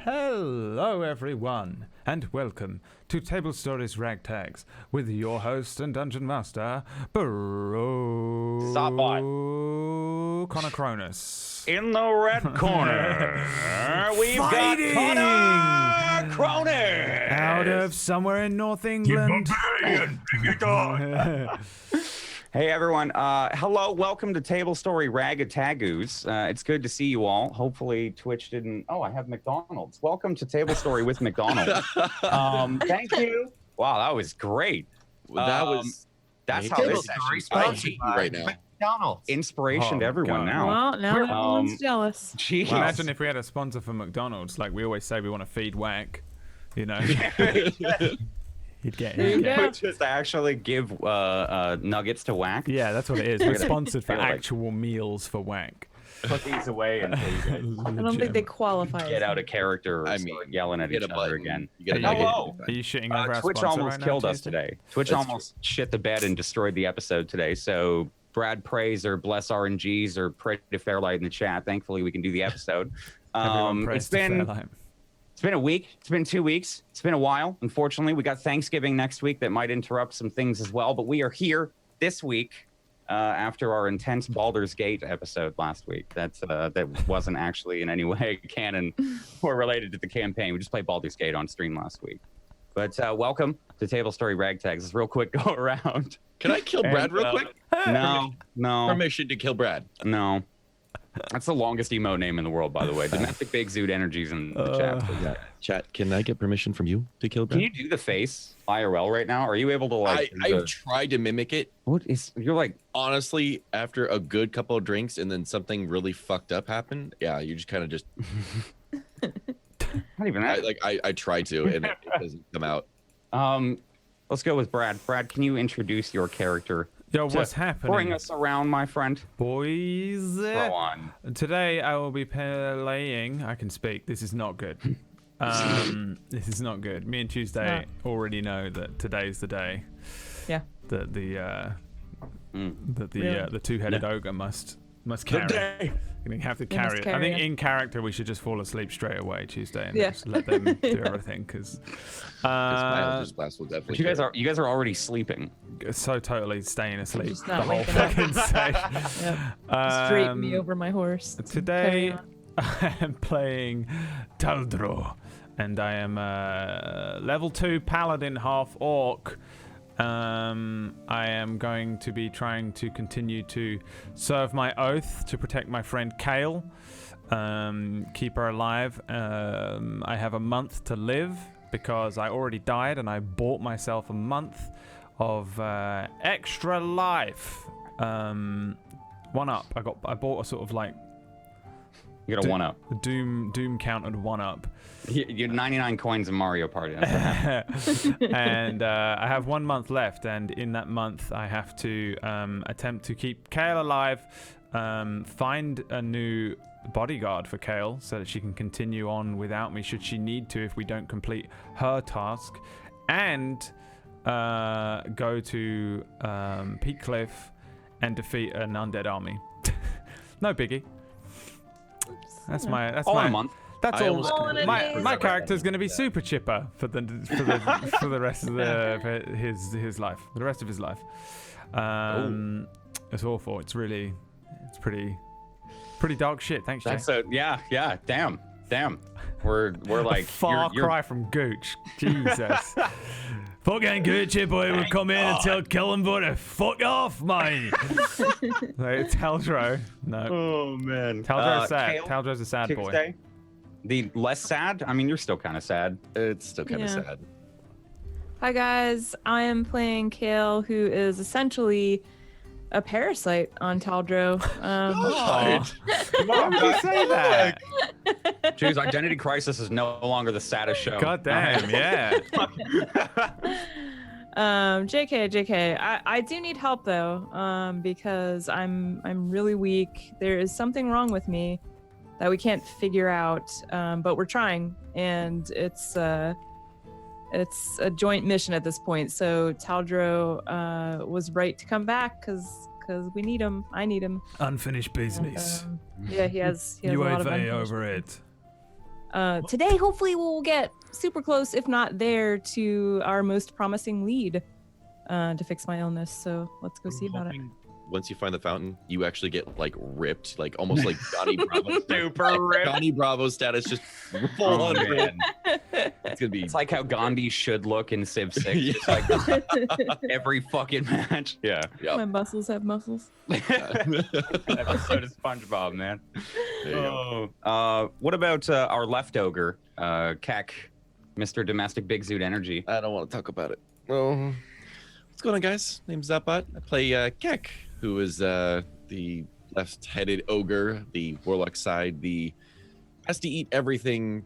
Hello everyone, and welcome to Tablestory's RagTags with your host and Dungeon Master, Connor Cronus. In the red corner, we've got Connor Cronus! Out of somewhere in North England. Hey everyone, hello, welcome to Tablestory RagTags. It's good to see you all. Hopefully Twitch didn't, I have McDonald's. Welcome to Tablestory with McDonald's. Thank you. Wow, that was great. That's how this session starts right now. McDonald's. Inspiration to everyone now. Well, now everyone's jealous. Geez. Well, imagine if we had a sponsor for McDonald's, like we always say we want to feed Whack, you know. He'd get just actually give nuggets to Whack. Yeah, that's what it is. We're sponsored for actual meals for Whack. Put these away until you guys I don't think they qualify. get out of character or start yelling at each other again. Hello. Are you shitting over our Twitch sponsor almost right killed now, us today. Twitch almost shit the bed and destroyed the episode today. So Brad prays or bless RNGs or pray to Fairlight in the chat. Thankfully, we can do the episode. It's been a week. It's been 2 weeks. It's been a while. Unfortunately, we got Thanksgiving next week that might interrupt some things as well. But we are here this week after our intense Baldur's Gate episode last week. That wasn't actually in any way canon or related to the campaign. We just played Baldur's Gate on stream last week. But welcome to Tablestory RagTags. This real quick go around. Can I kill Brad real quick? No. Permission to kill Brad. No. That's the longest emote name in the world, by the way. Domestic Big Zoot Energies in the chat. Yeah. Chat, can I get permission from you to kill Brad? Can you do the face IRL right now? Are you able to I've tried to mimic it. You're like, honestly, after a good couple of drinks and then something really fucked up happened. Yeah, you just kind of just. Not even that. I tried to and it doesn't come out. Let's go with Brad. Brad, can you introduce your character? Yo, what's happening? Bring us around, my friend. Boys. Go on. Today I will be playing. I can speak. This is not good. This is not good. Me and Tuesday really know that today's the day. Yeah. That the two-headed ogre must carry. You have to carry it. I think in character we should just fall asleep straight away Tuesday and just let them do everything because you guys are already sleeping. So totally staying asleep Just the not whole waking up. fucking session. Straight me over my horse. Today I am playing Taldro and I am level 2 paladin half orc. I am going to be trying to continue to serve my oath to protect my friend Kale, keep her alive. I have a month to live because I already died and I bought myself a month of extra life. 1-up. I bought a sort of like. You got a 1-up. Doom counted 1-up. You're 99 coins in Mario Party. And I have 1 month left, and in that month I have to attempt to keep Kale alive, find a new bodyguard for Kale so that she can continue on without me should she need to if we don't complete her task, and go to Peak Cliff and defeat an undead army. No biggie. That's my a month. That's all. My character's going to be super chipper for the rest of his life. For the rest of his life. It's awful. It's pretty dark shit. Thanks, Jay. Yeah. Damn. We're like far cry from Gooch. Jesus. Fucking Gucci boy would come in and tell Kellenboy to fuck off, mate. Taldro. No. Oh, man. Taldro's sad. Taldro's a sad boy. The less sad? I mean, you're still kind of sad. It's still kind of sad. Hi, guys. I am playing Kale, who is essentially a parasite on Taldro. Why would you say that? Jeez, Identity Crisis is no longer the saddest show. God damn, yeah. JK. I do need help though, because I'm really weak. There is something wrong with me that we can't figure out, but we're trying, and it's it's a joint mission at this point. So Taldro was right to come back because we need him. I need him. Unfinished business. Yeah, he has a lot of UAV unfinished over it. Today, hopefully, we'll get super close, if not there, to our most promising lead to fix my illness. So let's go see about it. Once you find the fountain, you actually get like ripped, like almost like Johnny Bravo. Super ripped. Johnny Bravo status, just full on ripped. It's gonna be. It's like how Gandhi should look in Civ 6. Yeah. Just like every fucking match. Yeah. Yep. My muscles have muscles. Episode of SpongeBob, man. There you go. What about our left ogre, Keck, Mr. Domestic Big Zoot Energy? I don't want to talk about it. Oh, what's going on, guys? Name's Zapbot. I play Keck, who is the left-headed ogre, the warlock side, has to eat everything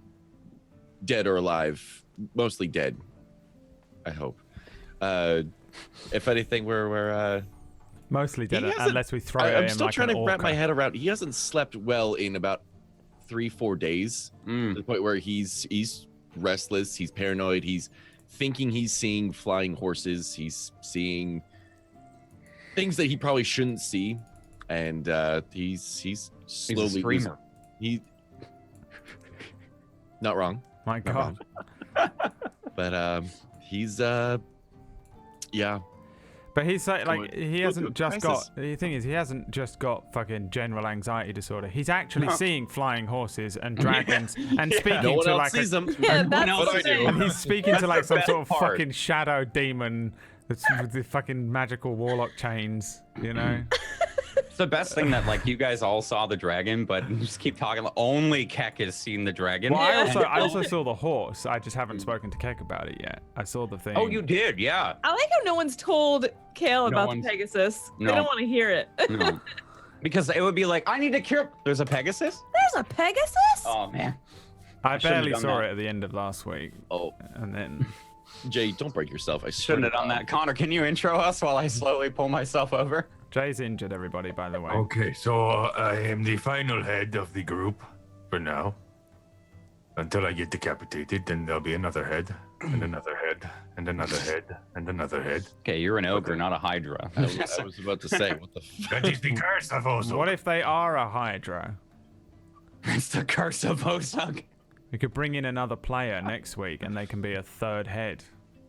dead or alive, mostly dead. I hope. If anything, we're Mostly dead, He hasn't- unless we throw it I'm in still like trying an to wrap my orca. head around. He hasn't slept well in about 3-4 days. To the point where he's restless, he's paranoid, he's thinking he's seeing flying horses, he's seeing things that he probably shouldn't see, and he's slowly He's a streamer. he not wrong, My not wrong. God. But he's yeah. But he's like he hasn't just crisis. got. The thing is, he hasn't just got fucking general anxiety disorder. He's actually seeing flying horses and dragons and speaking No one to else like sees them. Yeah, Everyone that's else the I do. thing. and he's speaking to like That's the some sort of best part. fucking shadow demon that's with the fucking magical warlock chains, you know. It's the best thing that like you guys all saw the dragon, but you just keep talking. Like, only Keck has seen the dragon. Well, Yeah. I also saw the horse. I just haven't spoken to Keck about it yet. I saw the thing. Oh, you did, yeah. I like how no one's told Kale No about the one's- Pegasus. No. They don't want to hear it. No. Because it would be like, I need to cure. There's a Pegasus. There's a Pegasus? Oh man. I shouldn't have barely done saw that. it at the end of last week, Oh, and then Jay, don't break yourself. I Shouldn't have done that. Connor, can you intro us while I slowly pull myself over? Jay's injured. Everybody, by the way. Okay, so I am the final head of the group for now. Until I get decapitated, then there'll be another head, and another head, and another head, and another head. Okay, you're an ogre, not a hydra. I was about to say, what the That is the curse of Ozo. What if they are a Hydra? It's the curse of Osug. We could bring in another player next week, and they can be a third head.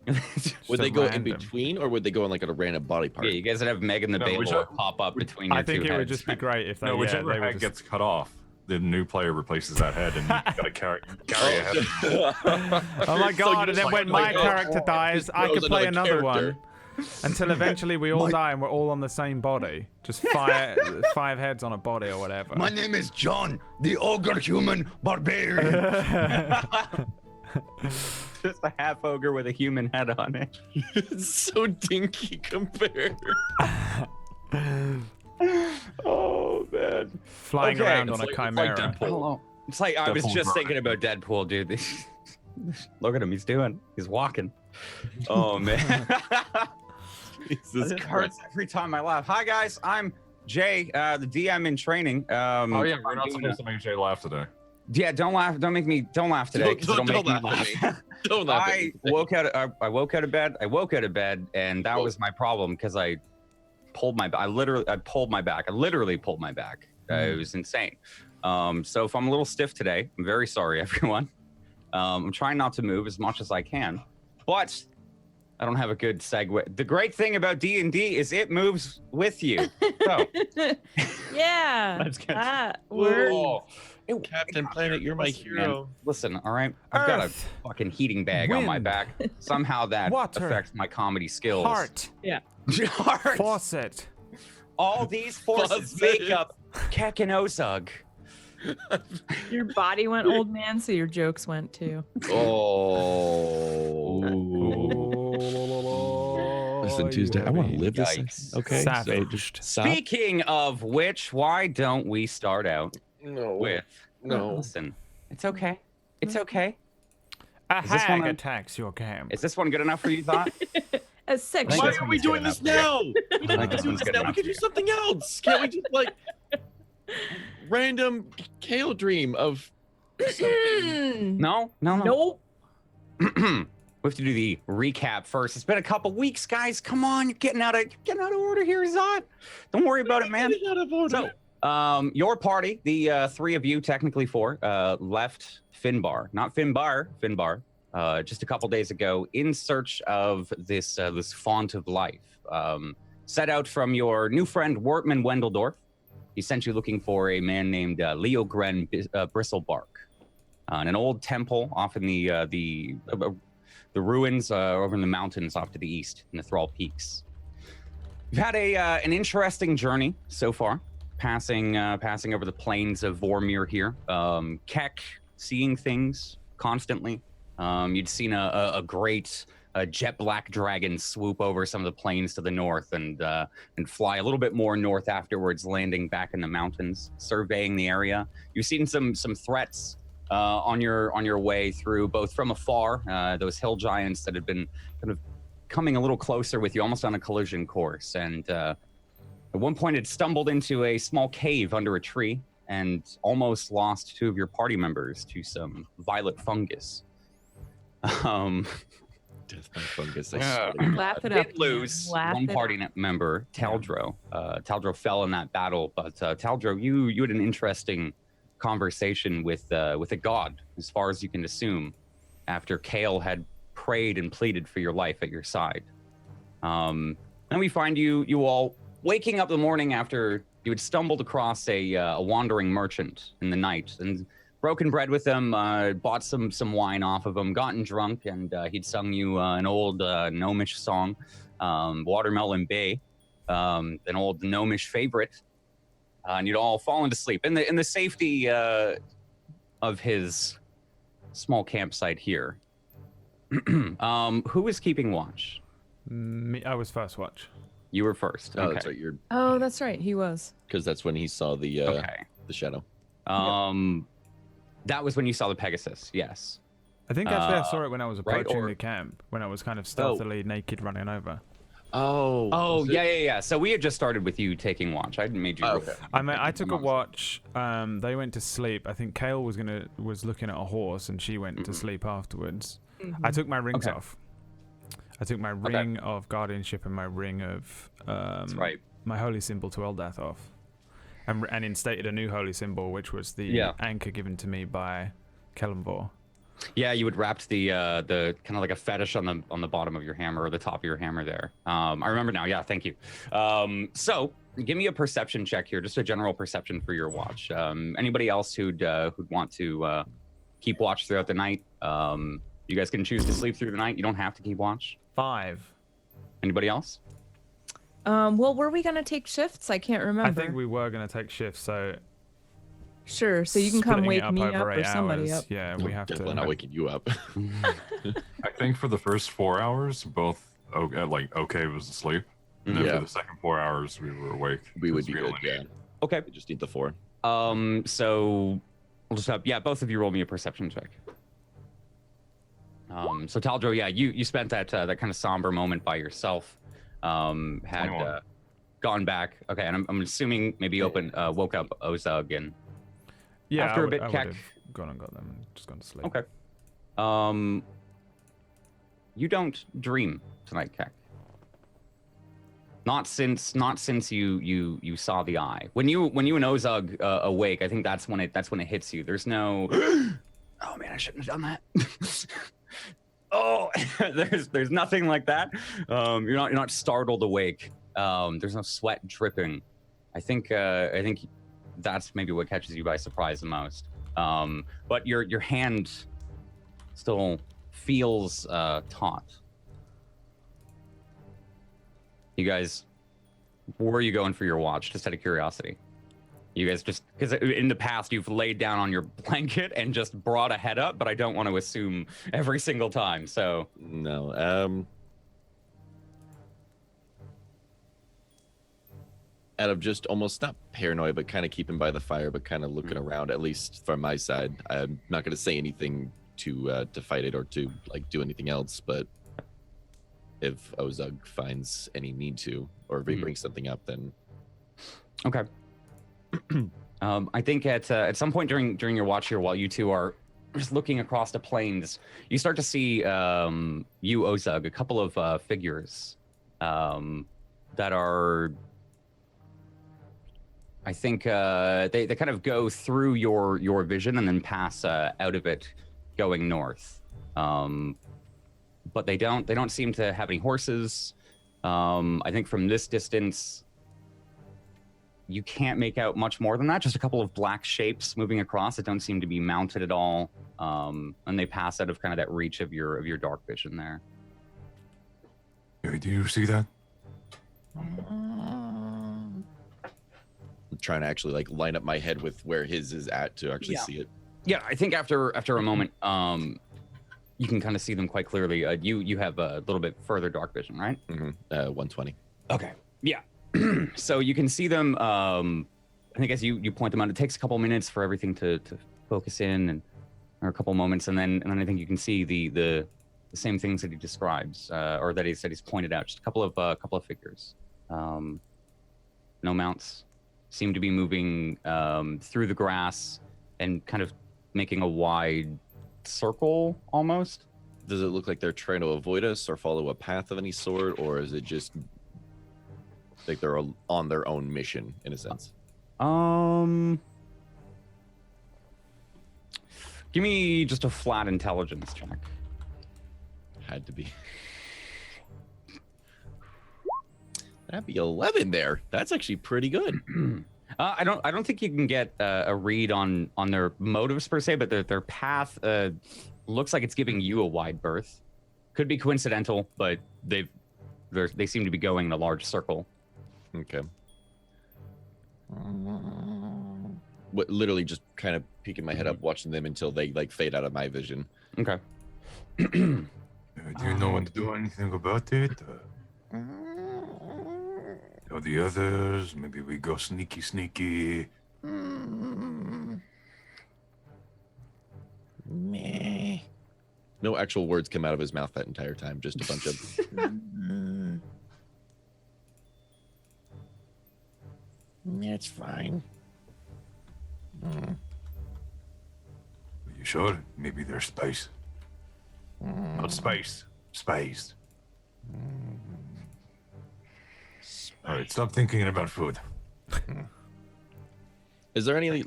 Would So they go in random. between, or would they go in like a random body part? Yeah, you guys would have Megan the No, Babel whichever- pop up between your I think two it would heads. just be great if they. No, yeah, whichever they would head just... gets cut off, the new player replaces that head, and you gotta carry a head. Oh my So god! you and then just when like, my oh, character dies, just I throws could play another another character. one. Until eventually we all die and we're all on the same body. Just five heads on a body or whatever. My name is John, the ogre human barbarian. Just a half ogre with a human head on it. It's so dinky compared. Oh man. Flying Okay, around it's on a like- it's like chimera. Deadpool. Hello. It's like I was Deadpool's just right. thinking about Deadpool, dude. Look at him, he's walking. Oh man. Jesus It hurts every time I laugh. Hi guys, I'm Jay, the DM in training. Oh yeah, we're I'm not doing supposed to make Jay laugh today. Yeah, don't laugh. Don't laugh today. 'Cause it'll make me laugh laugh. at me. Don't laugh at I me. woke out of bed, and that was my problem because I pulled my back. I literally pulled my back. It was insane. So if I'm a little stiff today, I'm very sorry, everyone. I'm trying not to move as much as I can, but I don't have a good segue. The great thing about D&D is it moves with you. So Yeah. Let's get- That works. Whoa. Captain Planet, you're my Listen, man, hero. listen, all right? I've got a Earth. fucking heating bag on my Wind. back. Somehow that Water. affects my comedy skills. Heart. Heart. Faucet. All these forces Faucet. make up Keck and Ozug. Your body went old man, so your jokes went too. Oh. Listen, Tuesday, I want to live this. Yikes. Okay. Savaged. So, Speaking of which, why don't we start out no. with? No. Listen, it's okay. It's okay. A Is this hag one a- attacks your camp. Is this one good enough for you, Thought? A sex. Why Why this are one's we good doing enough this for you. now? We I don't think have to this do one's this good now. We enough could for do you. something else. Can't we just like random Kale dream of Mm. No. Nope. We have to do the recap first. It's been a couple weeks, guys. Come on, you're getting out of order here, Zot. Don't worry about it, man. Out of order. So, your party, the three of you, technically four, left Finbar, not Finbar, just a couple days ago, in search of this font of life. Set out from your new friend Wortman Wendeldorf. He sent you looking for a man named Leo Gren Bristlebark, in an old temple off in the ruins over in the mountains off to the east in the Thrall Peaks. You've had an interesting journey so far, passing over the plains of Vormir here. Keck, seeing things constantly. You'd seen a great jet black dragon swoop over some of the plains to the north and fly a little bit more north afterwards, landing back in the mountains, surveying the area. You've seen some threats on your way through, both from afar, those hill giants that had been kind of coming a little closer with you, almost on a collision course. And at one point, it stumbled into a small cave under a tree and almost lost two of your party members to some violet fungus. Death by fungus. Laugh it up. Did lose Laugh one it party member, Taldro. Taldro fell in that battle, but Taldro, you had an interesting conversation with a god, as far as you can assume, after Kale had prayed and pleaded for your life at your side. Then we find you all waking up the morning after you had stumbled across a wandering merchant in the night and broken bread with him, bought some wine off of him, gotten drunk, and he'd sung you an old gnomish song, Watermelon Bay, an old gnomish favorite, and you'd all fallen to sleep in the safety of his small campsite here. Who was keeping watch? Me, I was first watch. You were first. Oh, Okay. that's right. You're Oh, that's right. He was. because that's when he saw the Okay. the shadow. That was when you saw the Pegasus. Yes. I think actually I saw it when I was right, approaching or- the camp, when I was kind of stealthily naked running over. Oh. Oh, was it- yeah. So we had just started with you taking watch. I hadn't made you. Oh, roll. okay. I mean, I took a watch. They went to sleep. I think Kale was looking at a horse, and she went to sleep afterwards. I took my rings Okay. off. I took my ring of guardianship and my ring of That's right. my holy symbol to Eldath off, and instated a new holy symbol, which was the anchor given to me by Kellenvor. Yeah, you had wrapped the kind of like a fetish on the bottom of your hammer or the top of your hammer there. I remember now. Yeah, thank you. So give me a perception check here, just a general perception for your watch. Anybody else who'd want to keep watch throughout the night? You guys can choose to sleep through the night. You don't have to keep watch. 5. Anybody else? Well, were we gonna take shifts? I can't remember. I think we were going to take shifts, so Sure. So you can come splitting it wake me up over or 8 somebody hours. up. Yeah, No, we have definitely to. not waking you up. I think for the first 4 hours, both okay was asleep, and then Yeah. for the second 4 hours, we were awake. We would 'cause be we good. only Yeah. need- Okay. We just need the 4. So we'll just have both of you roll me a perception check. So Taldro, you spent that kind of somber moment by yourself. Had 21. gone back. Okay, and I'm assuming maybe woke up Ozug and Yeah, after a bit, I would Keck. have gone and got them and just gone to sleep. okay. You don't dream tonight, Keck. Not since you saw the eye. When you and Ozug awake, I think that's when it hits you. There's no oh man, I shouldn't have done that. Oh, there's nothing like that. You're not startled awake. There's no sweat dripping. I think that's maybe what catches you by surprise the most. But your hand still feels taut. You guys, where are you going for your watch? Just out of curiosity. You guys just, because in the past you've laid down on your blanket and just brought a head up, but I don't want to assume every single time. So No. Out of just almost not paranoia, but kind of keeping by the fire, but kind of looking around, at least from my side. I'm not going to say anything to fight it or to like do anything else, but if Ozug finds any need to, or if he brings something up, then okay. I think at some point during your watch here, while you two are just looking across the plains, you start to see you, Ozug, a couple of figures that are, I think, they kind of go through your vision and then pass out of it, going north. But they don't seem to have any horses. I think from this distance, you can't make out much more than that. Just a couple of black shapes moving across that don't seem to be mounted at all. And they pass out of kind of that reach of your dark vision there. Hey, do you see that? I'm trying to actually like line up my head with where his is at to actually see it. Yeah, I think after a moment, you can kind of see them quite clearly. You have a little bit further dark vision, right? 120. Okay. Yeah. So you can see them. I think as you point them out, it takes a couple minutes for everything to focus in, or a couple moments, and then I think you can see the same things that he describes, or that he's pointed out. Just a couple of figures. No mounts. Seem to be moving through the grass and kind of making a wide circle almost. Does it look like they're trying to avoid us or follow a path of any sort, or is it just like they're on their own mission in a sense? Give me just a flat intelligence check. Had to be. That'd be 11 there. That's actually pretty good. I don't think you can get a read on their motives per se, but their path looks like it's giving you a wide berth. Could be coincidental, but they seem to be going in a large circle. Okay. What, literally just kind of peeking my head up, watching them until they like fade out of my vision. Okay. Do you know when to do anything about it? Or the others? Maybe we go sneaky. Meh. No actual words come out of his mouth that entire time. Just a bunch of. It's fine. Are you sure? Maybe there's spice. Not spice. Spice. All right, stop thinking about food. Is there any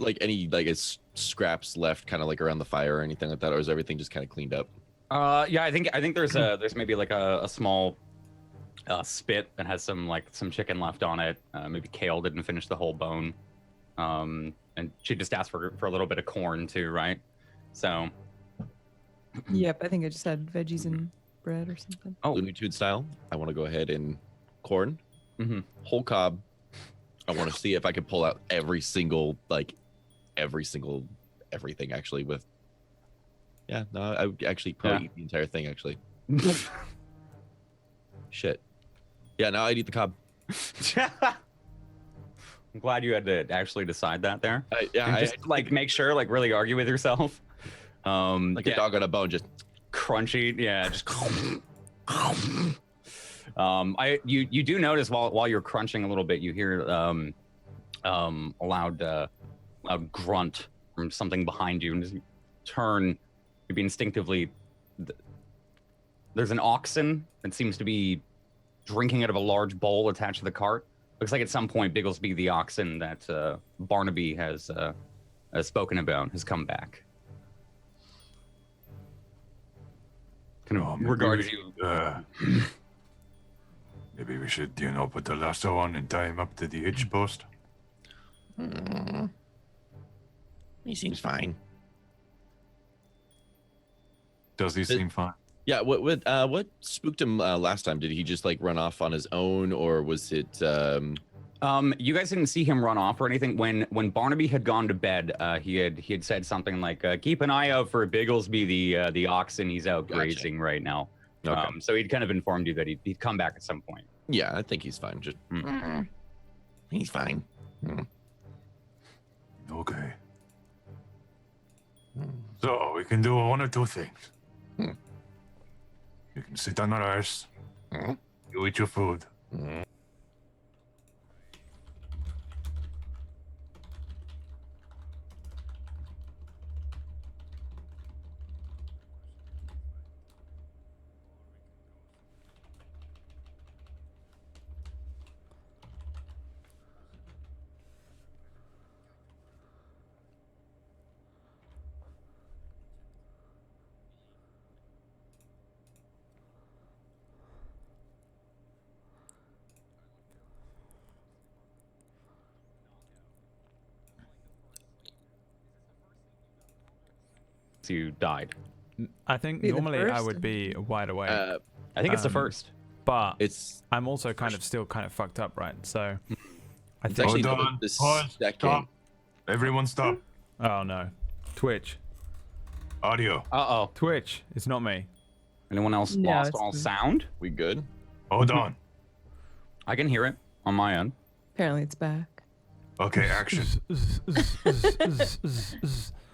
scraps left, kind of like around the fire or anything like that, or is everything just kind of cleaned up? Yeah, I think there's maybe like a small spit that has some chicken left on it. Maybe Kale didn't finish the whole bone, and she just asked for a little bit of corn too, right? So. Yep, I think I just had veggies and bread or something. Oh, Looney Tunes style. I want to go ahead and corn, whole cob. I want to see if I can pull out every single everything actually with. Yeah, no, I would actually probably eat the entire thing actually. Shit. Yeah, now I'd eat the cob. I'm glad you had to actually decide that there. I Make sure, really argue with yourself. like a dog on a bone, just crunchy. Yeah, just. You do notice while you're crunching a little bit, you hear a loud grunt from something behind you, and just turn. Maybe instinctively, there's an oxen that seems to be drinking out of a large bowl attached to the cart. Looks like at some point Bigglesby the oxen that Barnaby has spoken about has come back. Kind of regards you. Maybe we should, put the lasso on and tie him up to the hitch post. He seems fine. Does he seem fine? Yeah. What spooked him last time? Did he just run off on his own, or was it? You guys didn't see him run off or anything. When Barnaby had gone to bed, he had said something like, "Keep an eye out for Bigglesby the oxen. He's out grazing right now." Okay. So he'd kind of informed you that he'd come back at some point. Yeah, I think he's fine. Just he's fine. Okay. So we can do one or two things. You can sit on our arse. You eat your food. you died. I think Be the normally I first? would be wide awake, I think it's the Um, first. but It's I'm also kind of still kind of fucked up, right? So I it's think. actually Hold the on. the Pause. second. Stop. Everyone stop. Oh no, Twitch. Audio. Uh-oh. Twitch. It's not me. Anyone else No, lost it's all the- sound? We good? Hold on. I can hear it on my end. Apparently it's back. Okay, action.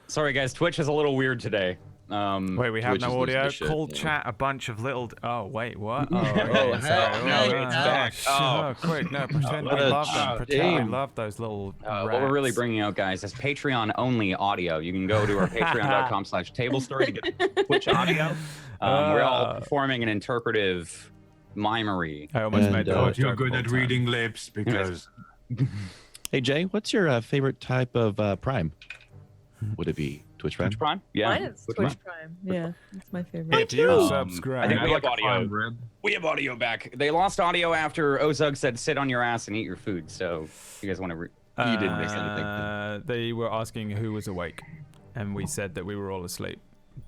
Sorry, guys. Twitch is a little weird today. Wait, we have Twitch is no losing audio. their shit, Call yeah. chat a bunch of little. Oh wait, what? Oh, Oh, okay, sorry. no, Oh, it's back. Oh, quick! No, pretend we what a love them. Pretend we shame. love those little. What we're really rats. bringing out, guys, is Patreon only audio. You can go to our patreon.com/tablestory to get Twitch audio. We're all performing an interpretive mimery. I almost And, made the Oh, worst you're joke good of all at time. reading lips because Hey Jay, what's your favorite type of Prime? Would it be Twitch Prime? Twitch Prime? Yeah. Mine is Twitch Prime. Yeah, that's my favorite. If you I subscribe, think we have like a audio. prime rib. We have audio back. They lost audio after Ozug said, "Sit on your ass and eat your food." So, if you guys want to? You didn't miss anything. They were asking who was awake, and we said that we were all asleep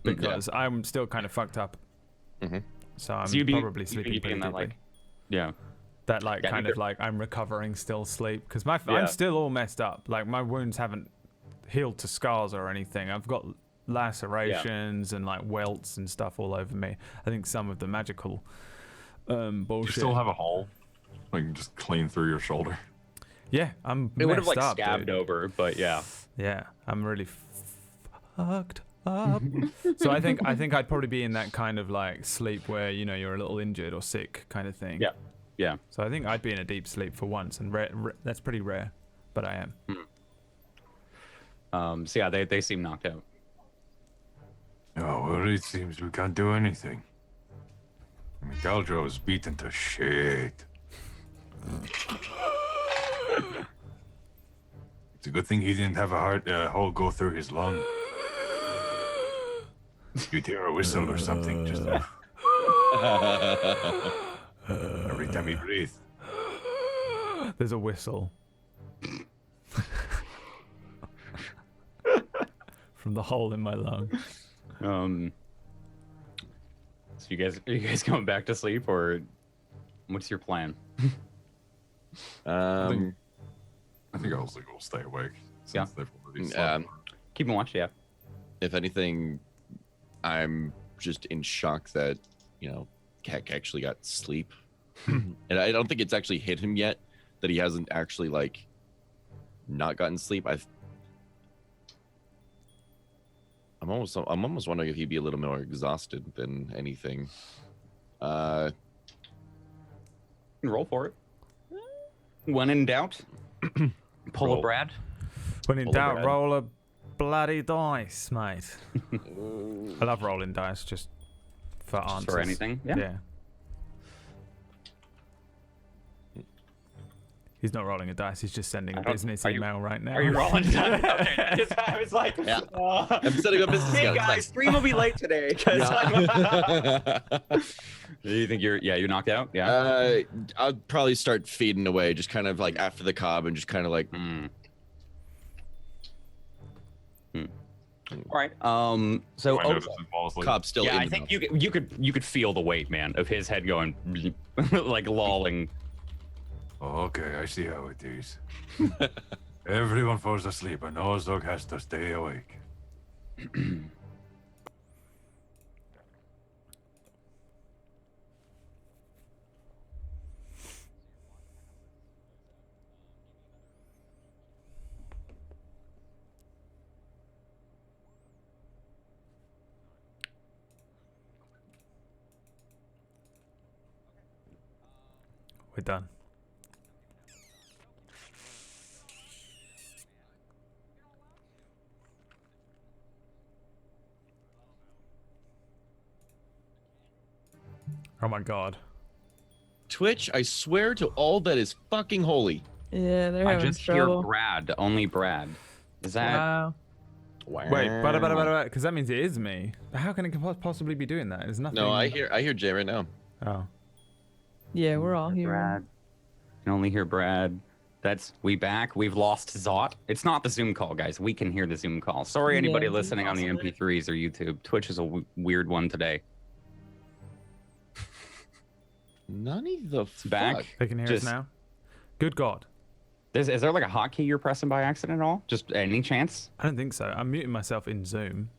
because I'm still kind of fucked up. Mhm. So I'm So you'd be- probably you'd sleeping be pretty in that, deeply. like- Yeah. That like Yeah, kind you of could- like I'm recovering still sleep because my Yeah. I'm still all messed up. Like my wounds haven't healed to scars or anything. I've got lacerations and like welts and stuff all over me. I think some of the magical You bullshit. still have a hole, like just clean through your shoulder. Yeah, I'm It would have messed like up, scabbed dude. over, but yeah. Yeah, I'm really fucked up. So I think I'd probably be in that kind of like sleep where you know you're a little injured or sick kind of thing. Yeah. Yeah. So I think I'd be in a deep sleep for once, and that's pretty rare, but I am. So yeah, they seem knocked out. Oh, well, it seems we can't do anything. I mean, Daldro is beaten to shit. It's a good thing he didn't have a hole go through his lung. You'd hear a whistle or something just every time he breathed. There's a whistle from the hole in my lung. So are you guys going back to sleep, or what's your plan? I think I'll stay awake. Yeah. Since they've already slept. Keep and watch, yeah. If anything, I'm just in shock that, you know, Keck actually got sleep. And I don't think it's actually hit him yet that he hasn't actually, like, not gotten sleep. I'm almost wondering if he'd be a little more exhausted than anything. You can roll for it. When in doubt, pull Roll. a Brad. When in Roll a doubt, Brad. roll a bloody dice, mate. I love rolling dice just for answers. For anything. Yeah. He's not rolling a dice. He's just sending a I don't- business are you- email right now. Are you rolling? Okay, I was like, Yeah. I'm setting up business hey account. guys, stream will be late today. 'Cause you think you're knocked out? Yeah. I'll probably start feeding away, just kind of like after the cob and just kind of like, All right. So I notice his balls like, cob still yeah, in I the think mouth. you could feel the weight, man, of his head going like lolling. oh, okay, I see how it is. Everyone falls asleep, and Ozog has to stay awake. We're done. Oh my god. Twitch, I swear to all that is fucking holy. Yeah, they're I having just trouble. hear Brad, only Brad. Is that? Wow. Wait, because that means it is me. But how can it possibly be doing that? There's nothing. No, I hear Jay right now. Oh. Yeah, we're all here. Brad. Can only hear Brad. we back. We've lost Zot. It's not the Zoom call, guys. We can hear the Zoom call. Sorry, anybody Yeah, listening on the MP3s or YouTube. Twitch is a weird one today. None of the fuck. Back. They can hear us now. Good God. Is there like a hotkey you're pressing by accident at all? Just any chance? I don't think so. I'm muting myself in Zoom.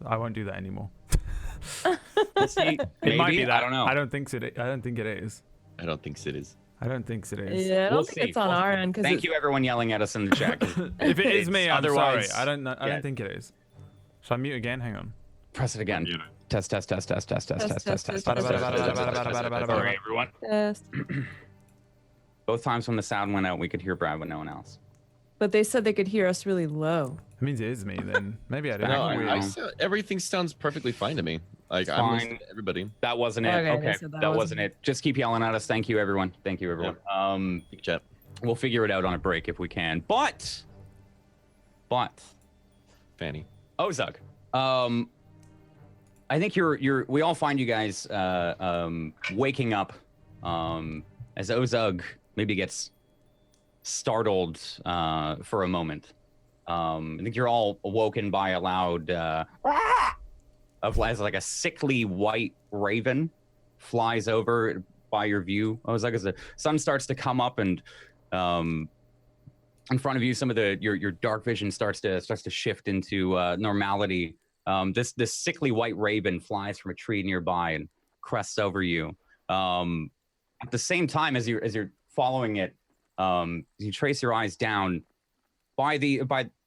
I won't do that anymore. See, It might be that. I don't know. I don't think it. I don't think it is. I don't think it is. I don't think it is. Yeah, I don't We'll think see. it's on We'll our see. end. Thank you, everyone yelling at us in the chat. If it is me, I'm Otherwise- sorry. I don't know. I yeah. don't think it is. Shall I mute again? Hang on. Press it again. Mute it. Test. Test, test, Sorry, test. everyone. Test. Both times when the sound went out, we could hear Brad, but no one else. But they said they could hear us really low. It means it is me then. Maybe I don't No, know. everything sounds perfectly fine to me. Like, It's I'm fine. listening to everybody. That wasn't it. Okay, Okay, they said that that wasn't wasn't it. Just keep yelling at us. Thank you, everyone. Thank you, everyone. Big chat. We'll figure it out on a break if we can. But Fanny. Ozug, I think we all find you guys waking up as Ozug maybe gets startled for a moment. I think you're all awoken by a loud of as like a sickly white raven flies over by your view. Ozug, as the sun starts to come up and in front of you, some of your dark vision starts to shift into normality. This sickly white raven flies from a tree nearby and crests over you. At the same time, as you're following it, you trace your eyes down by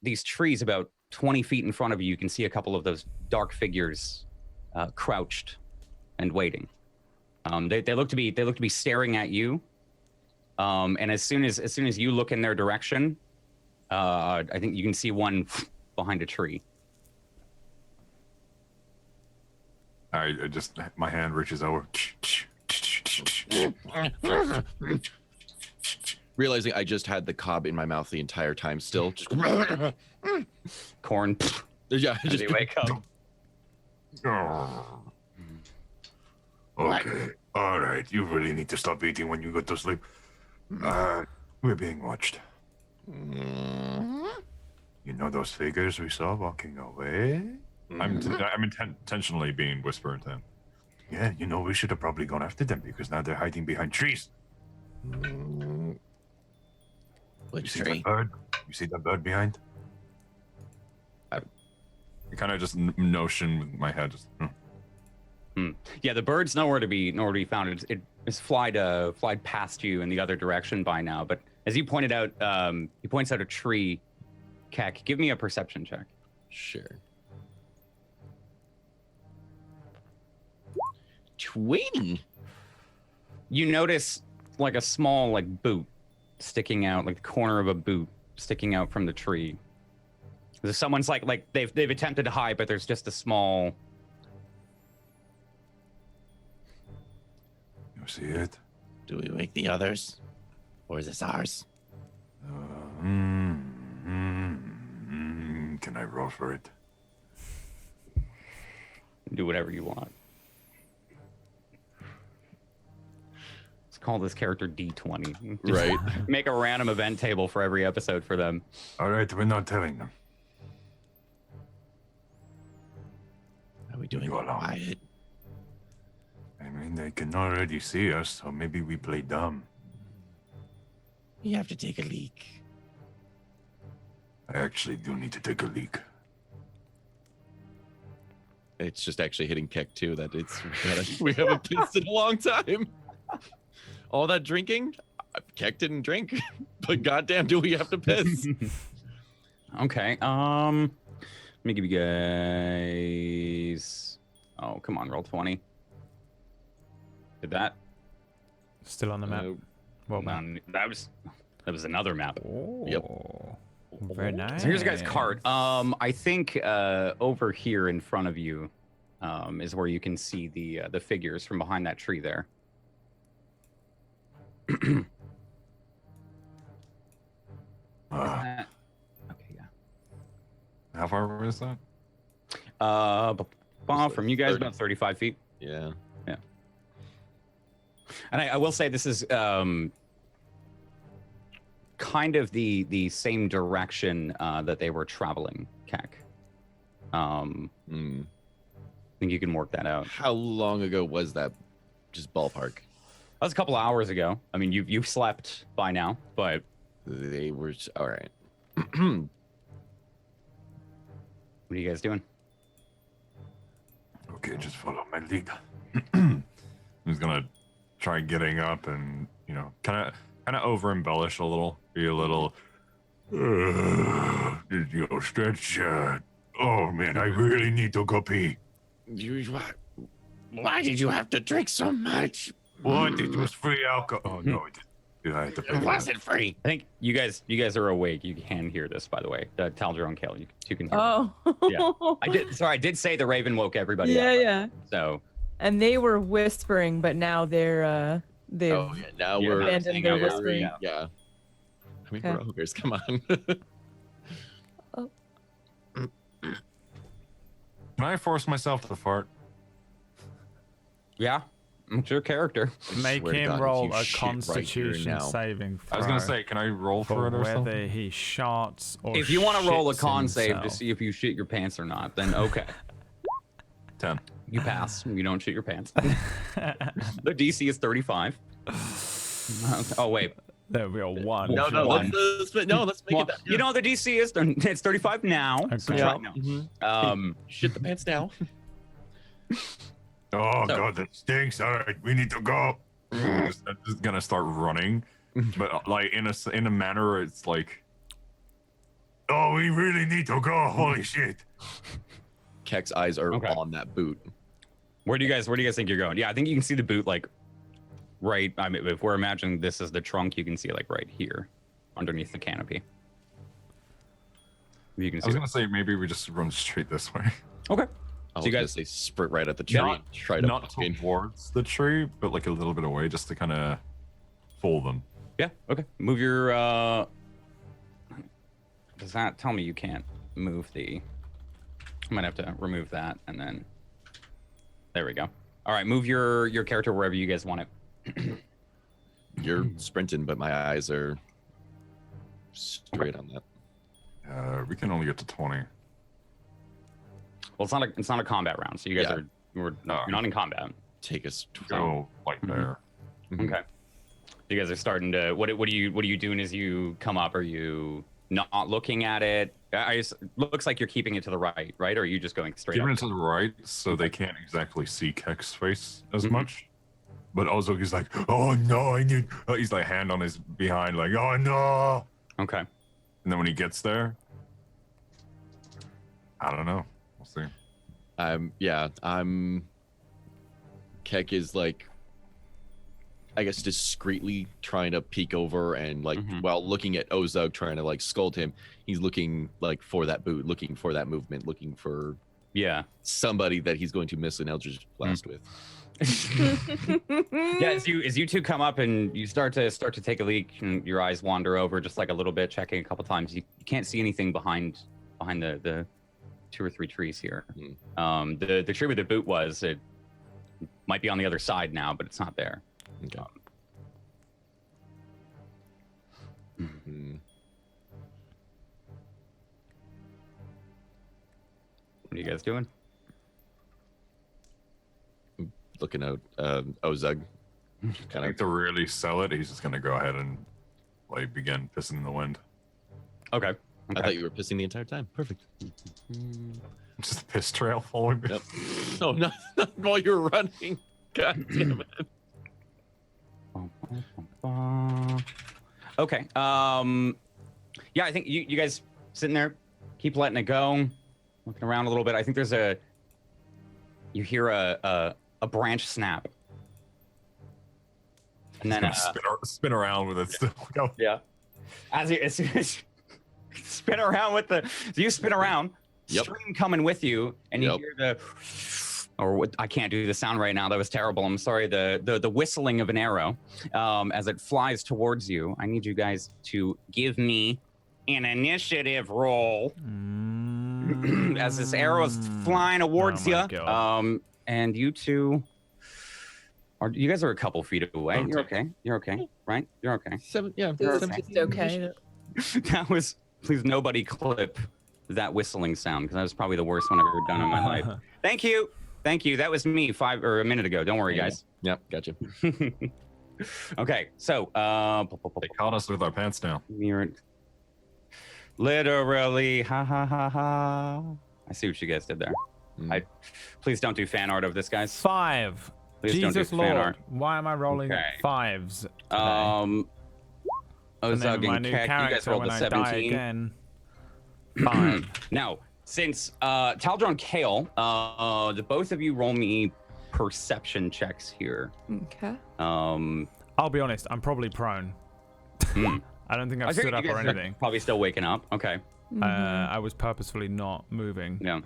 these trees about 20 feet in front of you. You can see a couple of those dark figures crouched and waiting. They look to be staring at you. And as soon as you look in their direction, I think you can see one behind a tree. I just, my hand reaches over. Realizing I just had the cob in my mouth the entire time still. Just, Corn. yeah, As just you wake up. Okay. All right. You really need to stop eating when you go to sleep. We're being watched. You know those figures we saw walking away? I'm intentionally being whispered to him. Yeah, you know, we should have probably gone after them because now they're hiding behind trees. You Which see tree? that bird? You see that bird behind? I kind of just notion with my head. Just, Yeah, the bird's nowhere to be found. It's flied past you in the other direction by now. But as you pointed out, he points out a tree. Keck, give me a perception check. Sure. 20. You notice like a small boot sticking out, like the corner of a boot sticking out from the tree. Someone's like they've attempted to hide, but there's just a small. You see it? Do we wake the others? Or is this ours? Can I roll for it? Do whatever you want. Let's call this character D20. Just Right. Make a random event table for every episode for them. All right, we're not telling them. Are we doing Go along. quiet? I mean, they can already see us, so maybe we play dumb. We have to take a leak. I actually do need to take a leak. It's just actually hitting Keck too. That we haven't pissed in a long time. All that drinking, Keck didn't drink, but goddamn, do we have to piss? Okay. Let me give you guys. Oh, come on, roll 20. Did that? Still on the map. Well, map. That was another map. Yep. Very nice. So here's your guys' card. I think over here in front of you is where you can see the figures from behind that tree there. Uh, Okay, yeah. how far is that? From you guys 30. about 35 feet. Yeah. And I will say this is kind of the same direction that they were traveling, Keck. I think you can work that out. How long ago was that? Just ballpark. That was a couple hours ago. I mean, you've slept by now, but They were all right. what are you guys doing? Okay, just follow my lead. I'm just gonna try getting up and kind of over embellish a little, be a little. Stretch. Oh man, I really need to go pee. Why did you have to drink so much? What? It was free alcohol. Oh no, it didn't. I had to pay It for wasn't free. I think you guys are awake. You can hear this, by the way. Taldro and Kale, you can hear. Oh. Yeah. I did say the Raven woke everybody Yeah, up. yeah. So. And they were whispering, but now they've Now Yeah, we're abandoned their whispering. Yeah. I mean, Okay. we're ogres. Come on. Can I force myself to fart? Yeah, it's your character. Make swear to him God, if roll you a shit right here Constitution now. saving throw. I was gonna say, can I roll for it or whether something? he sharts or If you want to roll a shits con save to himself. see if you shit your pants or not, then okay. 10. You pass. You don't shit your pants. The DC is 35. Oh wait. There we are one. no, One. let's make Well, it that. you know what the DC is? It's 35 now. So Okay. try Yeah. now. Mhm. Shit the pants now. Oh So- god, that stinks. All right, we need to go. I'm just gonna start running, but like in a manner where it's like, oh, we really need to go. Holy shit! Keck's eyes are Okay. on that boot. Where do you guys think you're going? Yeah, I think you can see the boot like right. I mean, if we're imagining this is the trunk, you can see it like right here, underneath the canopy. You can I see. was it. gonna say maybe we just run straight this way, Okay. I was you gonna guys- say sprint right at the tree. Not- and try to not fucking- towards the tree, but like a little bit away, just to kind of fool them. Yeah. Okay. Move your. Does that tell me you can't move the? I might have to remove that and then. There we go. All right. Move your character wherever you guys want it. You're sprinting, but my eyes are straight on that. We can only get to 20. Well, it's not a combat round, so you guys Yeah. you're not in combat. Take us. Go like there. Mhm. Okay. You guys are starting to. What are you doing as you come up? Are you not looking at it? Looks like you're keeping it to the right, right? Or are you just going straight Giving up? it to the right, so they can't exactly see Keck's face as Mhm. much. But also he's like, oh no, I need. He's like hand on his behind, like, oh no. Okay. And then when he gets there, I don't know. We'll see. I'm Keck is like, I guess, discreetly trying to peek over and like Mhm. while looking at Ozug, trying to like scold him. He's looking like for that boot, looking for that movement, looking for Yeah. somebody that he's going to miss an Eldritch Blast with. Yeah, as you two come up and you start to take a leak, and your eyes wander over just like a little bit, checking a couple times. You can't see anything behind the 2 or 3 trees here. The tree where the boot was, it might be on the other side now, but it's not there. Okay. Mhm. What are you guys doing? Looking at Ozug. I Kind think to really sell it, he's just gonna go ahead and like begin pissing in the wind. Okay. I thought you were pissing the entire time. Perfect. Just a piss trail following me. Yep. No, not while you're running. God damn it. Okay. Yeah, I think you guys sitting there, keep letting it go, looking around a little bit. I think there's you hear a branch snap, and then spin around with it still. Go. yeah, as soon as spin around with the you spin around, Yep. stream coming with you, and you Yep. hear the. Or what, I can't do the sound right now. That was terrible. I'm sorry. The whistling of an arrow as it flies towards you. I need you guys to give me an initiative roll as this arrow is flying towards Oh you. my God. And you two, You guys are a couple feet away. Okay. You're okay. You're okay, right? You're okay. It was just okay. That was. Please, nobody clip that whistling sound because that was probably the worst one I've ever done in my life. Thank you. That was me a minute ago. Don't worry, guys. Yep, gotcha. Okay, so They caught us with our pants down. literally, ha ha ha ha. I see what you guys did there. Please don't do fan art of this, guys. 5. Please don't Jesus do fan Lord. art. Why am I rolling Okay. 5s? Today? And then my and new Keck, you guys character rolled when a I die 17. again. 5. Now, since Taldron and Kale, the both of you roll me perception checks here. Okay. I'll be honest, I'm probably prone. I don't think I've stood figured up you or guys are anything. Probably still waking up. Okay. I was purposefully not moving. Yeah.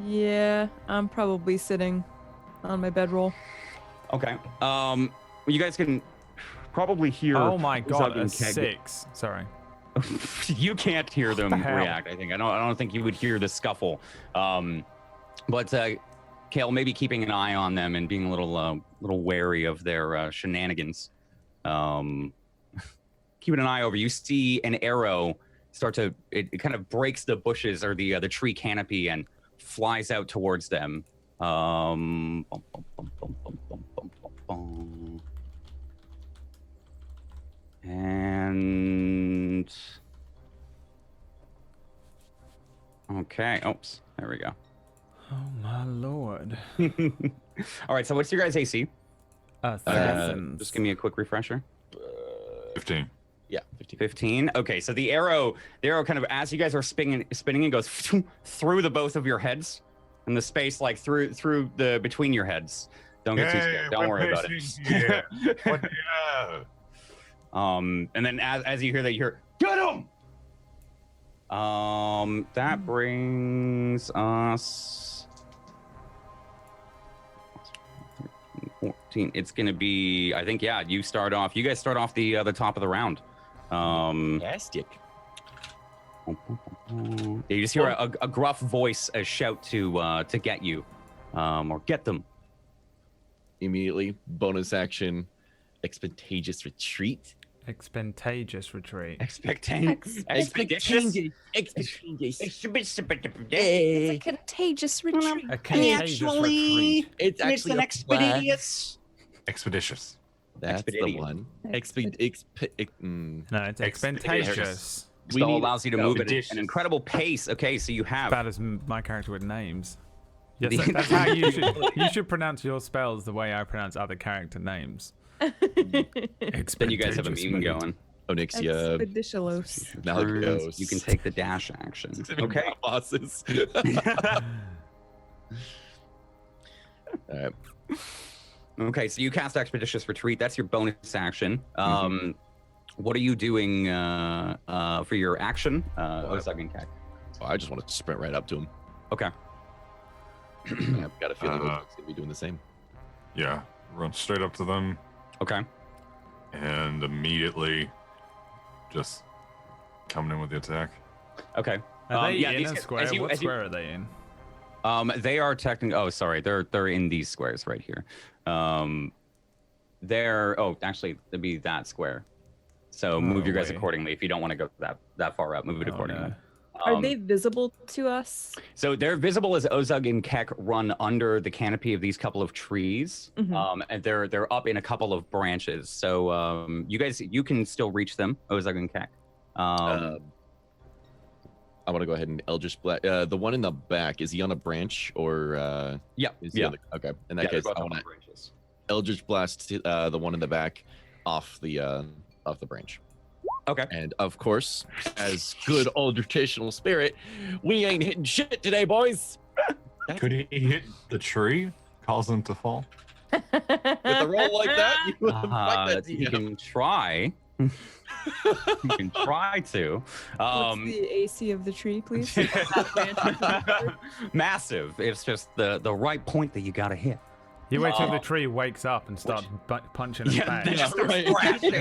Yeah, I'm probably sitting on my bedroll. Okay. You guys can probably hear. Oh my god, Zug a and Keg. 6. Sorry. You can't hear them the hell? react. I think. I don't think you would hear the scuffle. But Kale, maybe keeping an eye on them and being a little wary of their shenanigans. Keeping an eye over. You see an arrow start to. It kind of breaks the bushes or the tree canopy and flies out towards them. And okay. Oops. There we go. Oh my lord. All right. So what's your guys' AC? Assassins. Just give me a quick refresher. 15. Yeah, 15. 15. Okay. So the arrow kind of as you guys are spinning and goes through the both of your heads, and the space like through the between your heads. Don't get too scared. Don't worry about it. Yeah. What, yeah. And then as you hear that, you hear, get him! That brings us 14. It's gonna be, I think, yeah. You guys start off the top of the round. Fantastic. You just hear a gruff voice shout to get you, or get them. Immediately, bonus action, expeditious retreat. Expeditious retreat. Expeditious. It's a contagious retreat. A contagious retreat. It's actually an expeditious. Expeditious. That's the Expeditious. one. No, it's expeditious. Spell allows you to move at expeditious. an incredible pace. Okay, so you have. Bad as my character with names. Yes, that's how you should pronounce your spells the way I pronounce other character names. Then you guys have a meme going. Onyxia, Expeditious. Malagos. You can take the dash action. Okay. Bosses. All right. Okay, so you cast Expeditious Retreat. That's your bonus action. What are you doing for your action? Ozug and Kek. Oh, I just want to sprint right up to him. Okay. I've got a feeling Ozug's gonna be doing the same. Yeah. Run straight up to them Okay. and immediately just coming in with the attack. Okay. Are they yeah, in these a guys- square? as you- What as you- square are they in? They are technically. Oh, sorry. They're in these squares right here. Actually, it'd be that square. So move your guys wait. accordingly. If you don't want to go that far up, move it Oh, accordingly. no. Are they visible to us? So they're visible as Ozug and Kek run under the canopy of these couple of trees, and they're up in a couple of branches. So you can still reach them, Ozug and Kek. I want to go ahead and Eldritch Blast. The one in the back, is he on a branch or? Yeah, Is he yeah. on the, okay. In that Yeah, they're case, both I on want to branches. Eldritch Blast the one in the back off the branch. Okay. And of course, as good old traditional spirit, we ain't hitting shit today, boys. Could he hit the tree? Cause them to fall? With a roll like that, you wouldn't fight that You DM. can try. You can try to. What's the AC of the tree, please? Massive. It's just the right point that you gotta hit. You wait till the tree wakes up and starts punching us back. they just start right. thrashing.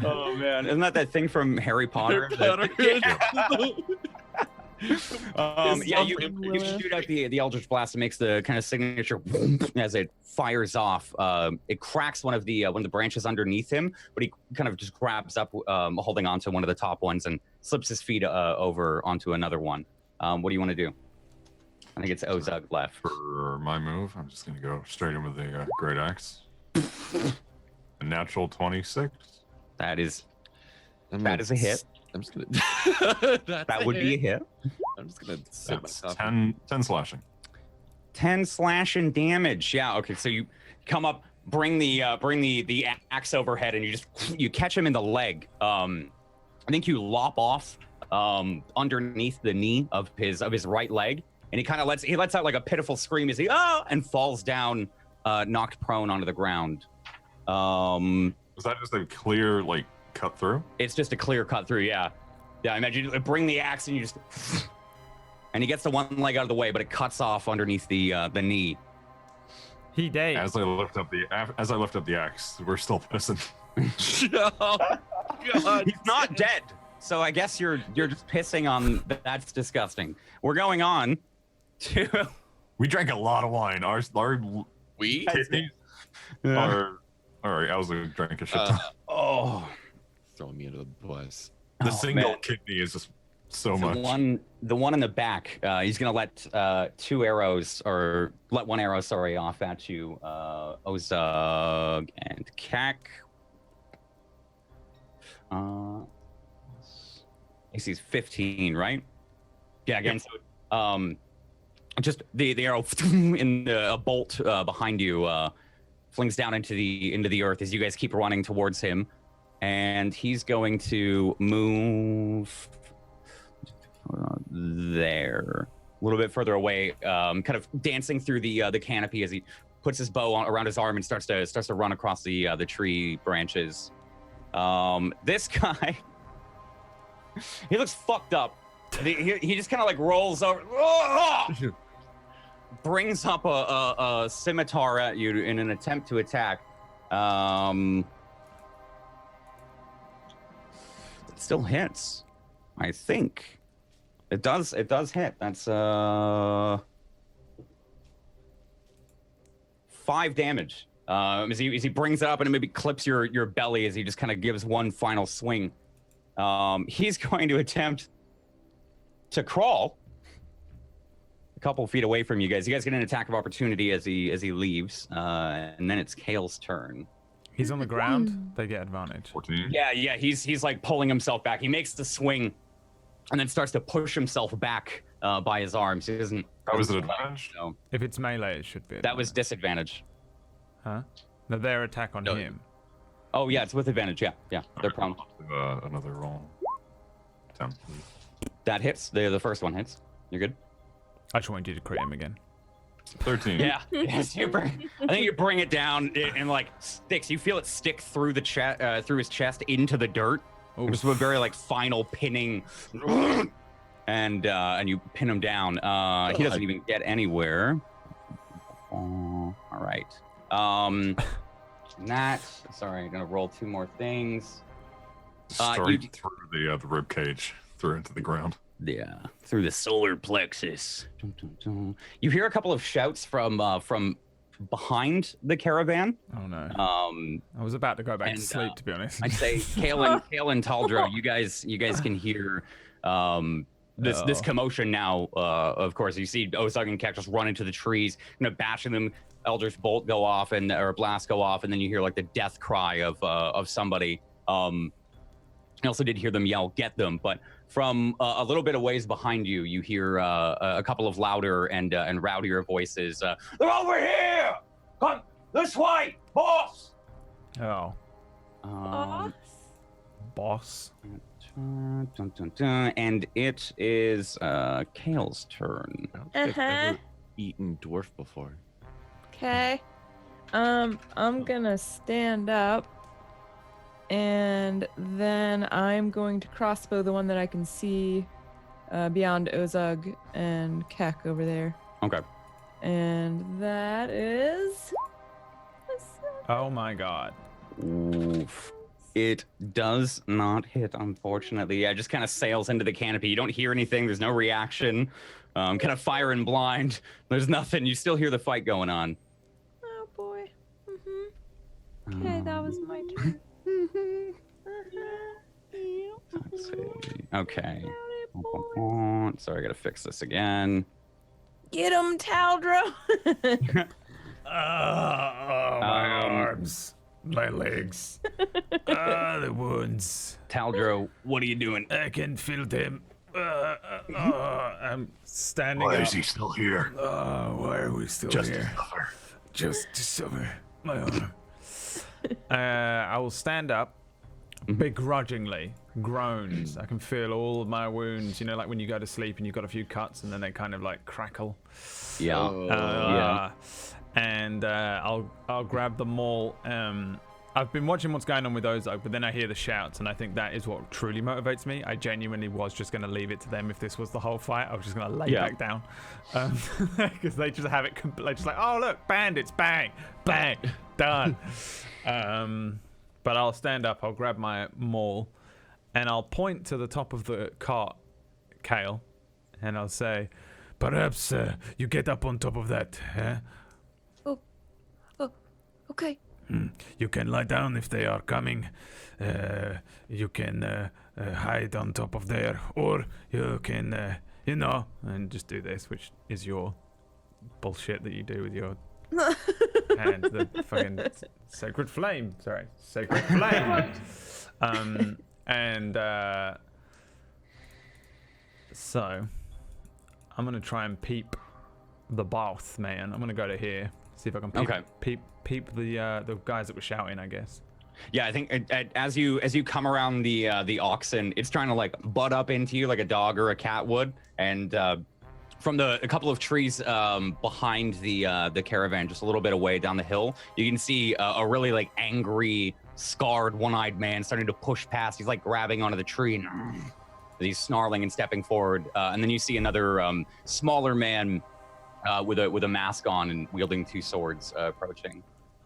Oh man, isn't that thing from Harry Potter? Harry Potter. Yeah. Yeah, you shoot out the Eldritch Blast. It makes the kind of signature as it fires off. It cracks one of the branches underneath him, but he kind of just grabs up, holding onto one of the top ones and slips his feet over onto another one. What do you want to do? I think it's Ozug left. For my move, I'm just going to go straight in with the Great Axe. A natural 26. That is a hit. I'm just gonna. That would be a hit. I'm just gonna sit That's myself. 10 slashing. 10 slashing damage. Yeah. Okay. So you come up, bring the axe overhead, and you catch him in the leg. I think you lop off underneath the knee of his right leg, and he kind of lets out like a pitiful scream as he and falls down, knocked prone onto the ground. Was that just a clear cut through? It's just a clear cut through. Yeah. I imagine you bring the axe and you just. And he gets the one leg out of the way, but it cuts off underneath the knee. He died. As I lift up the axe, we're still pissing. Oh, God. He's not dead, so I guess you're just pissing on. That's disgusting. We're going on to. We drank a lot of wine. Our We? kidneys are. All right, I was gonna drink a shit ton. Throwing me under the bus. The single man. kidney is just so The much. the one in the back. He's gonna let one arrow, off at you, Ozug and Kak. AC's 15, right? Yeah, again. So, just the arrow in a bolt behind you flings down into the earth as you guys keep running towards him, and he's going to move there, a little bit further away, kind of dancing through the canopy as he puts his bow around his arm and starts to run across the tree branches. This guy, he looks fucked up. He just kind of rolls over, brings up a scimitar at you in an attempt to attack. It still hits, I think. It does hit. That's 5 damage. As he brings it up and it maybe clips your belly as he just kind of gives one final swing. He's going to attempt to crawl a couple feet away from you guys. You guys get an attack of opportunity as he leaves, and then it's Kale's turn. He's on the ground. They get advantage. 14. Yeah. He's pulling himself back. He makes the swing, and then starts to push himself back by his arms. He doesn't. That was an advantage? No, If it's melee, it should be. that was advantage. disadvantage. Huh? No, their attack on No. him. Oh yeah, it's with advantage. Yeah, they're prone. Another roll. 10. That hits. The first one hits. You're good. I just wanted you to crit him again. 13. Yeah. Yes, I think you bring it down and sticks. You feel it stick through the through his chest into the dirt. Oof. Just a very final pinning, and you pin him down. He doesn't even get anywhere. All right. Sorry, I'm gonna roll 2 more things. Straight through the rib cage, through into the ground. Yeah, through the solar plexus. Dun, dun, dun. You hear a couple of shouts from behind the caravan. Oh no. I I was about to go back to and, sleep, to be honest. I'd say Kale and Taldro, you guys can hear this commotion now. Of course, you see Ozug and Kek just run into the trees, bashing them. Eldritch Bolt go off or blast go off, and then you hear the death cry of somebody. I also did hear them yell, "Get them!" But from a little bit of ways behind you, you hear a couple of louder and rowdier voices. They're over here! Come this way, boss! Oh. Boss. Dun, dun, dun. And it is Kale's turn. I don't think I've ever eaten dwarf before. Okay. I'm gonna stand up, and then I'm going to crossbow the one that I can see beyond Ozug and Kek over there. Okay. And that is Oh my god. Oof. It does not hit, unfortunately. Yeah, it just kind of sails into the canopy. You don't hear anything. There's no reaction. Kind of firing blind. There's nothing. You still hear the fight going on. Oh boy. Okay, that was my turn. Let's see. Okay. Sorry, I gotta fix this again. Get him, Taldro. My arms, my legs, the wounds. Taldro, what are you doing? I can feel them. I'm standing Why up. is he still here? Why are we still Just here? to suffer. Just over my arm. I will stand up, begrudgingly. Groans. I can feel all of my wounds. You know, like when you go to sleep and you've got a few cuts and then they kind of like crackle. Yeah. Yeah. And I'll grab them all. I've been watching what's going on with Ozog, but then I hear the shouts, and I think that is what truly motivates me. I genuinely was just going to leave it to them if this was the whole fight. I was just going to lay back down. Because they just have it completely, just like, oh, look, bandits, bang, bang, done. But I'll stand up, I'll grab my maul, and I'll point to the top of the cart, Kale, and I'll say, perhaps you get up on top of that, eh? Oh, okay. You can lie down if they are coming. You can hide on top of there, or you can, and just do this, which is your bullshit that you do with your hand, the fucking sacred flame. Sorry, sacred flame. So I'm gonna try and peep the bath, man. I'm gonna go to here, see if I can peep the guys that were shouting, I guess. Yeah, I think as you come around the oxen, it's trying to like butt up into you like a dog or a cat would, and from a couple of trees behind the caravan, just a little bit away down the hill, you can see a really like angry, scarred, one-eyed man starting to push past. He's like grabbing onto the tree and he's snarling and stepping forward, and then you see another smaller man with a mask on and wielding two swords approaching.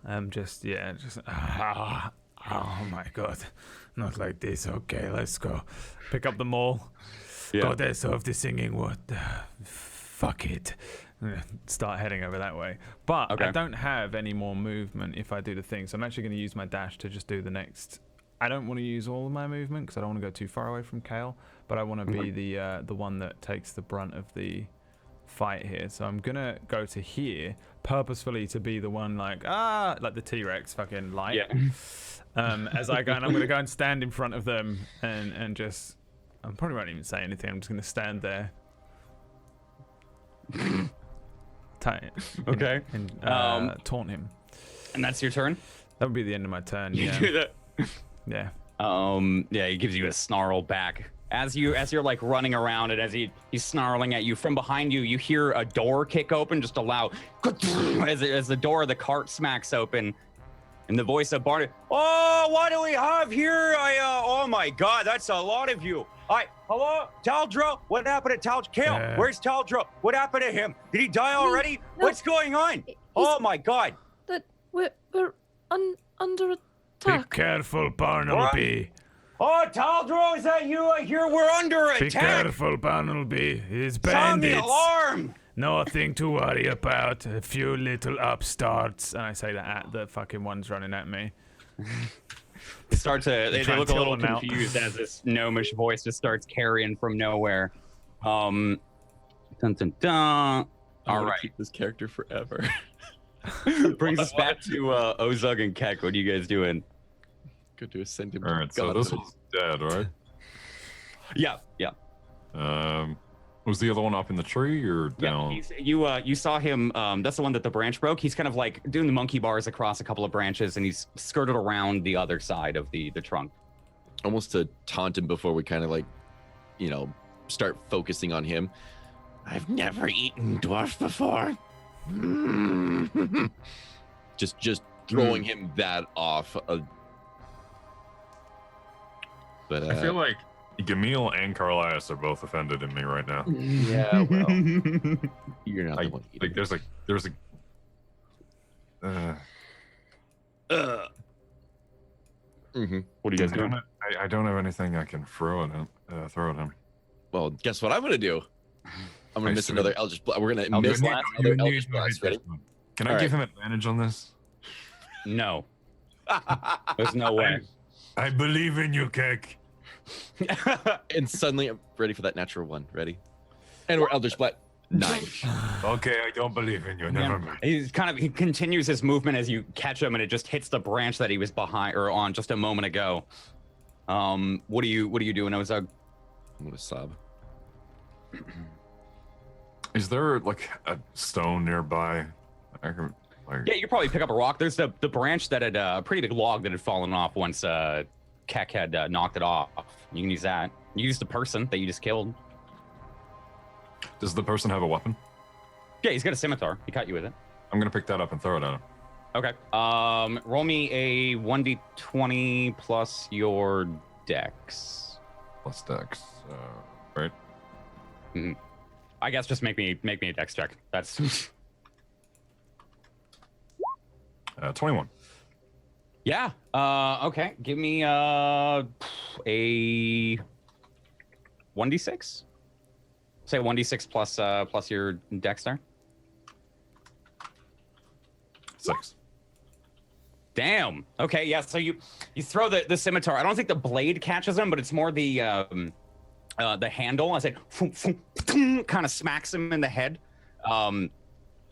Oh my god, not like this. Okay, let's go. Pick up the maul. Yeah. Goddess of the singing wood. Fuck it. Start heading over that way. But Okay. I don't have any more movement if I do the thing, so I'm actually going to use my dash to just do the next. I don't want to use all of my movement because I don't want to go too far away from Kale, but I want to be the one that takes the brunt of the fight here. So I'm gonna go to here purposefully to be the one like the T-Rex fucking light. Yeah. As I go, and I'm gonna go and stand in front of them and just, I probably won't even say anything. I'm just gonna stand there. Okay. And taunt him. And that's your turn? That would be the end of my turn. You Yeah. do that. Yeah. Yeah, he gives you a snarl back. As you're like running around and as he's snarling at you, from behind you, you hear a door kick open, just a loud as the door of the cart smacks open. And the voice of Barney, oh, what do we have here? Oh my God, that's a lot of you. Hello, Taldro? What happened to Taldro? Kale, where's Taldro? What happened to him? Did he die already? No. What's going on? Oh my God. We're under Be attack. careful, Barnaby. Oh, Taldro, is that you? I hear we're under Be attack. careful, Barnaby. It's Sound the bandits. alarm. Nothing to worry about. A few little upstarts. And I say that at the fucking ones running at me. They they try and look a little tilt them out. confused as this gnomish voice just starts carrying from nowhere. Dun dun dun. I All wanna right. keep this character forever. Brings us back to Ozug and Keck. What are you guys doing? Good to ascend him. All right, so this one's dead, right? Yeah. Was the other one up in the tree or down? Yeah, you saw him. That's the one that the branch broke. He's kind of like doing the monkey bars across a couple of branches, and he's skirted around the other side of the trunk. Almost to taunt him before we kind of like, start focusing on him. I've never eaten dwarf before. just throwing him that off. But I feel like Gamil and Carlias are both offended in me right now. yeah, well, you're not the one. Like there's a Mm-hmm. What are you guys doing? I don't have anything I can throw at him. Well, guess what I'm gonna do? I'm gonna I miss see. another Eldritch Blast. We're gonna Eldritch miss Blast? another Eldritch Blast. Ready? Can I All give right. him advantage on this? No. There's no way. I believe in you, Keck. And suddenly I'm ready for that natural one. Ready? And we're Eldritch Blast. 9. Okay, I don't believe in you. Never mind. He continues his movement as you catch him, and it just hits the branch that he was behind or on just a moment ago. What are you doing, Ozug? I'm gonna sob. Is there like a stone nearby? I can, like, Yeah, you could probably pick up a rock. There's the branch that had a pretty big log that had fallen off once Keck had knocked it off. You can use that. You use the person that you just killed. Does the person have a weapon? Yeah, he's got a scimitar. He cut you with it. I'm gonna pick that up and throw it at him. Okay. Roll me a 1d20 plus your dex. Plus dex. Right? I guess just make me a dex check. That's 21. yeah. Okay. Give me a 1d6. Say 1d6 plus your dex there. 6. Damn. Okay. Yeah. So you throw the scimitar. I don't think the blade catches him, but it's more the handle. I said, kind of smacks him in the head, and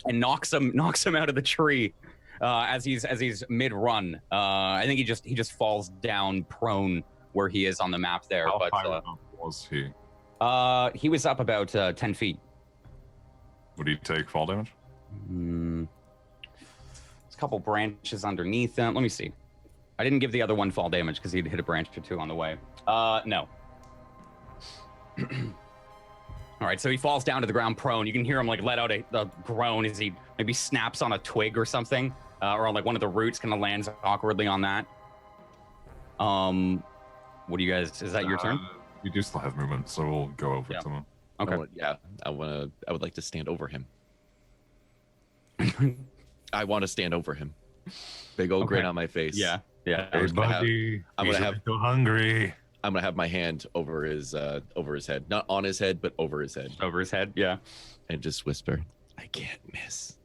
knocks him out of the tree as he's mid run. I think he just falls down prone where he is on the map there. How But high up was he? he was up about 10 feet. Would he take fall damage? There's a couple branches underneath him. Let me see. I didn't give the other one fall damage because he'd hit a branch or two on the way. No. All right, so he falls down to the ground prone. You can hear him like let out a groan as he maybe snaps on a twig or something, or on like one of the roots, kind of lands awkwardly on that. What do you guys? Is that your turn? We do still have movement, so we'll go over Yeah. to him. Okay. I would like to stand over him. I want to stand over him. Big old grin Okay. on my face. Yeah. Yeah. Hey, buddy. I'm he's gonna a have- little hungry. I'm gonna have my hand over his head, not on his head, but over his head, Over his head. Yeah. and just whisper, "I can't miss."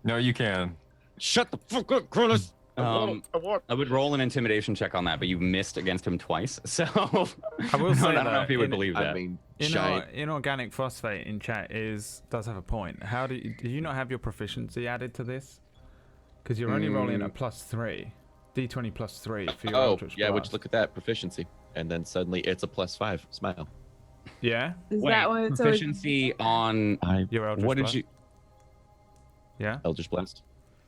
No, you can. Shut the fuck up, Cronus. I would roll an intimidation check on that, but you missed against him twice. So I will say I don't know that if he would in- believe that. I mean, Inorganic inorganic phosphate in chat does have a point. How do you not have your proficiency added to this? Because you're only rolling a +3, d20 +3 for your Eldritch yeah. Which Blast. look at that proficiency, and then suddenly it's a +5. Smile. Yeah, Is Wait, that what it's always? proficiency on your Eldritch what did Blast. you? Yeah. Eldritch Blast.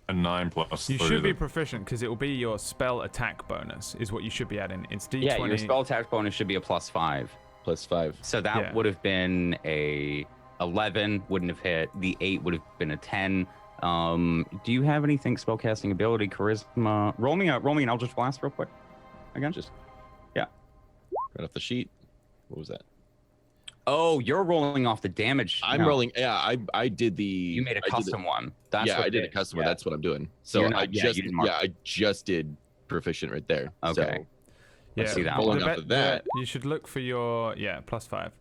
A 9 plus You 3. should be proficient because it will be your spell attack bonus is what you should be adding. It's d20. Yeah, your spell attack bonus should be a +5. +5. So that Yeah. would have been a 11. Wouldn't have hit. The 8 would have been a 10. Do you have anything spellcasting ability, charisma? Roll me an Eldritch Blast real quick. Again, just Right off the sheet. What was that? oh, you're rolling off the damage. I'm No, rolling. Yeah, I did the. You made a custom one. That's Yeah, what I it did a is. custom Yeah. one. That's what I'm doing. So You're not- I yeah, just you didn't mark I just did proficient right there. Okay. Yeah, see that one. the Off of that. you should look for your +5.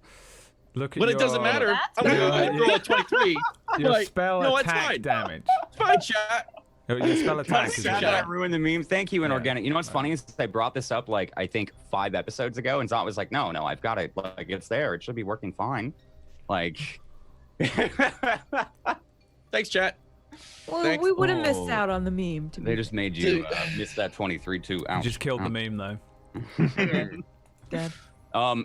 Look at But your, it doesn't matter. That's I'm gonna good. roll a 23. Your Like, spell no, it's attack fine. damage. It's fine, chat. Your spell attack is Sad your that I ruined the meme. Thank you, Inorganic. You know what's Yeah. funny is I brought this up like I think 5 episodes ago, and Zot was like, "No, I've got it. Like it's there. It should be working fine." Like, Thanks, chat. Well, Thanks. we would have missed Oh. out on the meme. To they be just made you miss that 23 too. You Ouch. just killed the Ouch. meme though. dead.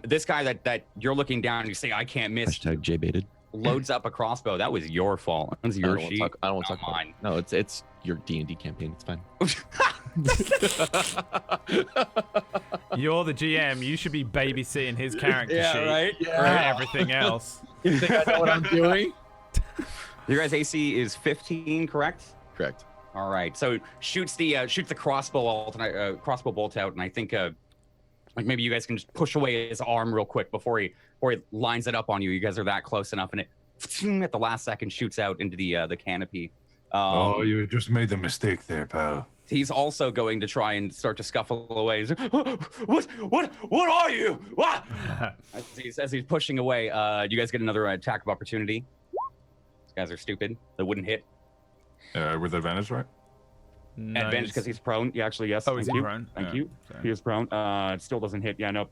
This guy that you're looking down and you say I can't miss Hashtag J-baited. loads up a crossbow. That was your fault. That was your sheet. I don't want to not talk about mine. it. No, it's your D&D campaign. It's fine. You're the GM. You should be babysitting his character Yeah, sheet right? for Yeah. everything else. You think I know what I'm doing? Your guys' AC is 15, correct? Correct. All right. So shoots the crossbow bolt out, and I think like maybe you guys can just push away his arm real quick before he lines it up on you. You guys are that close enough, and it at the last second shoots out into the canopy. Oh, you just made the mistake there, pal. He's also going to try and start to scuffle away. He's like, what are you? What? as he's pushing away, you guys get another attack of opportunity. These guys are stupid. They wouldn't hit. With advantage, right? Nice. Advantage because he's prone. Yeah, actually, yes. Oh, is Thank he you. prone? Thank Yeah, you. sorry. He is prone. It still doesn't hit. Yeah, no.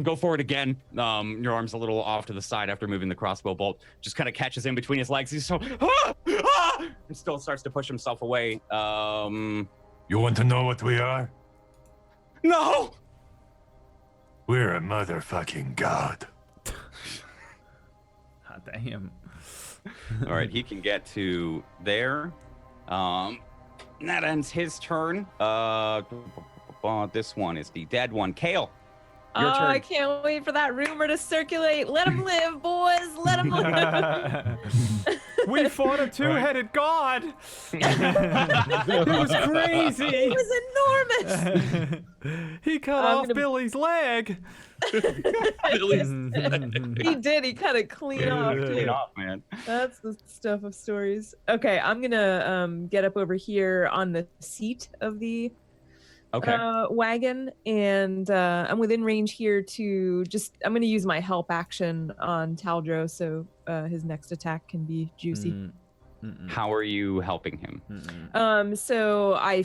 Go for it again. Your arm's a little off to the side after moving the crossbow bolt. Just kind of catches in between his legs. He's so and still starts to push himself away. You want to know what we are? No. We're a motherfucking god. Ah, damn. All right, he can get to there. And that ends his turn. This one is the dead one. Kale. Your turn. I can't wait for that rumor to circulate. Let him live, boys. Let him live. We fought a two-headed god. It was crazy. He was enormous. He cut I'm off gonna- Billy's leg. Billy's He did. He cut it clean off. Clean Too. off, man. That's the stuff of stories. Okay, I'm gonna get up over here on the seat of the Okay. wagon, and I'm within range here to I'm gonna use my help action on Taldro, so his next attack can be juicy. How are you helping him? So I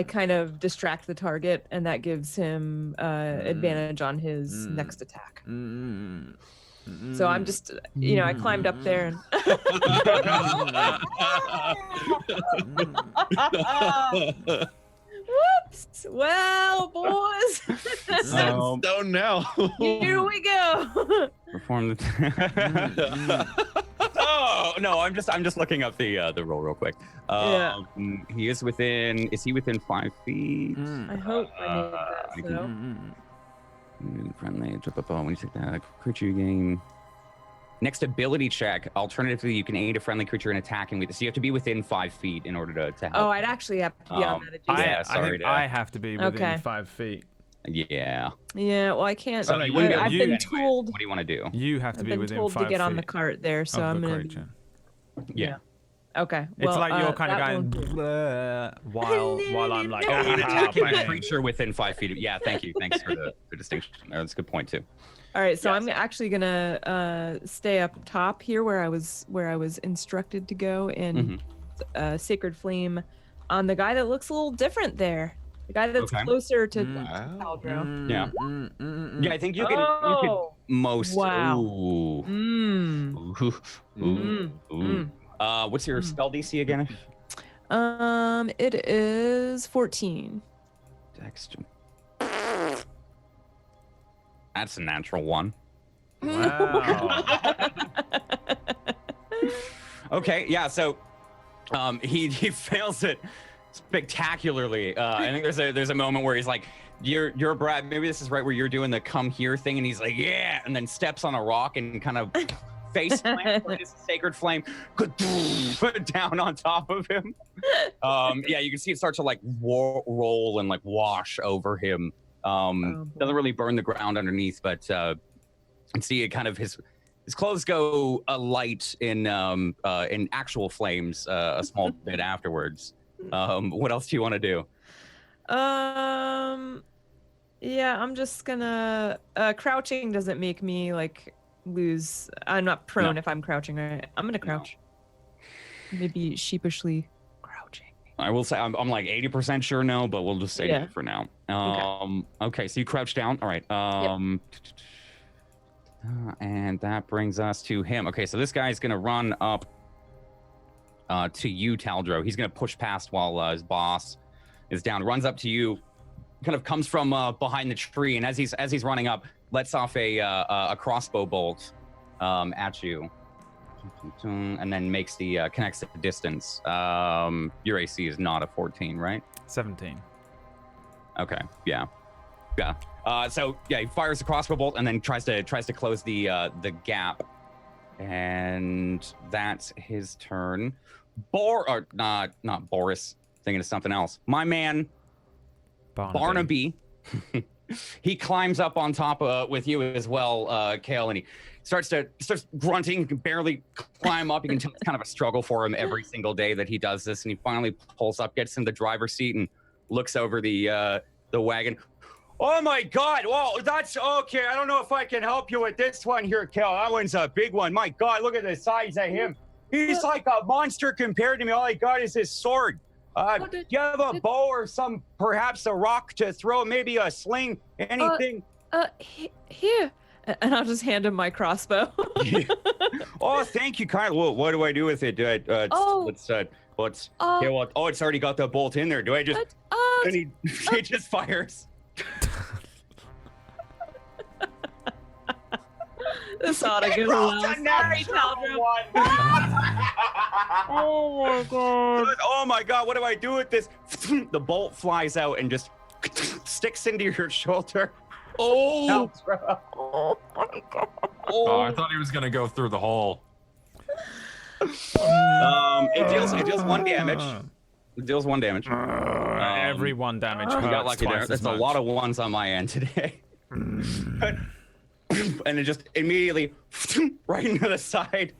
kind of distract the target, and that gives him advantage on his next attack. So I'm just, I climbed up there and. Whoops! Well, boys, Stone now. here we go. Perform the. Oh no! I'm just looking up the roll real quick. Yeah. He is within. Is he within 5 feet? I hope I made that. I So. Friendly. When you take that creature, you gain. Next ability check. Alternatively, you can aid a friendly creature in attacking with this. So you have to be within 5 feet in order to help. Oh, I'd actually have to be on that adjacent. Yeah, I sorry think to- I have to be within Okay. 5 feet. Yeah. Yeah, well, I can't. So you wouldn't be able I've to been do it anyways. told. What do you want to do? You have to I've be been within told 5 to get on feet the cart there, so of I'm the gonna. creature. Yeah. Okay. It's well, like you're kind of that going won't do. while I'm like, Oh, you're attacking the bang. creature within 5 feet. Yeah, thank you. Thanks for the distinction. That's a good point too. All right, so Yes. I'm actually gonna stay up top here where I was instructed to go, and Sacred Flame on the guy that looks a little different there. The guy that's Okay. closer to Wow. Taldro. Yeah. Yeah, I think you could. You could Oh. most. Wow. Ooh. Mm. Ooh. Ooh. Ooh. What's your spell DC again? It is 14. Dexter. That's a natural one. Wow. Okay, yeah. So, he fails it spectacularly. I think there's a moment where he's like, "You're Brad. Maybe this is right where you're doing the come here thing," and he's like, "Yeah," and then steps on a rock and kind of face plants with his sacred flame down on top of him. Yeah, you can see it start to like roll and like wash over him. Doesn't really burn the ground underneath, but you can see it kind of his clothes go alight in actual flames a small bit afterwards. What else do you want to do? Yeah, I'm just gonna crouching doesn't make me like lose. I'm not prone No. if I'm crouching, right? I'm gonna crouch. Maybe sheepishly crouching. I will say I'm like 80% sure no, but we'll just say Yeah. no for now. Okay, so you crouch down. All right. And that brings us to him. Okay, so this guy's gonna run up to you, Taldro. He's gonna push past while his boss is down. Runs up to you, kind of comes from behind the tree, and as he's running up, lets off a crossbow bolt at you, and then makes the connects the distance. Your AC is not a 14, right? 17. Okay. Yeah. So yeah, he fires the crossbow bolt and then tries to close the gap, and that's his turn. Not Boris. Thinking of something else. My man Barnaby. He climbs up on top with you as well, Kale, and he starts grunting. He can barely climb up. You can tell it's kind of a struggle for him every single day that he does this, and he finally pulls up, gets in the driver's seat, and looks over the wagon. Oh my God! Well, that's okay. I don't know if I can help you with this one here, Kel. That one's a big one. My God, look at the size of him. He's like a monster compared to me. All I got is his sword. Do you have a bow or perhaps a rock to throw? Maybe a sling? Anything? Here. And I'll just hand him my crossbow. Oh, thank you, Kyle. Well, what do I do with it? It's already got the bolt in there. Do I just? And he just fires. This ought to go well. Sorry, Taldro. Oh my God. Oh my God, what do I do with this? The bolt flies out and just sticks into your shoulder. Oh! my God. Oh, I thought he was gonna go through the hole. It deals 1 damage. It deals 1 damage. Every 1 damage. You got lucky there. That's a lot of ones on my end today. And it just immediately right into the side.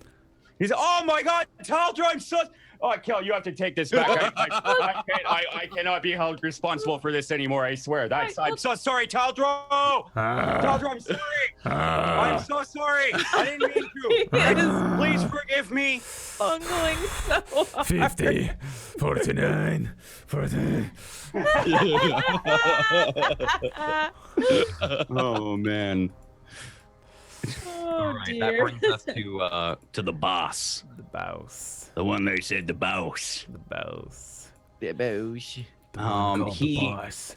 He's, oh my God, Taldro, I'm so. Oh, Kel, you have to take this back. I cannot be held responsible for this anymore. I swear. I'm so sorry, Taldro. Taldro, I'm sorry. I'm so sorry. I didn't mean to. Please forgive me. Bungling so hard. 50, 49, 40. Oh man. Oh, All right, dear. that brings us to the boss. The boss. The one they said the boss. The boss. The boss. The boss.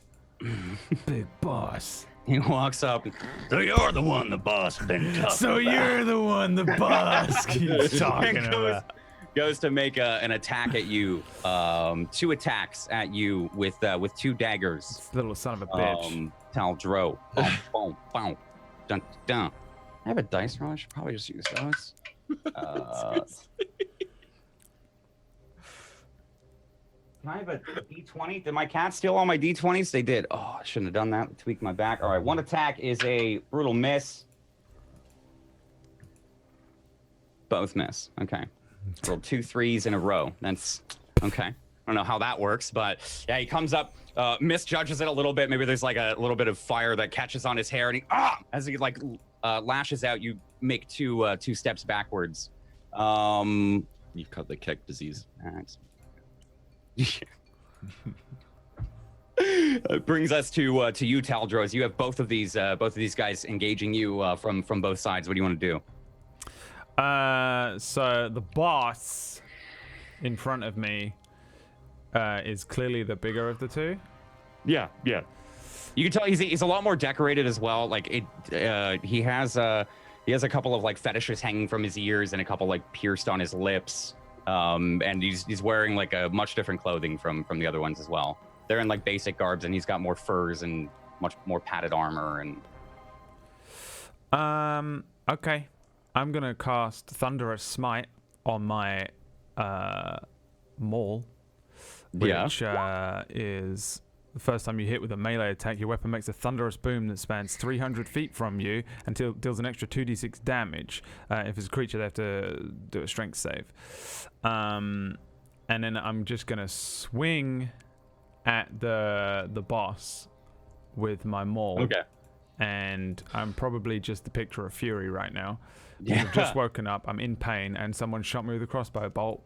Big boss. He walks up. So you're the one the boss been tough. So you're the one the boss keeps talking about. Goes to make an attack at you. 2 attacks at you with 2 daggers. This little son of a bitch. Taldro. Boom, boom, boom. Dun, dun. I have a dice roll. I should probably just use those. Can I have a D20? Did my cat steal all my D20s? They did. Oh, I shouldn't have done that. Tweak my back. All right, 1 attack is a brutal miss. Both miss. Okay. Rolled 2 3s in a row. That's okay. I don't know how that works, but yeah, he comes up, misjudges it a little bit. Maybe there's like a little bit of fire that catches on his hair, and as he like lashes out, you make 2 steps backwards. You've caught the Keck disease. It brings us to you, Taldro. As you have both of these guys engaging you from both sides. What do you want to do? So the boss in front of me is clearly the bigger of the 2. Yeah. You can tell he's a lot more decorated as well. Like he has a couple of like fetishes hanging from his ears and a couple like pierced on his lips. And he's wearing like a much different clothing from the other ones as well. They're in like basic garbs, and he's got more furs and much more padded armor and. Okay. I'm gonna cast Thunderous Smite on my maul, which is the first time you hit with a melee attack, your weapon makes a thunderous boom that spans 300 feet from you and deals an extra 2d6 damage. If it's a creature, they have to do a strength save. And then I'm just gonna swing at the boss with my maul. Okay. And I'm probably just the picture of fury right now. Yeah. I've just woken up. I'm in pain, and someone shot me with a crossbow bolt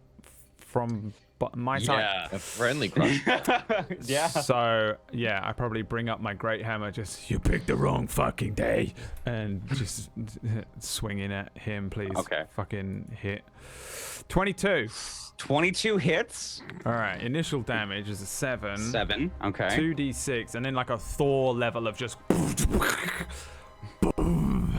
from my side. Yeah. A friendly crush. Yeah. So yeah, I probably bring up my great hammer. Just, you picked the wrong fucking day, and just swinging at him, please. Okay. Fucking hit. 22. 22 hits. All right. Initial damage is a 7. 7. Okay. 2d6, and then like a Thor level of just.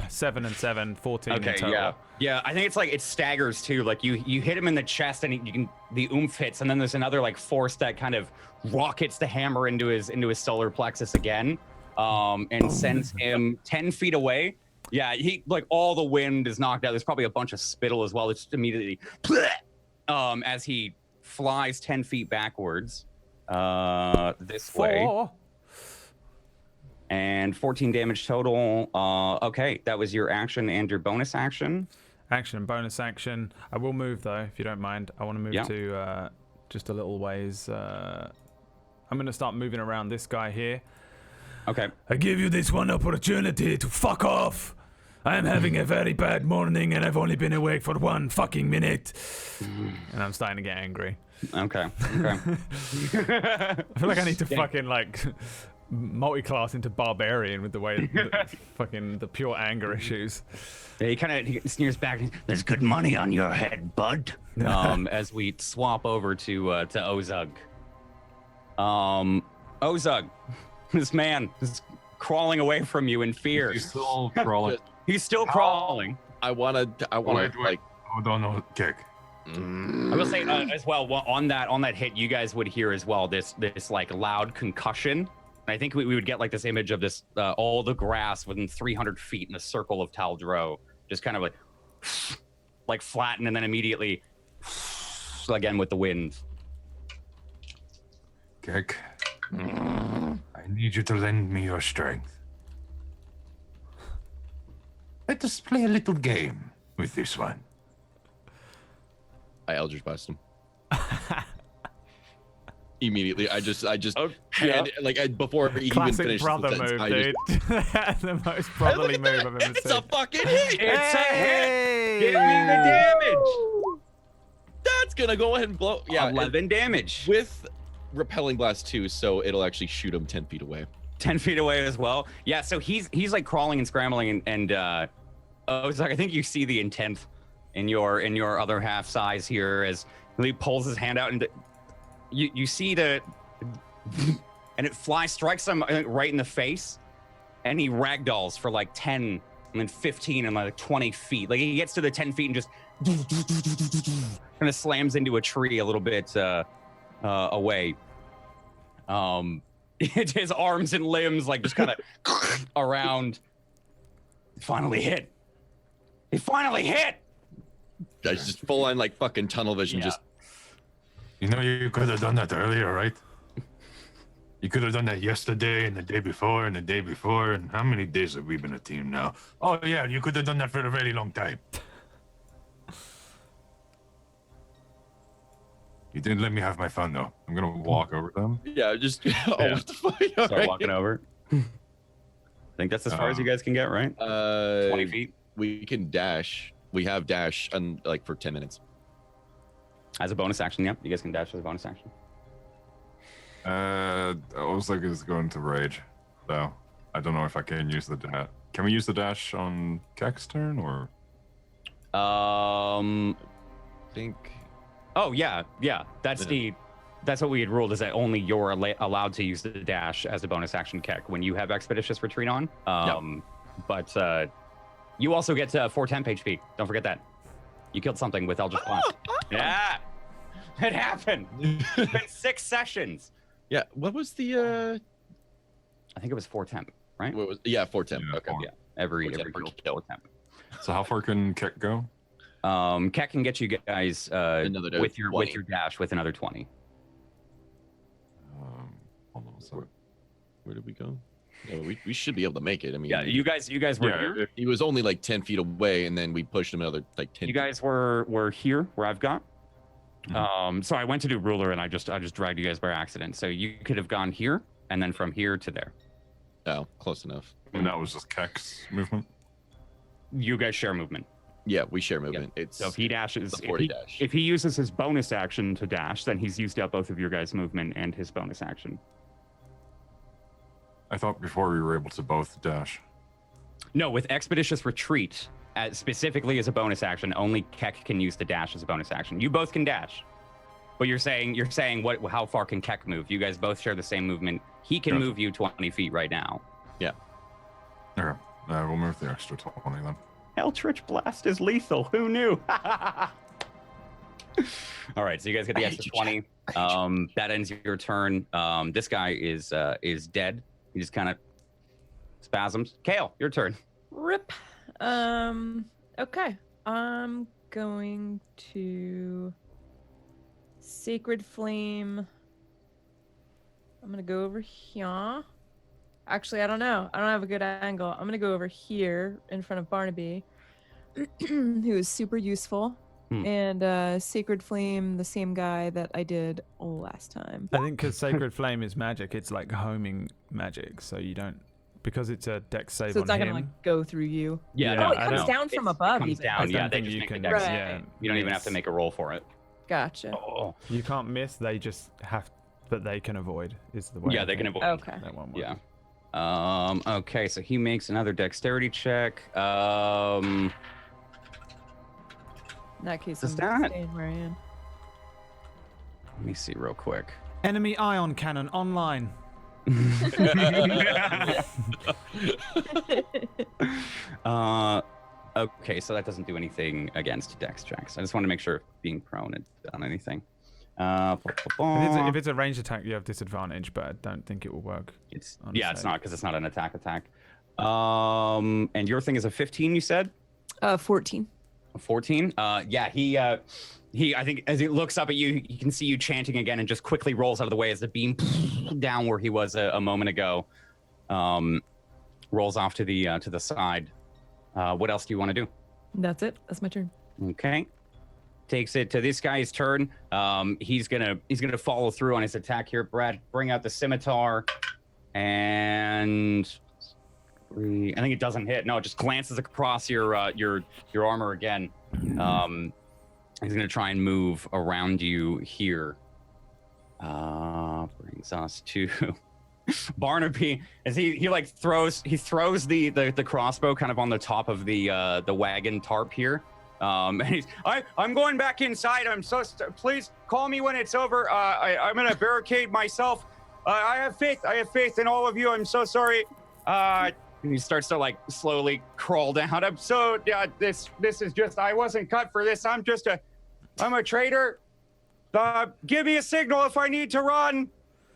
7 and 7, 14 in total. Yeah. I think it's like it staggers too. Like you hit him in the chest, and the oomph hits, and then there's another like force that kind of rockets the hammer into his solar plexus again, and sends him 10 feet away. Yeah, he like all the wind is knocked out. There's probably a bunch of spittle as well. It's just immediately, as he flies 10 feet backwards, this way. And 14 damage total. Okay, that was your action and your bonus action. Action and bonus action. I will move though, if you don't mind. I want to move to just a little ways I'm gonna start moving around this guy here. Okay. I give you this one opportunity to fuck off. I'm having a very bad morning and I've only been awake for 1 fucking minute. And I'm starting to get angry. Okay. I feel like I need to fucking like multi-class into barbarian with the way fucking the pure anger issues. Yeah, he sneers back. There's good money on your head, bud. As we swap over to Ozug. Ozug, this man is crawling away from you in fear. He's still crawling. He's still crawling. I wanna Wait. like. Hold on, no, kick. I will say as well on that hit, you guys would hear as well this like loud concussion. And I think we would get like this image of this all the grass within 300 feet in a circle of Taldro, just kind of like flatten and then immediately again with the wind. Kick. I need you to lend me your strength. Let us play a little game with this one. I Eldritch Blast him. Immediately, I just before he even Classic finished brother the sentence, move, dude. The most brotherly move I've ever seen. It's a fucking hit. It's a hit. Give me Hey! the damage. That's gonna go ahead and blow. Yeah, 11 damage. with repelling blast too, so it'll actually shoot him 10 feet away. 10 feet away as well. Yeah, so he's like crawling and scrambling and it's like I think you see the intent in your other half size here as he pulls his hand out and you see and it strikes him right in the face, and he ragdolls for like 10 and then 15 and like 20 feet. Like he gets to the 10 feet and just kind of slams into a tree a little bit away. His arms and limbs like just kind of around. Finally hit. He finally hit. That's just full on like fucking tunnel vision. Yeah. Just You know, you could have done that earlier, right? You could have done that yesterday and the day before and the day before. And how many days have we been a team now? Oh, yeah, you could have done that for a very long time. You didn't let me have my fun, though. I'm going to walk over to them. yeah, just what the fuck? All Start right. walking over. I think that's as far as you guys can get, right? 20 feet We can dash. We have dash and like for 10 minutes. as a bonus action. Yep, you guys can dash as a bonus action. I was like, it's going to rage, so I don't know if I can use the dash. Can we use the dash on Kek's turn, or? I think. Oh yeah. That's what we had ruled, is that only you're allowed to use the dash as a bonus action, Kek, when you have Expeditious Retreat on. But you also get 4 temp HP. Don't forget that. You killed something with Eldritch Blast. Yeah, it happened. It's been 6 sessions. Yeah. What was the? I think it was 4 temp, right? What was? Yeah, 4 temp. Yeah, Okay. 4. Yeah, every 4 temp per kill, kill. 4 temp. So how far can Kek go? Kek can get you guys Another with your 20. dash with another 20. Hold on a second. Where did we go? No, we should be able to make it. I mean, Yeah, you guys were Yeah, here. he was only like 10 feet away, and then we pushed him another like 10. You guys were here where I've got. Mhm. So I went to do ruler and I just dragged you guys by accident. So you could have gone here and then from here to there. Oh, close enough. And that was just Kek's movement. You guys share movement. Yeah, we share movement. It's So if he dashes, the 40 dash. if he uses his bonus action to dash, then he's used up both of your guys' movement and his bonus action. I thought before we were able to both dash. No, with Expeditious Retreat, specifically as a bonus action, only Kek can use the dash as a bonus action. You both can dash, but you're saying what? How far can Kek move? You guys both share the same movement. He can Gotcha. move you 20 feet right now. Okay, we'll move the extra 20 then. Eldritch Blast is lethal. Who knew? All right, so you guys get the I extra hate you, 20. That ends your turn. This guy is dead. He just kind of spasms. Kale, your turn. Rip. Okay. I'm going to Sacred Flame. I'm going to go over here. Actually, I don't know. I don't have a good angle. I'm going to go over here in front of Barnaby, who is super useful. And Sacred Flame, the same guy that I did last time. I think because Sacred Flame is magic, it's like homing magic, so you don't, because it's a dex save So it's on not him. gonna like go through you. Yeah, Yeah, Oh, it I comes don't- down from above. It comes even. down. I Yeah, don't they think just you make the can. dex. Right. Yeah, You don't even have miss. to make a roll for it. Gotcha. Oh. You can't miss. They just have, but they can avoid. Is the way. Yeah, I they can think avoid. Okay. That one works. Yeah. Okay, so he makes another dexterity check. In that case, Does I'm that- staying where I am. Let me see real quick. Enemy ion cannon online. Okay, so that doesn't do anything against dex checks. I just want to make sure being prone had done anything. If it's a ranged attack, you have disadvantage, but I don't think it will work. It's on yeah, a it's save. not because it's not an attack. And your thing is a 15, you said? 14. A 14? Yeah, he I think as he looks up at you, he can see you chanting again and just quickly rolls out of the way as the beam down where he was a moment ago. Rolls off to the side. What else do you want to do? That's it. That's my turn. Okay. Takes it to this guy's turn. He's gonna follow through on his attack here. Brad, bring out the scimitar, and I think it doesn't hit. No, it just glances across your armor again. He's gonna try and move around you here. Brings us to Barnaby. As he like throws the crossbow kind of on the top of the wagon tarp here. And I'm going back inside. Please call me when it's over. I'm gonna barricade myself. I have faith in all of you. I'm so sorry. And he starts to like slowly crawl down. This is just, I wasn't cut for this. I'm a traitor. Give me a signal if I need to run.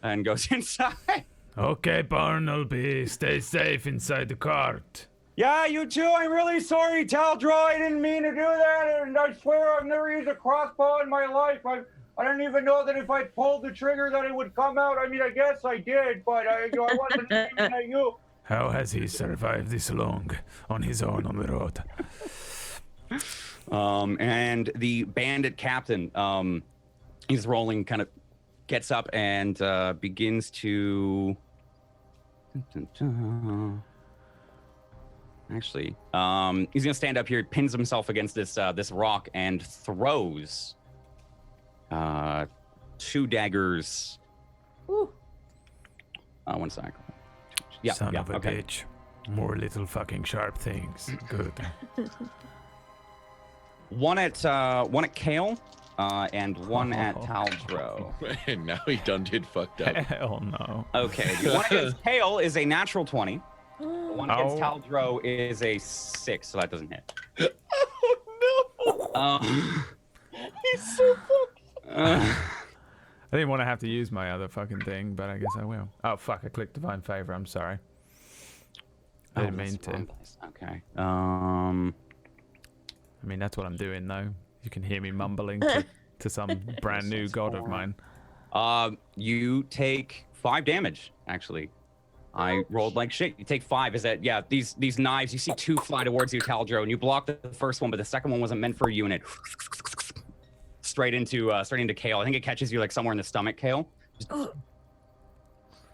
And goes inside. Okay, Barnaby, stay safe inside the cart. Yeah, you too. I'm really sorry, Taldro. I didn't mean to do that, and I swear I've never used a crossbow in my life. I didn't even know that if I pulled the trigger that it would come out. I mean, I guess I did, but I wasn't aiming at you. How has he survived this long on his own on the road? And the bandit captain, he's rolling, kind of gets up and begins to. Actually, he's gonna stand up here, pins himself against this rock, and throws 2 daggers. Ooh. 1 sec. Yeah, Son yeah, of a okay. bitch. More little fucking sharp things. Good. One at Kale, and one at Taldro. And now he done did fucked up. Hell no. Okay, the one against Kale is a natural 20. The one against Oh. Taldro is a 6, so that doesn't hit. Oh He's so fucked. I didn't want to have to use my other fucking thing, but I guess I will. Oh, fuck. I clicked Divine Favor. I'm sorry. I didn't mean to. Okay. I mean, that's what I'm doing, though. You can hear me mumbling to some brand new god of mine. You take 5 damage, actually. I rolled like shit. You take 5. Is that, yeah, these knives, you see 2 fly towards you, Taldro, and you block the first one, but the second one wasn't meant for you, and it straight into Kale. I think it catches you like somewhere in the stomach, Kale.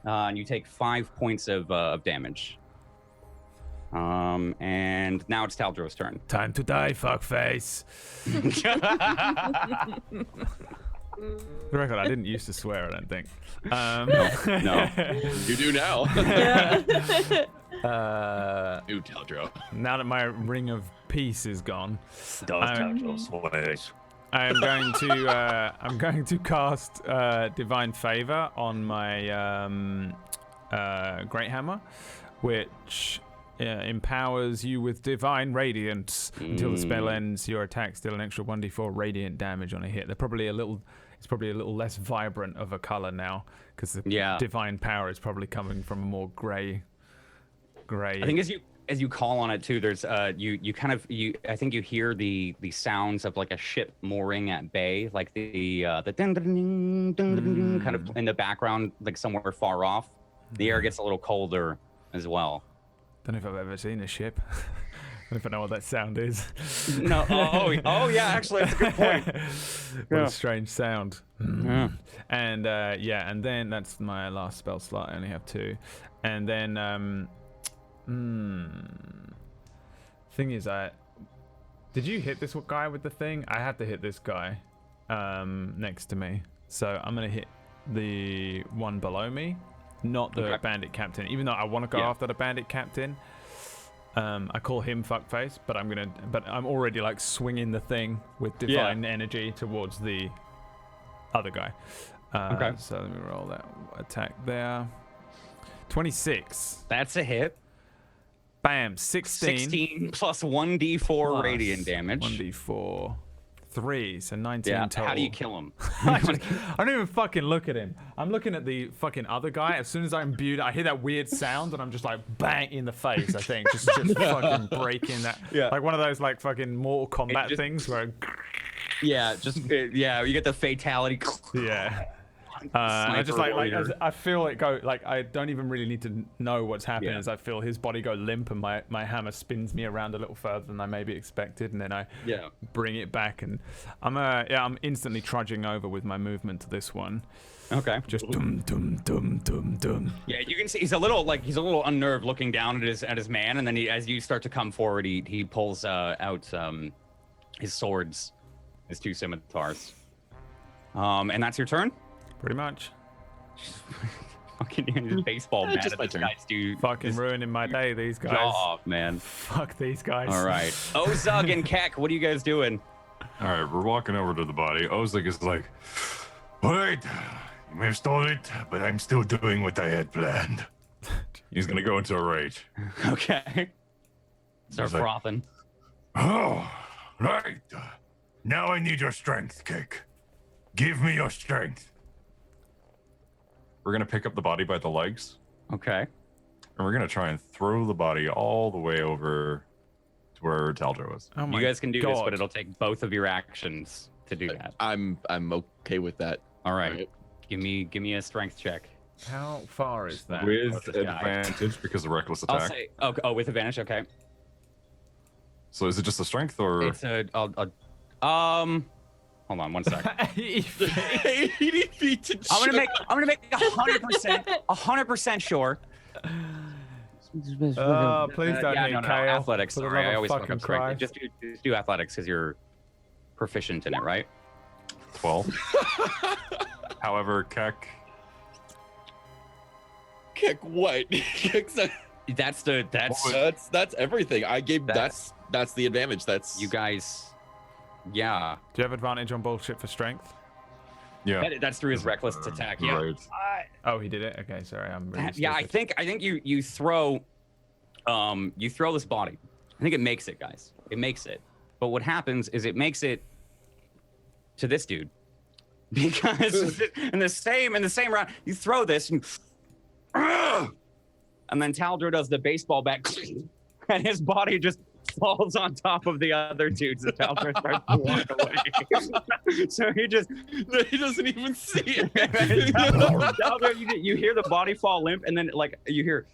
And you take 5 points of damage. And now it's Taldro's turn. Time to die, fuckface. For the record, I didn't used to swear, I don't think. No. You do now. Yeah. New Taldro. Now that my ring of peace is gone, I'm Swear. going to cast Divine Favor on my Great Hammer, which empowers you with Divine Radiance. Until the spell ends, your attacks deal an extra 1d4 radiant damage on a hit. It's probably a little less vibrant of a color now, because the divine power is probably coming from a more gray. I think as you call on it too, there's I think you hear the sounds of like a ship mooring at bay, like the ding, ding, ding, ding, kind of in the background, like somewhere far off. The air gets a little colder as well. Don't know if I've ever seen a ship. don't even know what that sound is. No. Oh, yeah. Actually, that's a good point. What Yeah. a strange sound. Yeah. And and then that's my last spell slot. I only have 2. And then thing is, did you hit this guy with the thing? I had to hit this guy next to me. So I'm gonna hit the one below me, not the bandit captain. Even though I want to go after the bandit captain, I call him fuckface. But I'm already like swinging the thing with divine energy towards the other guy. So let me roll that attack there. 26. That's a hit. Bam. 16. 16 plus 1d4 radiant damage. 1d4. 3, so 19 total. How do you kill him? I don't even fucking look at him. I'm looking at the fucking other guy. As soon as I'm imbued, I hear that weird sound, and I'm just like bang in the face. I think just fucking breaking that. Yeah. Like one of those like fucking Mortal Kombat things where. Yeah, you get the fatality. Yeah. I just I feel it go like I don't even really need to know what's happening as I feel his body go limp and my hammer spins me around a little further than I maybe expected, and then I bring it back, and I'm instantly trudging over with my movement to this one. Okay. Just dum dum dum dum dum. Yeah, you can see he's a little unnerved looking down at his man, and then as you start to come forward, he pulls out his swords, his 2 scimitars. And that's your turn? Pretty much. Fucking baseball bat just at my these turn. guys, dude. Fucking ruining my day, these guys. Off, man. Fuck these guys. All right. Ozug and Keck, what are you guys doing? All right, we're walking over to the body. Ozig is like, all right, you may have stole it, but I'm still doing what I had planned. He's gonna go into a rage. Okay. Start He's like, frothing. Oh, right. Now I need your strength, Cake. Give me your strength. We're gonna pick up the body by the legs, Okay. and we're gonna try and throw the body all the way over to where Taldro was. Oh my You guys can do this, God. but it'll take both of your actions to do that. I'm okay with that. All right. Give me a strength check. How far is that? With this guy. advantage because of reckless I'll attack. say with advantage. Okay. So is it just a strength or? It's hold on one sec. 80 feet to I'm gonna make 100% sure. Please don't hit no, Kale. athletics. For the Sorry, love I of always fuck fucking up strength. Christ. Just do athletics because you're proficient in it, right? 12. However, Keck. Kick what? That's That's everything. I gave That's- that's the advantage. That's you guys. Yeah, Do you have advantage on bullshit for strength? Yeah. that's through his reckless attack. Yeah. Right. Oh, he did it. Okay, sorry, I'm really Yeah, I stupid. think you throw this body. I think it makes it, guys. It makes it. But what happens is it makes it to this dude. Because in the same round, you throw this and then Taldro does the baseball bat and his body just falls on top of the other dudes as Taldro starts to walk away. So he doesn't even see it. Taldro, you hear the body fall limp, and then like you hear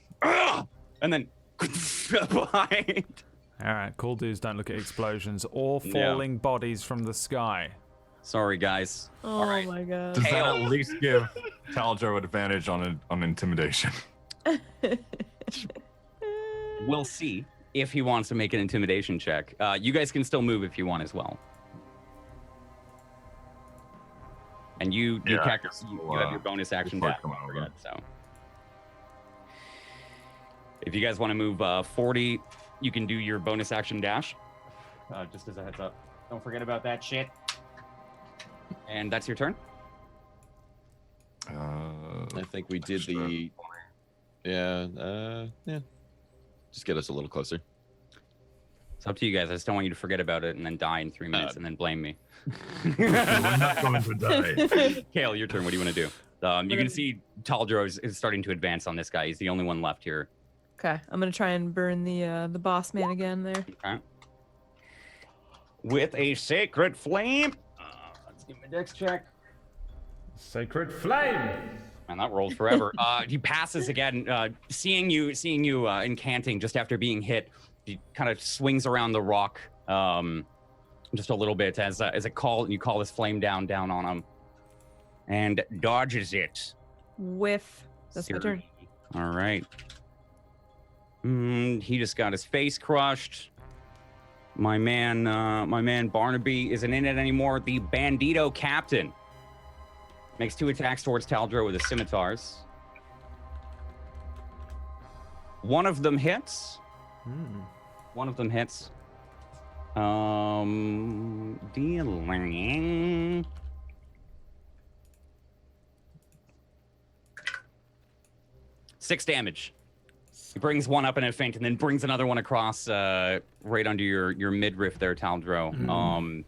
and then behind. All right, cool dudes don't look at explosions or falling bodies from the sky. Sorry, guys. Oh All right. my god. Does that at least give Taldro advantage on intimidation? We'll see if he wants to make an intimidation check. You guys can still move if you want as well. And you Yeah, I have guess your bonus action before dash. coming Don't over. forget, so if you guys want to move 40, you can do your bonus action dash. Just as a heads up. Don't forget about that shit. And that's your turn. I think we did the. Yeah. Just get us a little closer. It's up to you guys. I just don't want you to forget about it and then die in 3 minutes and then blame me. We're not going to die. Kale, your turn. What do you want to do? You can see Taldro is starting to advance on this guy. He's the only one left here. Okay, I'm gonna try and burn the boss man again there. Okay. With a sacred flame. Let's give him a dex check. Sacred flame. Man, that rolled forever. He passes again, seeing you incanting just after being hit. He kind of swings around the rock just a little bit as a call. You call this flame down on him, and dodges it. Whiff. That's my turn. All right. He just got his face crushed. My man Barnaby isn't in it anymore. The Bandito captain makes 2 attacks towards Taldro with his scimitars. One of them hits. One of them hits. Dealing 6 damage. He brings one up in a feint and then brings another one across right under your midriff there, Taldro.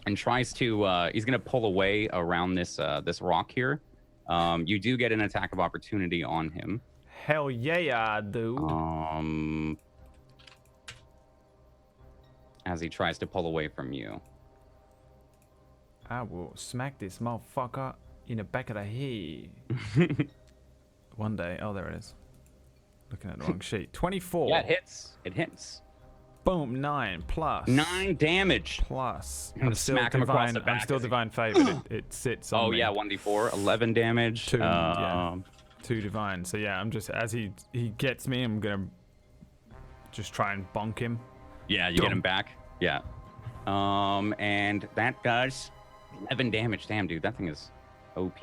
And tries to he's gonna pull away around this rock here. You do get an attack of opportunity on him. Hell yeah, dude. As he tries to pull away from you. I will smack this motherfucker in the back of the head. One day. Oh, there it is. Looking at the wrong sheet. 24. Yeah, it hits. It hits. Boom, 9 plus. 9 damage. Plus. I'm smack him across the back. I'm still divine favored. It sits on me. Yeah, 1d4, 11 damage. 2 divine. So yeah, I'm just as he gets me, I'm gonna just try and bonk him. Yeah, you get him back. Yeah. And that does 11 damage. Damn, dude, that thing is OP.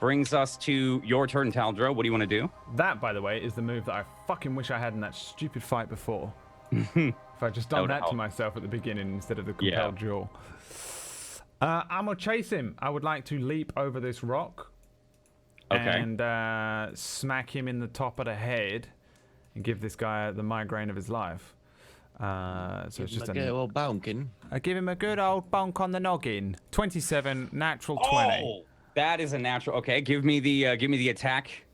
Brings us to your turn, Taldro. What do you want to do? That, by the way, is the move that I fucking wish I had in that stupid fight before. If I just done that to myself at the beginning instead of the compelled duel. I'm gonna chase him. I would like to leap over this rock. And smack him in the top of the head and give this guy the migraine of his life. So it's just a old bonking. I give him a good old bonk on the noggin. 27, natural 20. Oh, that is a natural. Okay, give me the attack,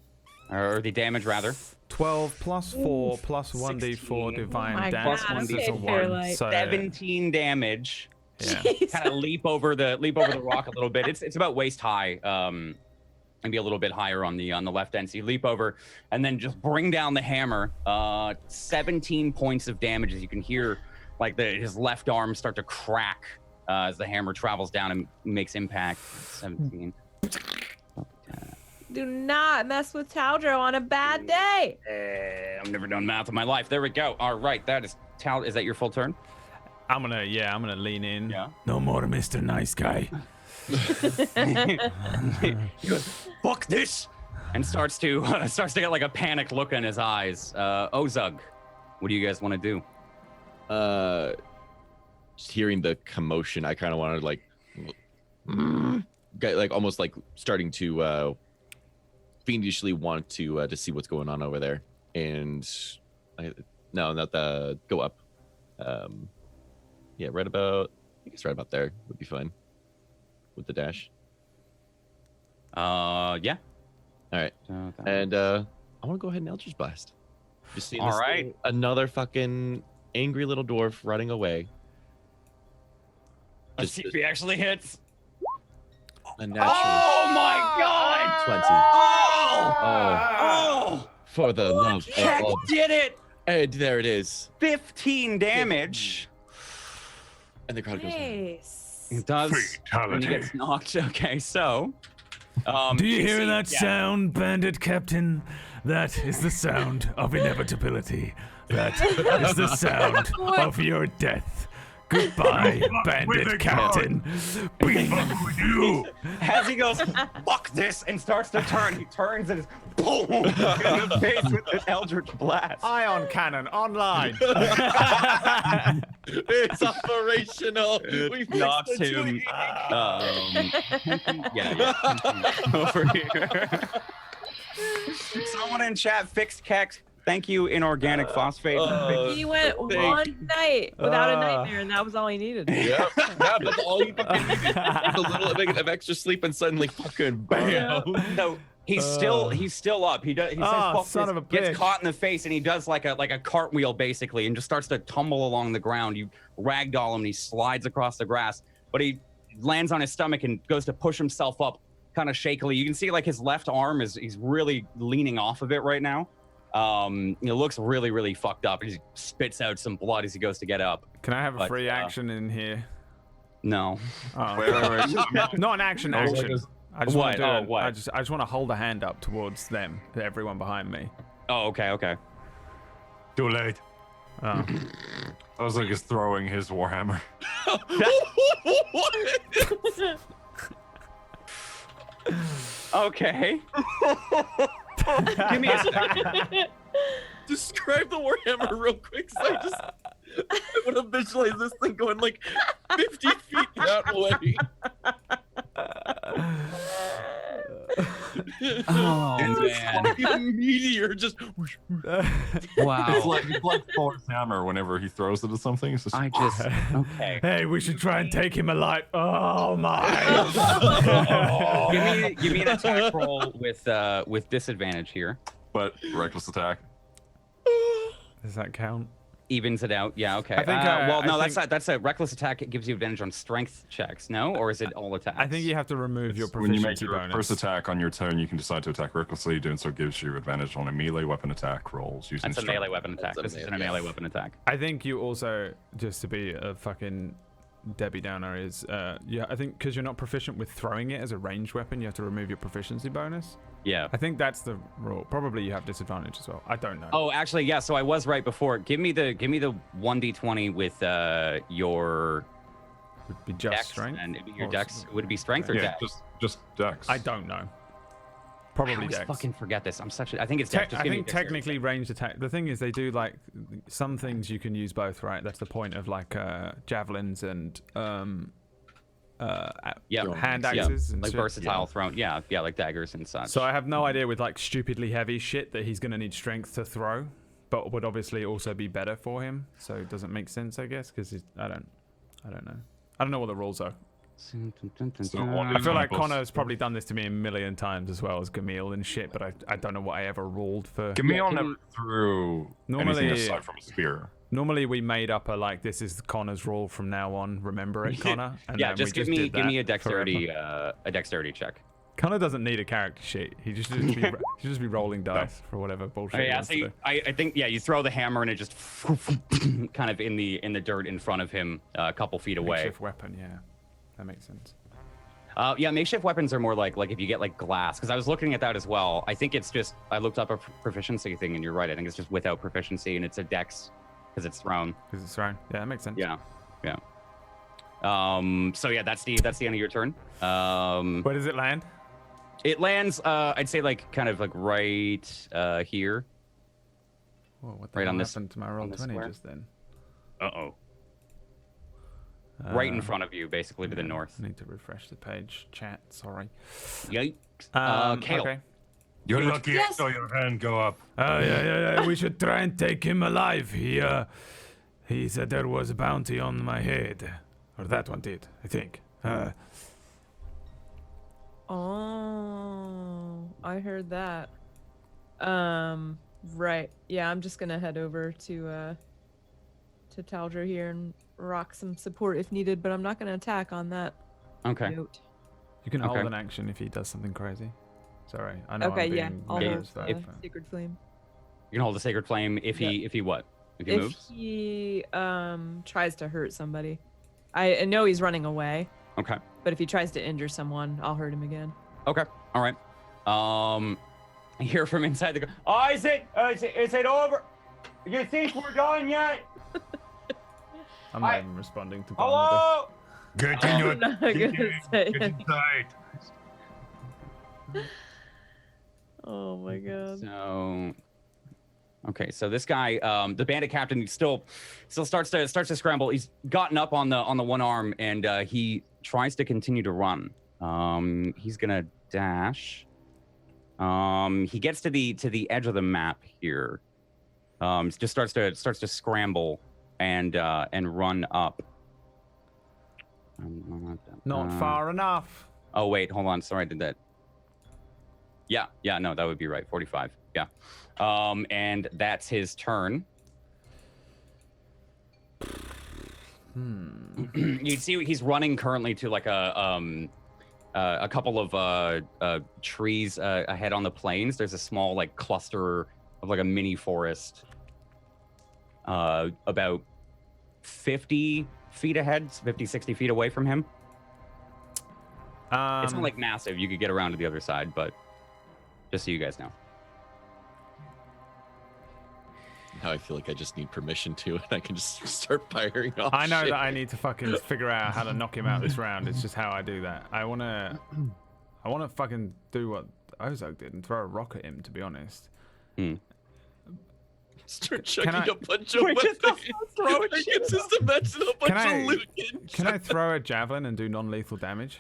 or the damage rather. 12 plus 4 plus 1d4 divine damage. Plus 1d4. So 17 damage. Yeah. Kind of leap over the rock a little bit. It's about waist high. Maybe a little bit higher on the left end. So you leap over and then just bring down the hammer. 17 points of damage as you can hear like his left arm start to crack as the hammer travels down and makes impact. 17. Do not mess with Taldro on a bad day. I've never done math in my life. There we go. All right, that is Is that your full turn? I'm gonna lean in. Yeah. No more, Mr. Nice Guy. He goes, fuck this, and starts to get like a panic look in his eyes. Ozug, what do you guys want to do? Just hearing the commotion, I kind of wanted like almost like starting to fiendishly want to see what's going on over there, and go up. Right about there would be fine. With the dash. Yeah. All right. And I want to go ahead and Eldritch Blast. Just see all right. Another fucking angry little dwarf running away. Let's see if he actually hits. A natural. Oh my god! 20. Oh. For the love Heck of did it! And there it is. 15 damage. And the crowd goes. Nice. It does. Fatality. When he gets knocked. Okay, so. Do you hear that sound, Bandit Captain? That is the sound of inevitability. That is the sound of your death. Goodbye, Bandit Captain. You. As he goes, fuck this, and starts to turn, he turns and is boom in the face with an Eldritch Blast. Ion cannon online. It's operational. We knocks him. Over here. Someone in chat fixed Keck. Thank you, Inorganic Phosphate. He went one night without a nightmare, and that was all he needed. Yeah, that's all you fucking needed. A little bit of extra sleep, and suddenly fucking bam. No, he's still up. He says, "Fuck son this," of a gets bitch. caught in the face, and he does like a cartwheel basically, and just starts to tumble along the ground. You ragdoll him, and he slides across the grass, but he lands on his stomach and goes to push himself up, kind of shakily. You can see like his left arm he's really leaning off of it right now. It looks really, really fucked up. He spits out some blood as he goes to get up. Can I have a free action in here? No. Oh. Wait. Not an action. I just What? want to Oh, what? I just want to hold a hand up towards them, to everyone behind me. Oh, okay. Too late. Oh. Ozlik is throwing his warhammer. Okay. Give me a second. Describe the Warhammer real quick. So I want to visualize this thing going like 50 feet that way. Oh man! Fucking meteor just. Wow. It's like Thor's hammer whenever he throws it at something. It's just, Okay. Hey, we should try and take him alive. Oh my! Give me an attack roll with disadvantage here. but reckless attack. Does that count? Evens it out. Yeah. Okay. I think, well, I no, think- that's a reckless attack. It gives you advantage on strength checks. No, or is it all attacks? I think you have to remove your When you make proficiency your bonus. first attack on your turn, you can decide to attack recklessly. Doing so gives you advantage on a melee weapon attack rolls using That's a strength. melee weapon attack. This isn't a melee weapon attack. I think you also, just to be a fucking Debbie Downer, is yeah. I think because you're not proficient with throwing it as a ranged weapon, you have to remove your proficiency bonus. Yeah. I think that's the rule. Probably you have disadvantage as well. I don't know. Oh, actually, yeah. So I was right before. Give me the 1d20 with your Would be just dex strength. and it'd be your Or- dex. Would it be strength or Yeah, dex? just dex. I don't know. I Probably always dex. fucking forget this. I'm such a. I think it's dex. Just I give me think dexterity. technically ranged attack. The thing is, they do like some things you can use both, right? That's the point of like javelins and Yeah. hand Yeah. axes and Like shit. versatile thrown. Yeah, like daggers and such. So I have no idea with like stupidly heavy shit that he's gonna need strength to throw, but would obviously also be better for him. So it doesn't make sense, I guess, because I don't know. I don't know what the rules are. So I feel like plus- Connor's probably done this to me a million times as well as Gamil and shit, but I don't know what I ever ruled for. Camille never threw Normally- anything aside from a spear. Normally we made up a like this is Connor's rule from now on. Remember it, Connor. And yeah, then just we give me did that a dexterity forever. a dexterity check. Connor doesn't need a character sheet. He just he just be rolling dice for whatever bullshit. Oh, he yeah, wants so to do. I think you throw the hammer and it just kind of in the dirt in front of him, a couple feet away. Makeshift weapon, yeah, that makes sense. Yeah, makeshift weapons are more like if you get like glass, because I was looking at that as well. I think it's just I looked up a proficiency thing and you're right. I think it's just without proficiency and it's a dex because it's thrown. Because it's thrown. Yeah, that makes sense. Yeah. So yeah, that's the end of your turn. Where does it land? It lands, I'd say like kind of like right here. Whoa, what the Right hell on this- happened to my roll on this 20 square? just then? Uh-oh. Right in front of you, basically to the yeah, north. I need to refresh the page. Chat, sorry. Yikes. Kale. Okay. You're Yes. lucky I saw your hand go up. Oh yeah. We should try and take him alive. He said there was a bounty on my head, or that one did, I think. Oh, I heard that. Right. Yeah, I'm just gonna head over to Taldra here and rock some support if needed, but I'm not gonna attack on that Okay. note. You can hold Okay. an action if he does something crazy. Sorry, I know. Okay, I'm yeah, being I'll weird hold as that, the but- Sacred Flame. You can hold the sacred flame if he what? If he moves? He tries to hurt somebody. I know he's running away, Okay. but if he tries to injure someone, I'll hurt him again. Okay. All right. I hear from inside the. Oh, is it over? You think we're done yet? I'm not even responding to Barnaby. Hello? Get in your I'm not gonna say get inside. Oh my god. So, okay. So this guy, the bandit captain, still starts to scramble. He's gotten up on the one arm and he tries to continue to run. He's gonna dash. He gets to the edge of the map here. Just starts to scramble and run up. Not far enough. Oh wait, hold on. Sorry, I did that. Yeah, no, that would be right. 45. Yeah. And that's his turn. You see, he's running currently to like a a couple of trees ahead on the plains. There's a small like cluster of like a mini forest. About 50 feet ahead, 50, 60 feet away from him. It's not like massive. You could get around to the other side, but just so you guys know. Now I feel like I just need permission to, and I can just start firing off. I know shit. that I need to fucking figure out how to knock him out this round. It's just how I do that. I wanna fucking do what Ozog did and throw a rock at him. To be honest. Start chucking I- a bunch of weapons. It's just imagine a bunch of loot. Can I throw a javelin and do non-lethal damage?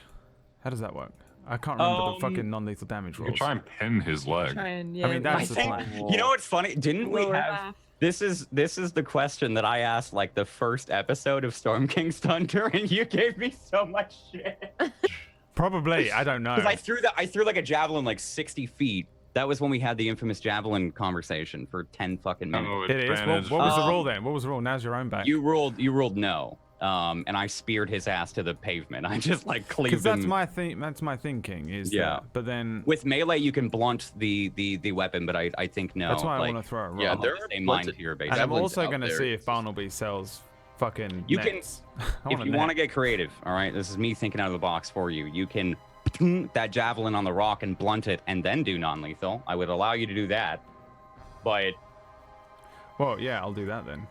How does that work? I can't remember the fucking non-lethal damage You rules. can try and pin his leg. Try and, I mean, that's I the think, plan. you know what's funny? Didn't we lower have... half. This is the question that I asked like the first episode of Storm King's Thunder, and you gave me so much shit. Probably. I don't know. Because I threw like a javelin like 60 feet. That was when we had the infamous javelin conversation for 10 fucking minutes. Oh, It is. advantage. What was the rule then? What was the rule? Now's your own back. You ruled no. And I speared his ass to the pavement. I just like cleaved Because that's him. my thing. That's my thinking. Is Yeah. that, but then With melee, you can blunt the weapon, but I think no. that's why I like, want to throw a rock. Yeah, I'll there just are stay bunch mine of- here, and basically. I'm javelins also out going to there. see if Barnaby sells fucking. You can- nets. If you want to get creative, all right, this is me thinking out of the box for you. You can that javelin on the rock and blunt it, and then do non-lethal. I would allow you to do that, but Well, yeah, I'll do that then.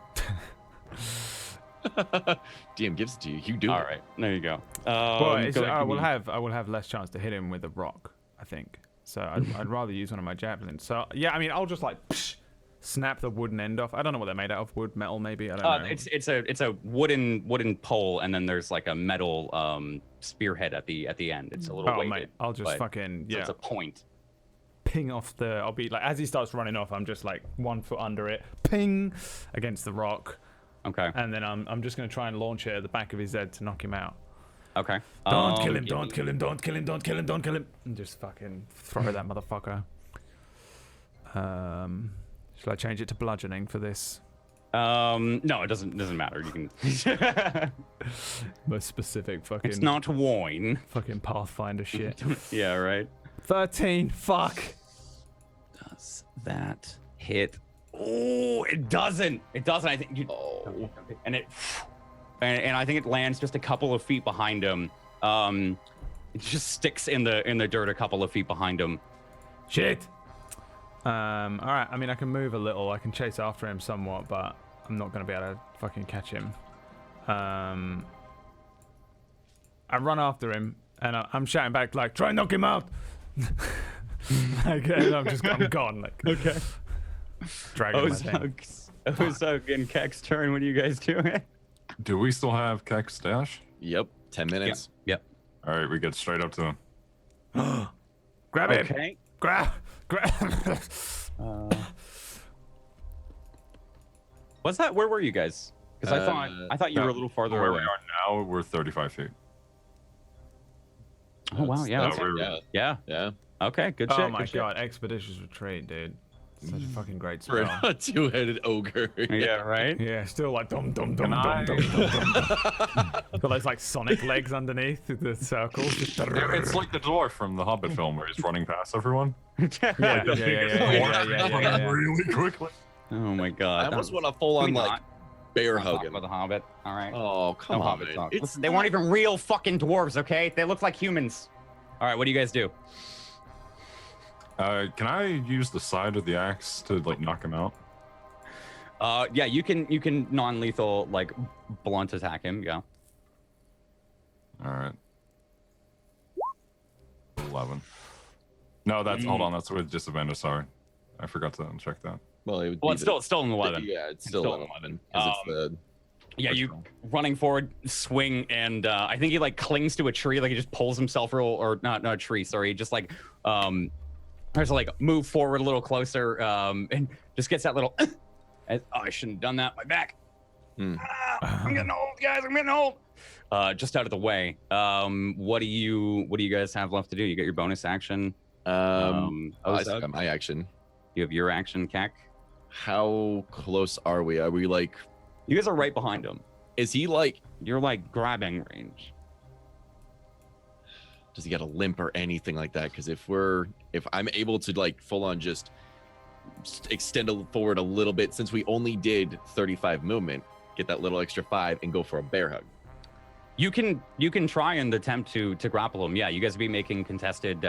DM gives it to you. You do. all it. right, there you go. Well, it's, go ahead, I will continue. have less chance to hit him with a rock. I think. So I'd rather use one of my javelins. So yeah, I mean, I'll just like snap the wooden end off. I don't know what they're made out of. Wood, metal, maybe. I don't know. It's a wooden pole, and then there's like a metal spearhead at the end. It's a little Oh weighted. mate, I'll just but- fucking so yeah. it's a point. Ping off the. I'll be like as he starts running off. I'm just like 1 foot under it, ping against the rock, Okay. and then I'm just gonna try and launch it at the back of his head to knock him out. Okay. Don't kill him! give Don't me- kill him! Don't kill him! Don't kill him! Don't kill him! And just fucking throw that motherfucker. Shall I change it to bludgeoning for this? No, it doesn't matter. You can. Most specific fucking. It's not wine. Fucking Pathfinder shit. Yeah. Right. 13. Fuck. Does that hit? Oh, it doesn't. It doesn't. I think you. Oh. And it. And I think it lands just a couple of feet behind him. It just sticks in the dirt a couple of feet behind him. Shit. All right. I mean, I can move a little. I can chase after him somewhat, but I'm not gonna be able to fucking catch him. I run after him, and I'm shouting back like, "Try and knock him out!" Like, and I'm gone. Like, okay. Dragging my thing. Ozug and Kek's turn. What are you guys doing? Do we still have Keck's stash? Yep. 10 minutes. Yep. All right, we get straight up to him. Grab him. Okay. Grab. What's that? Where were you guys? Because I thought you were a little farther Where away. we are now, we're 35 feet. Oh wow, yeah, That's- okay. yeah. Yeah. Yeah. Okay, good shit. Oh my good shit. god, expeditious retreat, dude. Such a fucking great For spell. a two-headed ogre. Yeah, right. Yeah, still like dum dum dum I- dum dum dum dum. Got those like Sonic legs underneath the circles. Just It's like the dwarf from the Hobbit film where he's running past everyone. yeah. Really quickly. Oh my god. I almost want a full-on, Can we like, not bear talk hug him. about the Hobbit. All right. Oh, come No on. Hobbit man. talk. It's Listen, they weren't even real fucking dwarves, okay? They look like humans. All right, what do you guys do? Can I use the side of the axe to like knock him out? Yeah, you can non-lethal like blunt attack him. Yeah. All right. 11. No, that's hold on. That's with disadvantage. Sorry, I forgot to check that. Well, it would Well, be it's the- still an 11. Yeah, it's still still an an 11. 'cause it's the Yeah, First you roll. running forward, swing, and I think he like clings to a tree, like he just pulls himself or not a tree, sorry, just like tries to like move forward a little closer, and just gets that little. Oh, I shouldn't have done that. My back. I'm getting old, guys. I'm getting old. Just out of the way. What do you guys have left to do? You got your bonus action. I Ozug? still got my action. You have your action, Kek. How close are we? Are we like? You guys are right behind him. Is he like? You're like grabbing range. does he got a limp or anything like that? Because if I'm able to like full on just extend forward a little bit, since we only did 35 movement, get that little extra 5 and go for a bear hug. You can try and attempt to grapple him. Yeah, you guys will be making contested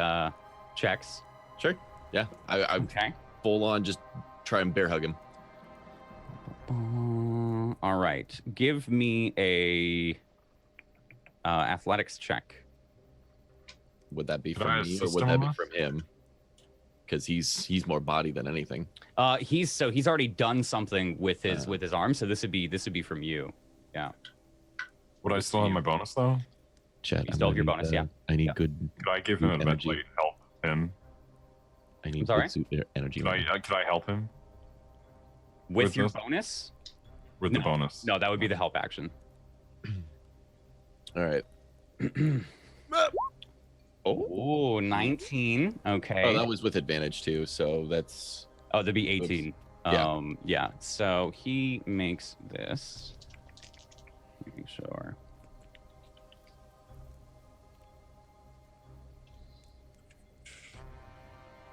checks. Sure. Yeah. I Okay. full on just try and bear hug him. All right. Give me a athletics check. Would that be Could from I me or assist would him that on be that? from him? Because he's more body than anything. He's already done something with his arm, so this would be from you. Yeah. Would I still have my bonus though? Chad, You still have your bonus, yeah. I need Yeah. good. Could I give him Good a energy. medley help him? I need sorry? good suit energy. Could I help him With your this? bonus? with the bonus? No, that would be the help action. All right. Oh, 19. Okay. Oh, that was with advantage too. So that's Oh, that'd be 18. Yeah. Yeah. So he makes this. Making sure.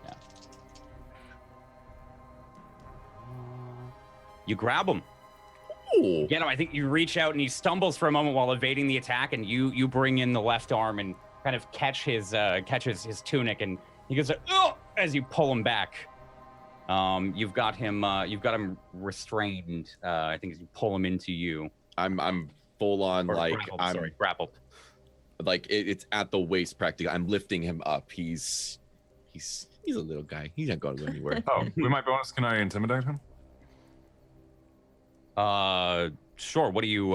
Yeah. You grab him. Ooh. Get him. I think you reach out and he stumbles for a moment while evading the attack, and you bring in the left arm and kind of catch his tunic, and he goes "Oh!" as you pull him back. You've got him restrained. I think as you pull him into you. I'm full on Or like grappled, grappled. like it's at the waist practically. I'm lifting him up. He's a little guy. He's not going to go anywhere. Oh, with my bonus, can I intimidate him? Sure. What do you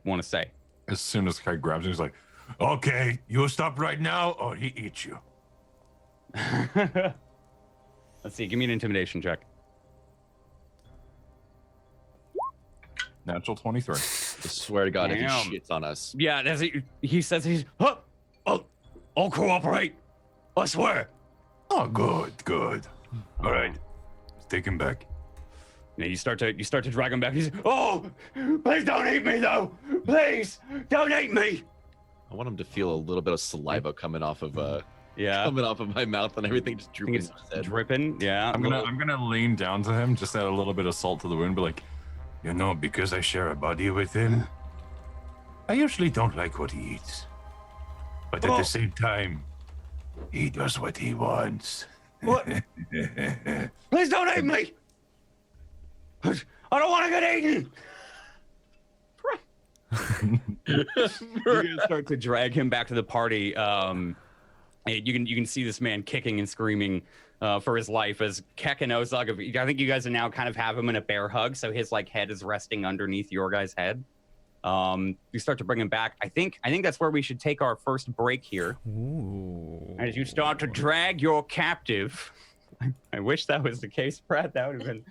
want to say? As soon as Kai grabs him, he's like, "Okay, you'll stop right now, or he eats you." Let's see. Give me an intimidation check. Natural 23. I swear to God, if he Damn. shits on us. Yeah, he says I'll cooperate. I swear. Oh, good. All right, let's take him back. And you start to drag him back. He's please don't eat me though. Please don't eat me. I want him to feel a little bit of saliva coming off of Yeah. coming off of my mouth and everything just I drooping. think in his it's head. dripping. Yeah. I'm gonna lean down to him, just add a little bit of salt to the wound, be like, you know, because I share a body with him, I usually don't like what he eats, but at the same time, he does what he wants. What? Please don't eat me. I don't want to get eaten. You're gonna start to drag him back to the party. And you can see this man kicking and screaming for his life as Keck and Ozog. I think you guys are now kind of have him in a bear hug, so his like head is resting underneath your guys' head. You start to bring him back. I think that's where we should take our first break here. Ooh. As you start to drag your captive. I wish that was the case, Brad. That would have been.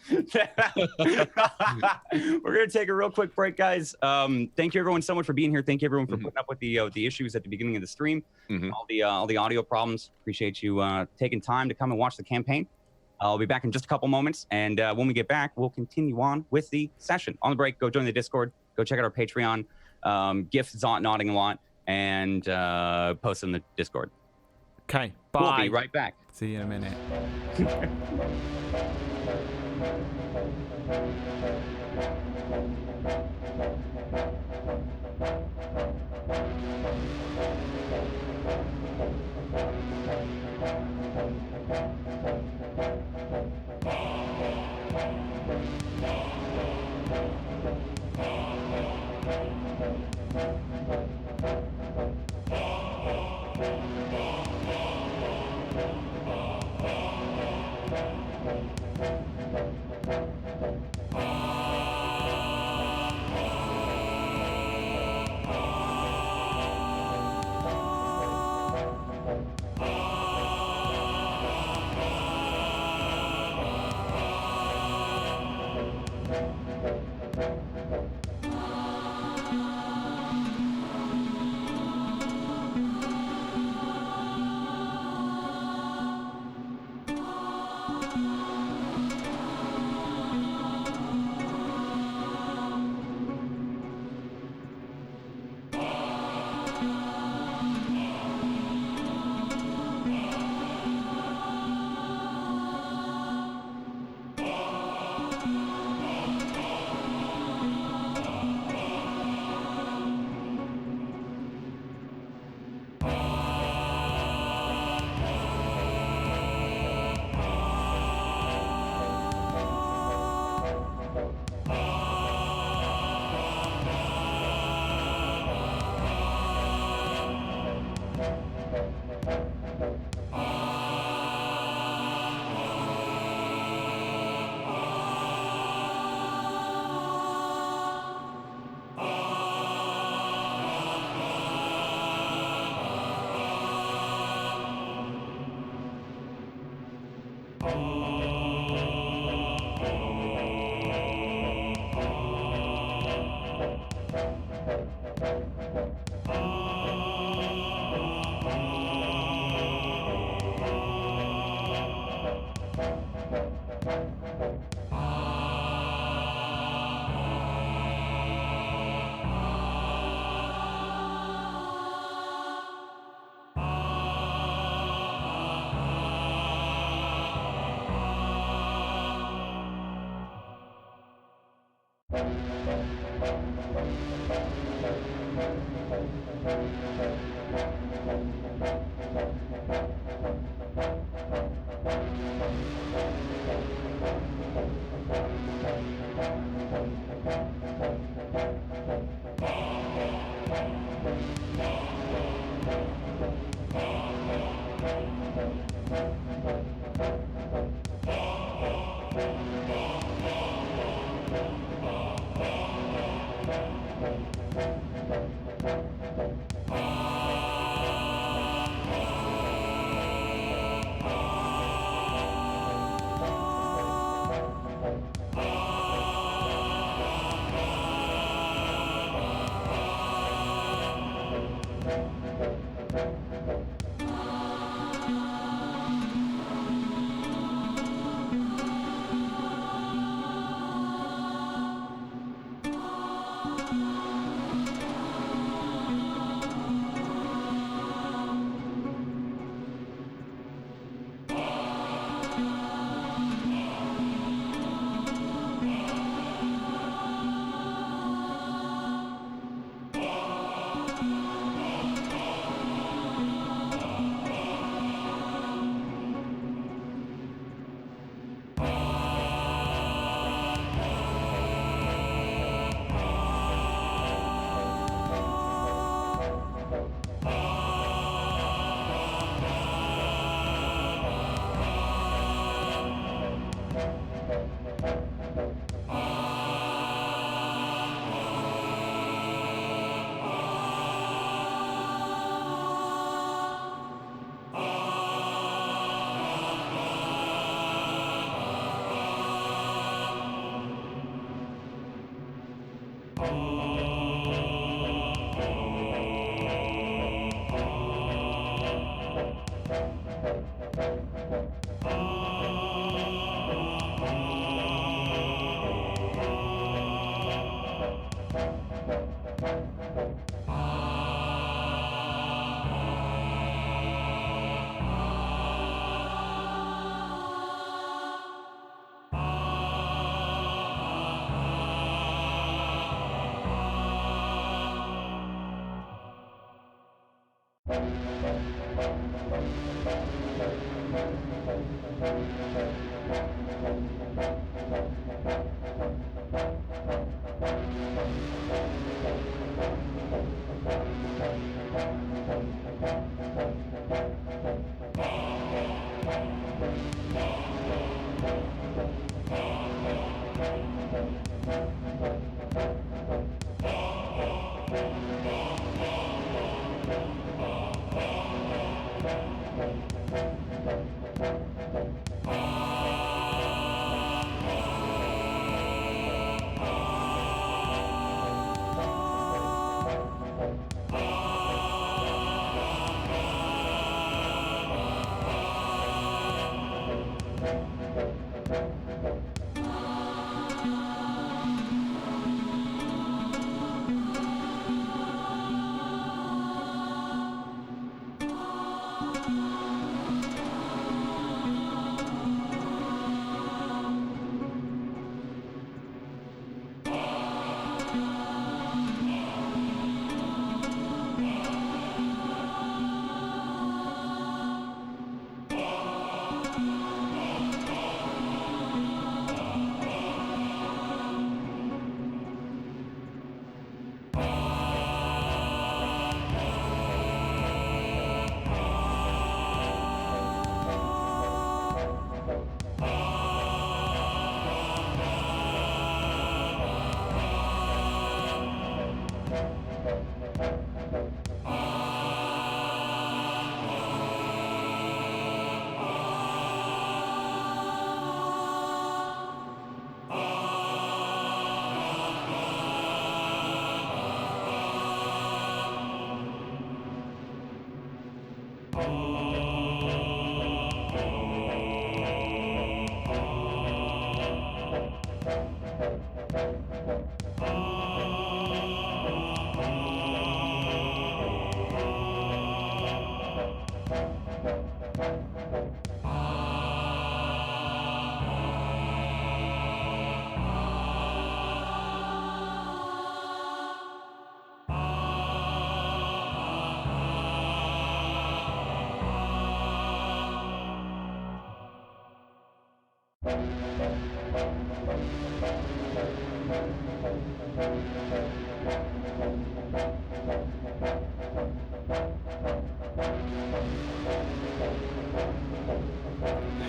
We're gonna take a real quick break, guys. Thank you everyone so much for being here. Thank you everyone for putting up with the issues at the beginning of the stream, all the audio problems. Appreciate you taking time to come and watch the campaign. I'll be back in just a couple moments, and when we get back, we'll continue on with the session. On the break, go join the Discord. Go check out our Patreon. Gifts nodding a lot, and post in the Discord. Okay, bye. We'll be right back. See you in a minute.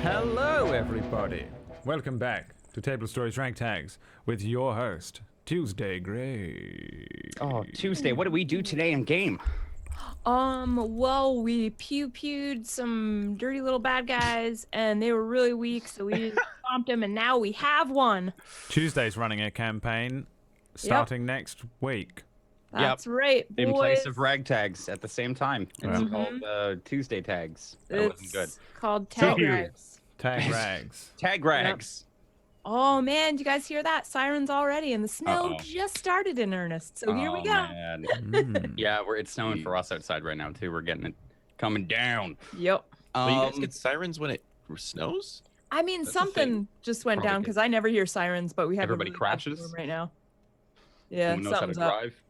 Hello, everybody. Welcome back to Tablestory's RagTags with your host, Tuesday Gray. Oh, Tuesday. What do we do today in game? Well, we pew-pewed some dirty little bad guys, and they were really weak, so we just stomped them, and now we have one. Tuesday's running a campaign starting next week. That's right, boys. In place of RagTags at the same time. It's Mhm. called Tuesday Tags. That wasn't good. It's called Tag So- Rags. Tag Rags. Tag Rags. Oh, man, did you guys hear that? Sirens already, and the snow Uh-oh. just started in earnest, so here we Oh, go. Man. Mm. Yeah, it's snowing for us outside right now, too. We're getting it coming down. Yep. But you guys Um, get sirens when it snows? I mean, That's the something just went Probably down good. because I never hear sirens, but we have Everybody a really bad crashes? storm right now. Yeah, someone knows how to something's up. drive.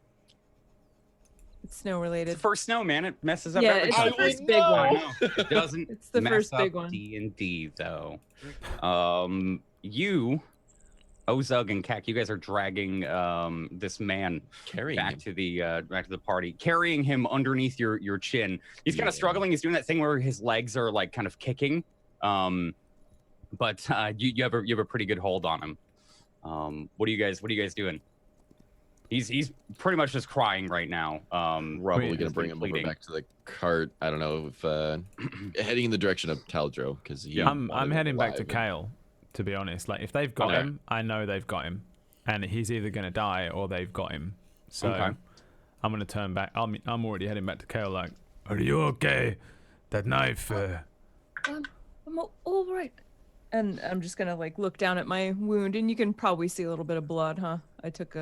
It's snow It's related. the first snow, man. It messes up Yeah, everything. it's the I first would big know. I one. know. It doesn't It's the mess first up big one. D&D, though. You, Ozug and Kek, you guys are dragging this man Carrying back him. to the party, carrying him underneath your chin. He's kind of struggling. He's doing that thing where his legs are like kind of kicking, but you have a pretty good hold on him. What are you guys doing? He's pretty much just crying right now. Probably Wait, gonna he's bring been him over pleading. back to the cart. I don't know if heading in the direction of Taldro because I'm heading back to Kale, to be honest. Like, if they've got Okay. him, I know they've got him, and he's either gonna die or they've got him. So Okay. I'm gonna turn back. I'm already heading back to Kale. Like, are you okay? That knife. I'm all right. And I'm just gonna like look down at my wound, and you can probably see a little bit of blood, huh? I took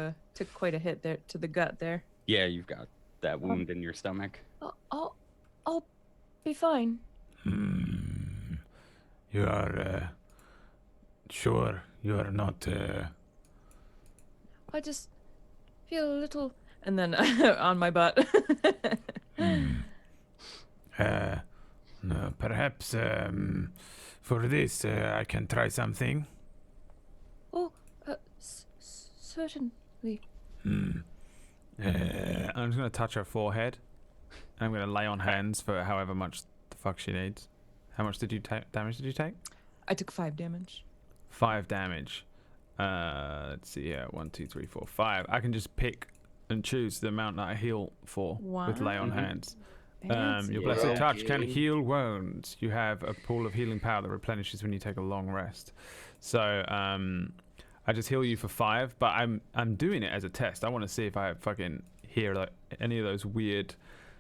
quite a hit there to the gut there. Yeah, you've got that wound in your stomach. I'll be fine. You are sure you are not. I just feel a little, and then on my butt. No, perhaps for this I can try something. Oh, certainly. I'm just gonna touch her forehead. And I'm gonna lay on hands for however much the fuck she needs. How much damage did you take? I took 5 damage. 5 damage. Let's see. Yeah, 1, 2, 3, 4, 5. I can just pick and choose the amount that I heal for with lay on Wow. hands. Fancy. Your blessed touch can Okay. heal wounds. You have a pool of healing power that replenishes when you take a long rest. So I just heal you for 5, but I'm doing it as a test. I want to see if I fucking hear like any of those weird,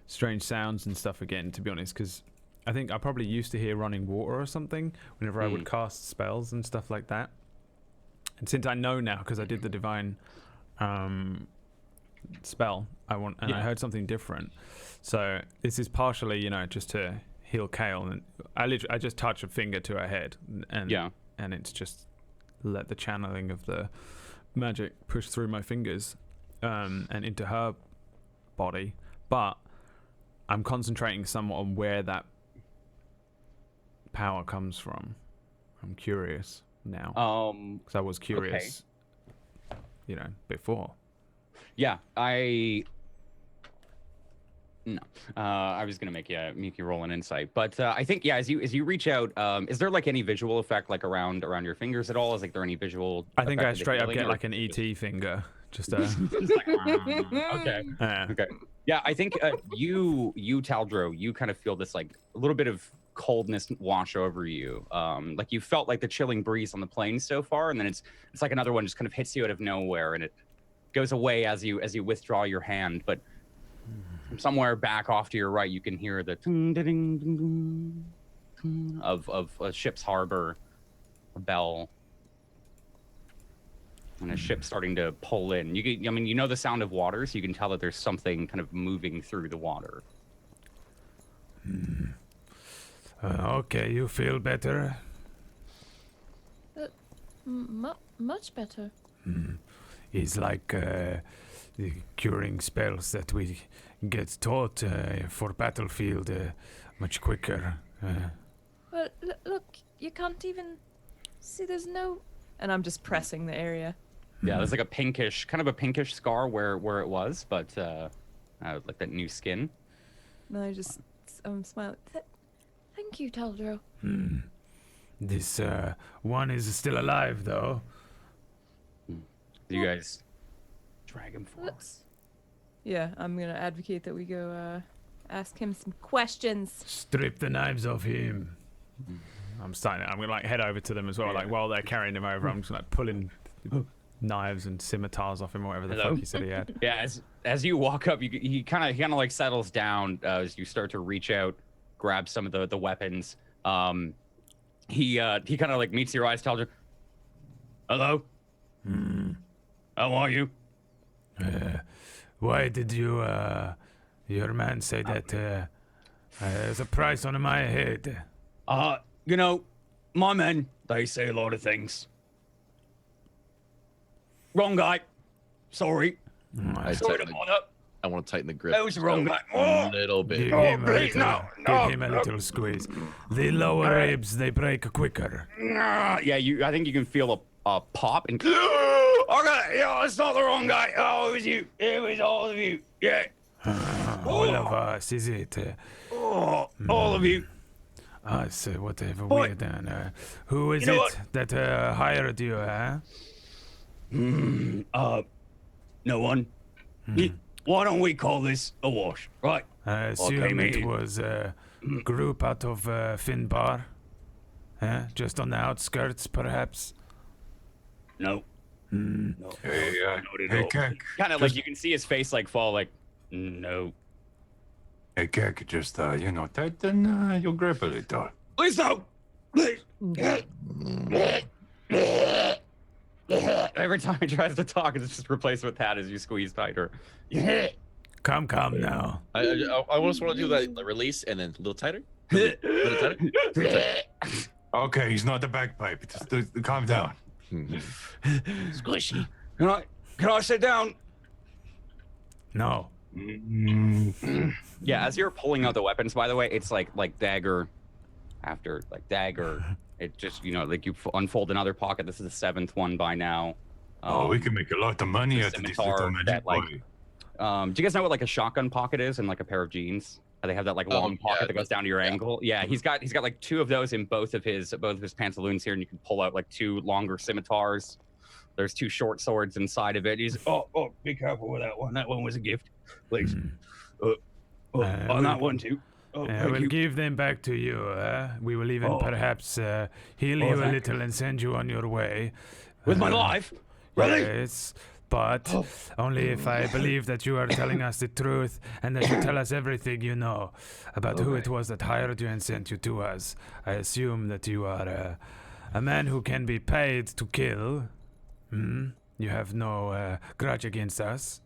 strange sounds and stuff again. To be honest, because I think I probably used to hear running water or something whenever I would cast spells and stuff like that. And since I know now, because I did the divine spell, I heard something different. So this is partially, just to heal Kale, and I just touch a finger to her head, and and it's just let the channeling of the magic push through my fingers and into her body. But I'm concentrating somewhat on where that power comes from. I'm curious now, because I was curious, before. Yeah, I was gonna make you roll an insight, but I think as you reach out, is there like any visual effect like around your fingers at all? Is like there any visual? I think I effect of the straight up healing, get or like an ET finger, just a. just like, okay. Okay. Yeah, I think you Taldro, you kind of feel this like a little bit of coldness wash over you. Like you felt like the chilling breeze on the plains so far, and then it's like another one just kind of hits you out of nowhere, and it goes away as you withdraw your hand. But From somewhere back off to your right, you can hear the of a ship's harbor, a bell, and a ship starting to pull in. You know the sound of water, so you can tell that there's something kind of moving through the water. Okay, you feel better? Much better. It's like the curing spells that we get taught for battlefield much quicker. But look, you can't even see. There's no. And I'm just pressing the area. Yeah, there's like a pinkish scar where it was, but like that new skin. And I'm smiling. Thank you, Taldro. This one is still alive, though. You guys drag him forward. Yeah, I'm gonna advocate that we go ask him some questions. Strip the knives off him. I'm gonna like head over to them as well. Like while they're carrying him over, I'm just like pulling knives and scimitars off him or whatever the fuck he said he had. Yeah, as you walk up, he kind of like settles down as you start to reach out, grab some of the weapons. He kind of like meets your eyes, tells you, "Hello, how are you?" Why did you your man say that there's a price on my head? You know, my men, they say a lot of things. Wrong guy. Sorry. Sorry to bother. I want to tighten the grip. That was the wrong guy. A little bit. Give him a little squeeze. The lower ribs, they break quicker. Yeah, I think you can feel a pop and. Okay, yeah, it's not the wrong guy. Oh, it was you. It was all of you. Yeah. All of us, is it? All of you. Us, whatever we're done. Who is it that hired you, huh? No one. Why don't we call this a wash, right? I assume it was a group out of Finbar. Just on the outskirts, perhaps? No. No. Hey, Not hey, at all. Keck. Kind of like you can see his face like fall like, no. Hey, Keck, just, tighten your grip a little. Please no! Please! Every time he tries to talk, it's just replaced with that as you squeeze tighter. Come now. I just want to do that release and then a little tighter. A little tighter. Okay, he's not the bagpipe. Just calm down. Squishy. Can I sit down? No. Yeah, as you're pulling out the weapons, by the way, it's like dagger after like dagger. It just, like you unfold another pocket. This is the 7th one by now. We can make a lot of money out of this little magic boy. Do you guys know what like a shotgun pocket is in like a pair of jeans? How they have that like long pocket that goes down to your ankle. Yeah, he's got like 2 of those in both of his pantaloons here, and you can pull out like 2 longer scimitars. There's 2 short swords inside of it. He's be careful with that one. That one was a gift, please. On that one too. We'll give them back to you. We will even perhaps heal you a little and send you on your way. With my life? Really? Yes, but only if I believe that you are telling us the truth and that you tell us everything you know about who it was that hired you and sent you to us. I assume that you are a man who can be paid to kill. You have no grudge against us.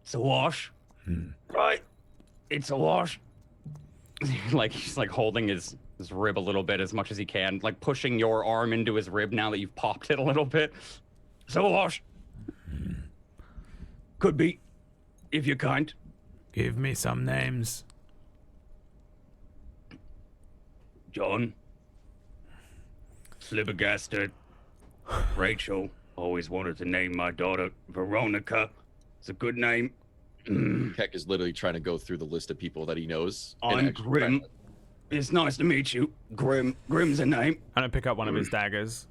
It's a wash. Right. It's a wash. Like he's like holding his rib a little bit as much as he can, like pushing your arm into his rib now that you've popped it a little bit. It's a wash. Could be, if you're kind. Give me some names. John. Flibbergasted. Rachel. Always wanted to name my daughter Veronica. It's a good name. Keck is literally trying to go through the list of people that he knows. I'm Grim. It's nice to meet you. Grim. Grim's a name. I'm gonna pick up one of his daggers.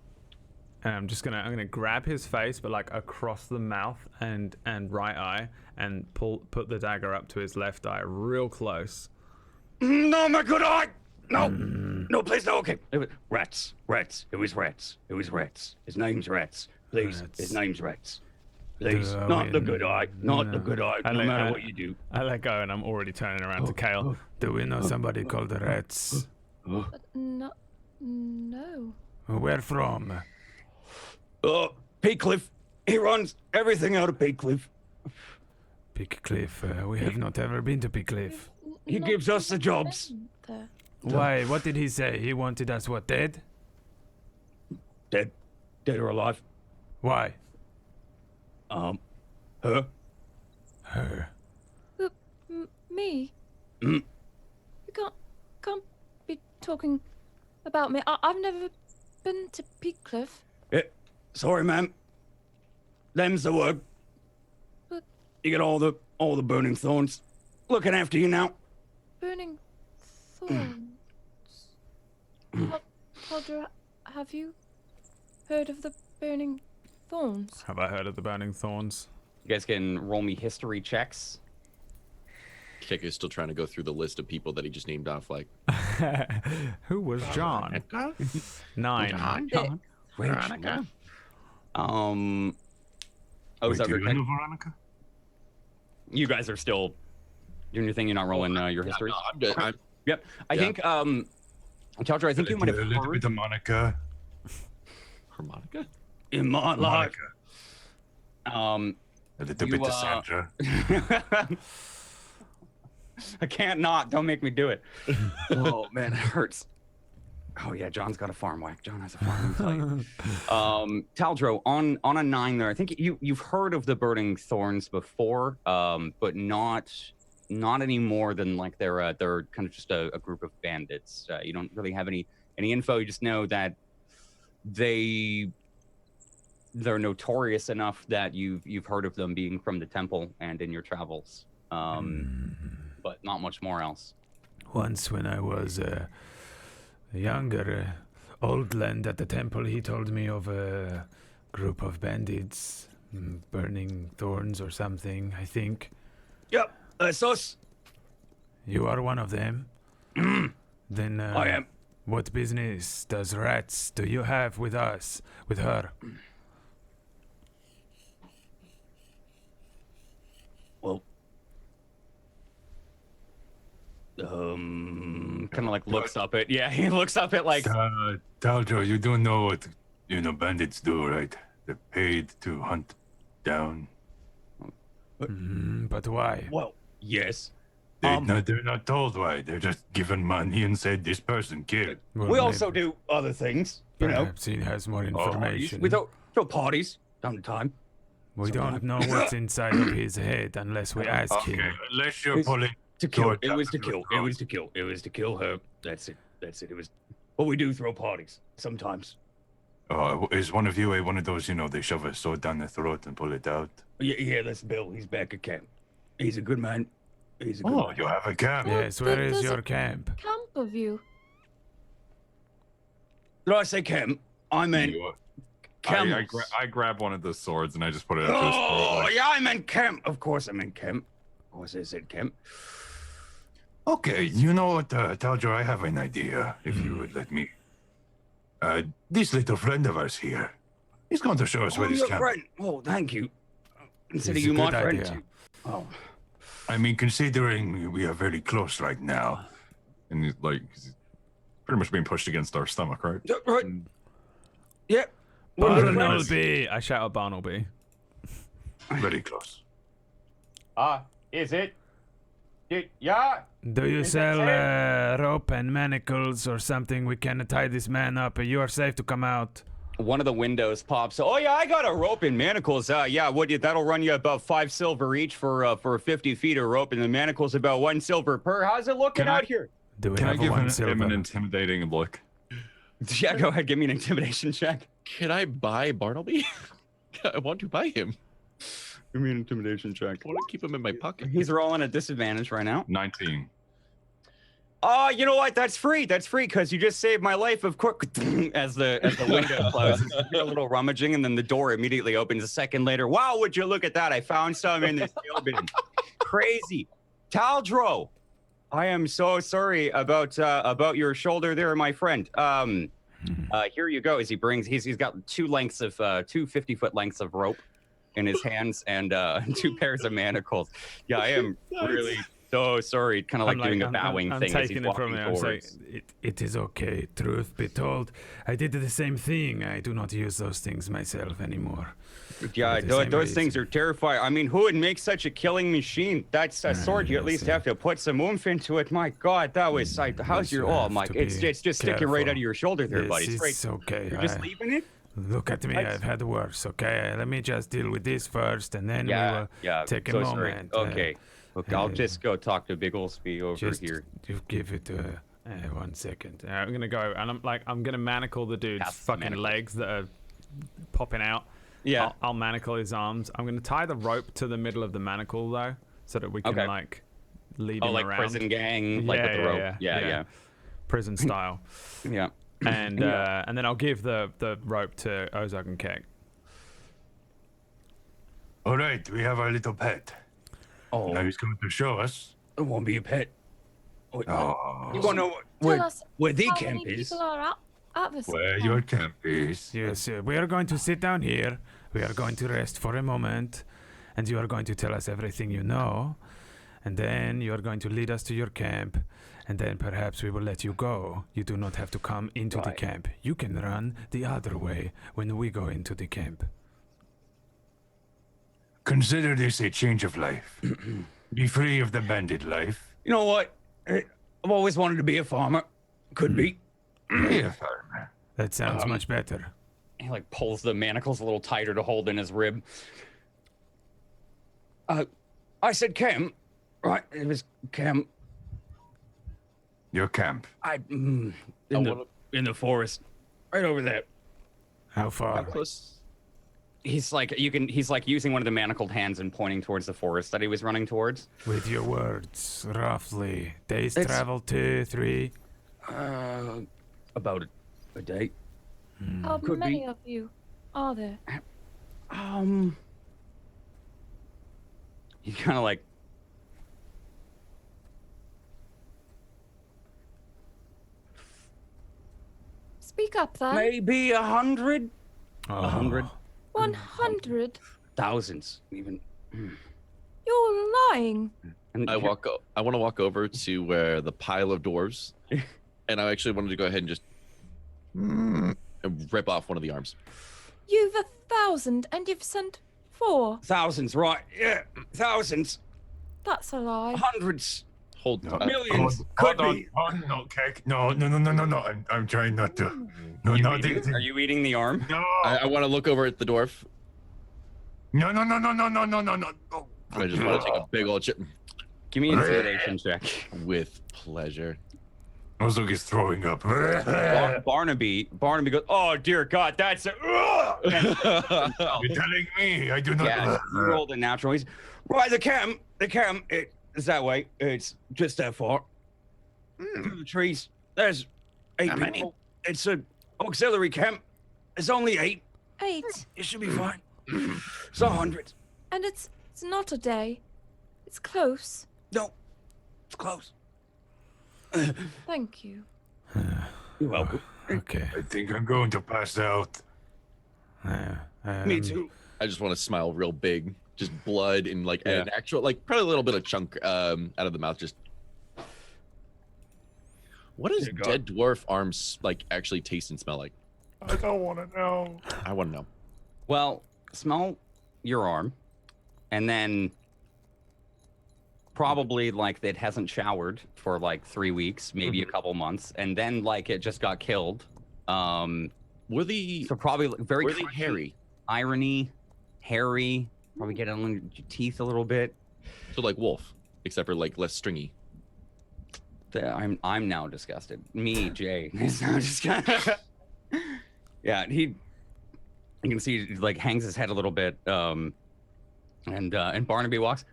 And I'm gonna grab his face, but like across the mouth and right eye, and put the dagger up to his left eye, real close. No, my good eye. No, no, please, no. Okay, rats. It was rats. His name's Rats. Please, his name's Rats. Please, Do not the we- good eye. Not the no. good eye. I No let- matter I- what you do. I let go and I'm already turning around to Kale. Do we know somebody called the Rats? No. No. Where from? Peakcliff. He runs everything out of Peakcliff. Peakcliff. We have not ever been to Peakcliff. He Not gives us the even jobs. been there. Why? What did he say? He wanted us what, dead? Dead. Dead or alive. Why? Her. Her. Me? Mm. You can't be talking about me. I've never been to Peakcliff. Sorry, ma'am. Them's the word. But- You get all the burning thorns looking after you now. Burning Thorns. Caldra, have you heard of the Burning Thorns? Have I heard of the Burning Thorns? You guys can roll me history checks. Kick is still trying to go through the list of people that he just named off. Like, Who was John? 9. Veronica. Oh, is Wait, that do you Rick? know Veronica? You guys are still doing your thing. You're not rolling your history. no, I'm good. Yep. I Yeah. think Taldra, I think you might have A little heard bit of Monica. Harmonica? in my life. Monica. A little You, bit of Sandra. I can't not. Don't make me do it. Oh man, it hurts. Oh yeah, John's got a farm whack. John has a farm. Taldro, on a 9 there. I think you've heard of the Burning Thorns before, but not any more than like they're kind of just a group of bandits. You don't really have any info. You just know that they're notorious enough that you've heard of them being from the temple and in your travels. But not much more else. Once when I was younger, Oldland at the temple, he told me of a group of bandits, burning thorns or something, I think. Yep, that's us. You are one of them? Then I am. what business does Rats do you have with us, with her? Well, kind of like looks up at, yeah, he looks up at like, Taldro, you don't know what bandits do, right? They're paid to hunt down. But why? well, yes. They're not told why. They're just given money and said this person killed. Well, We also maybe- do other things, you know. Perhaps he has more information. We throw parties time to time. We don't know what's inside of his head unless we ask Okay, him. unless you're It's- pulling. To kill. Sword It was to down kill. your It was to kill. It was to kill her. That's it. It was. But we do throw parties sometimes. Is one of you one of those, they shove a sword down the throat and pull it out? Yeah, that's Bill. He's back at camp. He's a good man. He's a good Oh, man. you have a camp. Yes, where is there's your a- camp? Camp of you. Did I say camp? I meant camp. I grab one of the swords and I just put it up to his throat. Oh, Like, yeah, I meant camp. Of course I meant camp. Of course I said camp. Okay, you know what, Taldro, I have an idea, if you would let me. This little friend of ours here, he's going to show us where his your camp. friend. Oh, thank you. Consider It's a you my good friend idea. too. Oh, I mean, considering we are very close right now. and he's pretty much being pushed against our stomach, right? right. Yep. Barnaby! I shout at Barnaby. Very close. Is it? Yeah. Do you Is that sell rope and manacles or something? We can tie this man up. You are safe to come out. One of the windows pops. Oh yeah, I got a rope and manacles. Yeah, that'll run you about 5 silver each for 50 feet of rope, and the manacles about 1 silver per. How's it looking Can I- out here? Do we Can I have give one him silver? an intimidating look? Yeah, go ahead. Give me an intimidation check. Can I buy Bartleby? I want to buy him. Give me an intimidation check. I want to keep him in my pocket. He's rolling at disadvantage right now. 19. You know what? That's free. That's free because you just saved my life. Of course, as the window closes, you hear a little rummaging, and then the door immediately opens. A second later, wow! Would you look at that? I found some in this tail bin. Crazy, Taldro. I am so sorry about your shoulder there, my friend. Here you go. As he's got 2 lengths of 2 50-foot lengths of rope. in his hands and 2 pairs of manacles. Yeah, I am really so sorry. Kind of like doing a bowing thing as he's taking it from walking him. I'm saying, forwards. it is okay. Truth be told, I did the same thing. I do not use those things myself anymore. Yeah, For the same those things reason. are terrifying. I mean, who would make such a killing machine? That's a sword. You at least listen. have to put some oomph into it. My God, that was like, how's your? you Oh have my, to it's be just sticking right out of your shoulder there, buddy. It's It's right. okay. You're just leaving it. Look at me. That's- I've had worse. Okay, let me just deal with this first, and then we Yeah, will yeah. take a so sorry. moment. Okay, okay. I'll just go talk to Big Olsby over Just here. you give it 1 second. I'm gonna go, and I'm gonna manacle the dude's Cast fucking manacle. legs that are popping out. Yeah. I'll manacle his arms. I'm gonna tie the rope to the middle of the manacle though, so that we can Okay. like lead Oh, him like around. prison gang, like with the rope. Yeah. Prison style. Yeah. And then I'll give the rope to Ozark and Keck. All right, we have our little pet. Oh, Now he's going to show us. it won't be a pet. Oh, Oh, you wanna know Tell us where the how camp many is? people are at this where camp. your camp is. Yes, we are going to sit down here. We are going to rest for a moment, and you are going to tell us everything you know, and then you are going to lead us to your camp, and then perhaps we will let you go. You do not have to come into the Right. camp. You can run the other way when we go into the camp. Consider this a change of life. Be free of the bandit life. You know what? I've always wanted to be a farmer. Could be. Be a farmer. That sounds much better. He like pulls the manacles a little tighter to hold in his rib. I said Cam, right? It was Cam. Your camp. In the forest, right over there. How far? Close. He's like he's like using one of the manacled hands and pointing towards the forest that he was running towards. With your words, roughly. Days It's- travel, 2, 3. About a day. How Could many be. of you are there? He kind of like Speak up then. maybe 100, Oh, 100, 100? thousands, even. You're lying. And I want to walk over to where the pile of dwarves, and I actually wanted to go ahead and just and rip off one of the arms. You've 1,000 and you've sent 4. thousands, right? Yeah, thousands, That's a lie. hundreds, Hold. millions. Hold Could on. be. Oh, no, Cake. No. I'm trying not to. No, You no, eating- are you eating the arm? no. I want to look over at the dwarf. No. I just want to take a big old chip Give me an intimidation check. with pleasure. Ozug is throwing up. Barnaby goes, oh dear God, that's a. You're telling me I do not. Yeah, you rolled a natural. He's right. The cam, it's that way. It's just that far. Through the trees. There's 8 people. It's an auxiliary camp. There's only 8. 8. It should be fine. It's 100. And it's not a day. It's close. No, it's close. Thank you. You're welcome. okay. I think I'm going to pass out. Me too. I just want to smile real big, just blood and like an actual, like probably a little bit of chunk out of the mouth. Just what does Dear God. dead dwarf arms like actually taste and smell like? I don't want to know. I want to know. Well, smell your arm, and then probably like it hasn't showered for like 3 weeks, maybe a couple months, and then like it just got killed. Were the So probably very were they crunchy, hairy? irony, hairy. Probably get it on your teeth a little bit. So like wolf, except for like less stringy. I'm now disgusted. Me, Jay, is now disgusted. Yeah, you can see he like hangs his head a little bit. And Barnaby walks.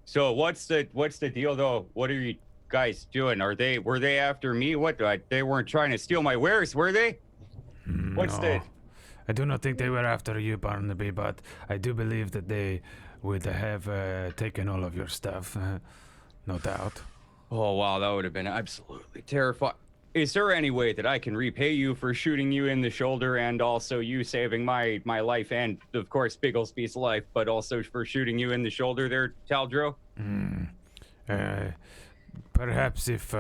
So what's the deal though? What are you guys doing? Were they after me? What? They weren't trying to steal my wares, were they? What's No. the? I do not think they were after you, Barnaby, but I do believe that they would have taken all of your stuff. No doubt. Oh wow, that would have been absolutely terrifying. is there any way that I can repay you for shooting you in the shoulder and also you saving my life and, of course, Bigglesby's life, but also for shooting you in the shoulder there, Taldro? Perhaps if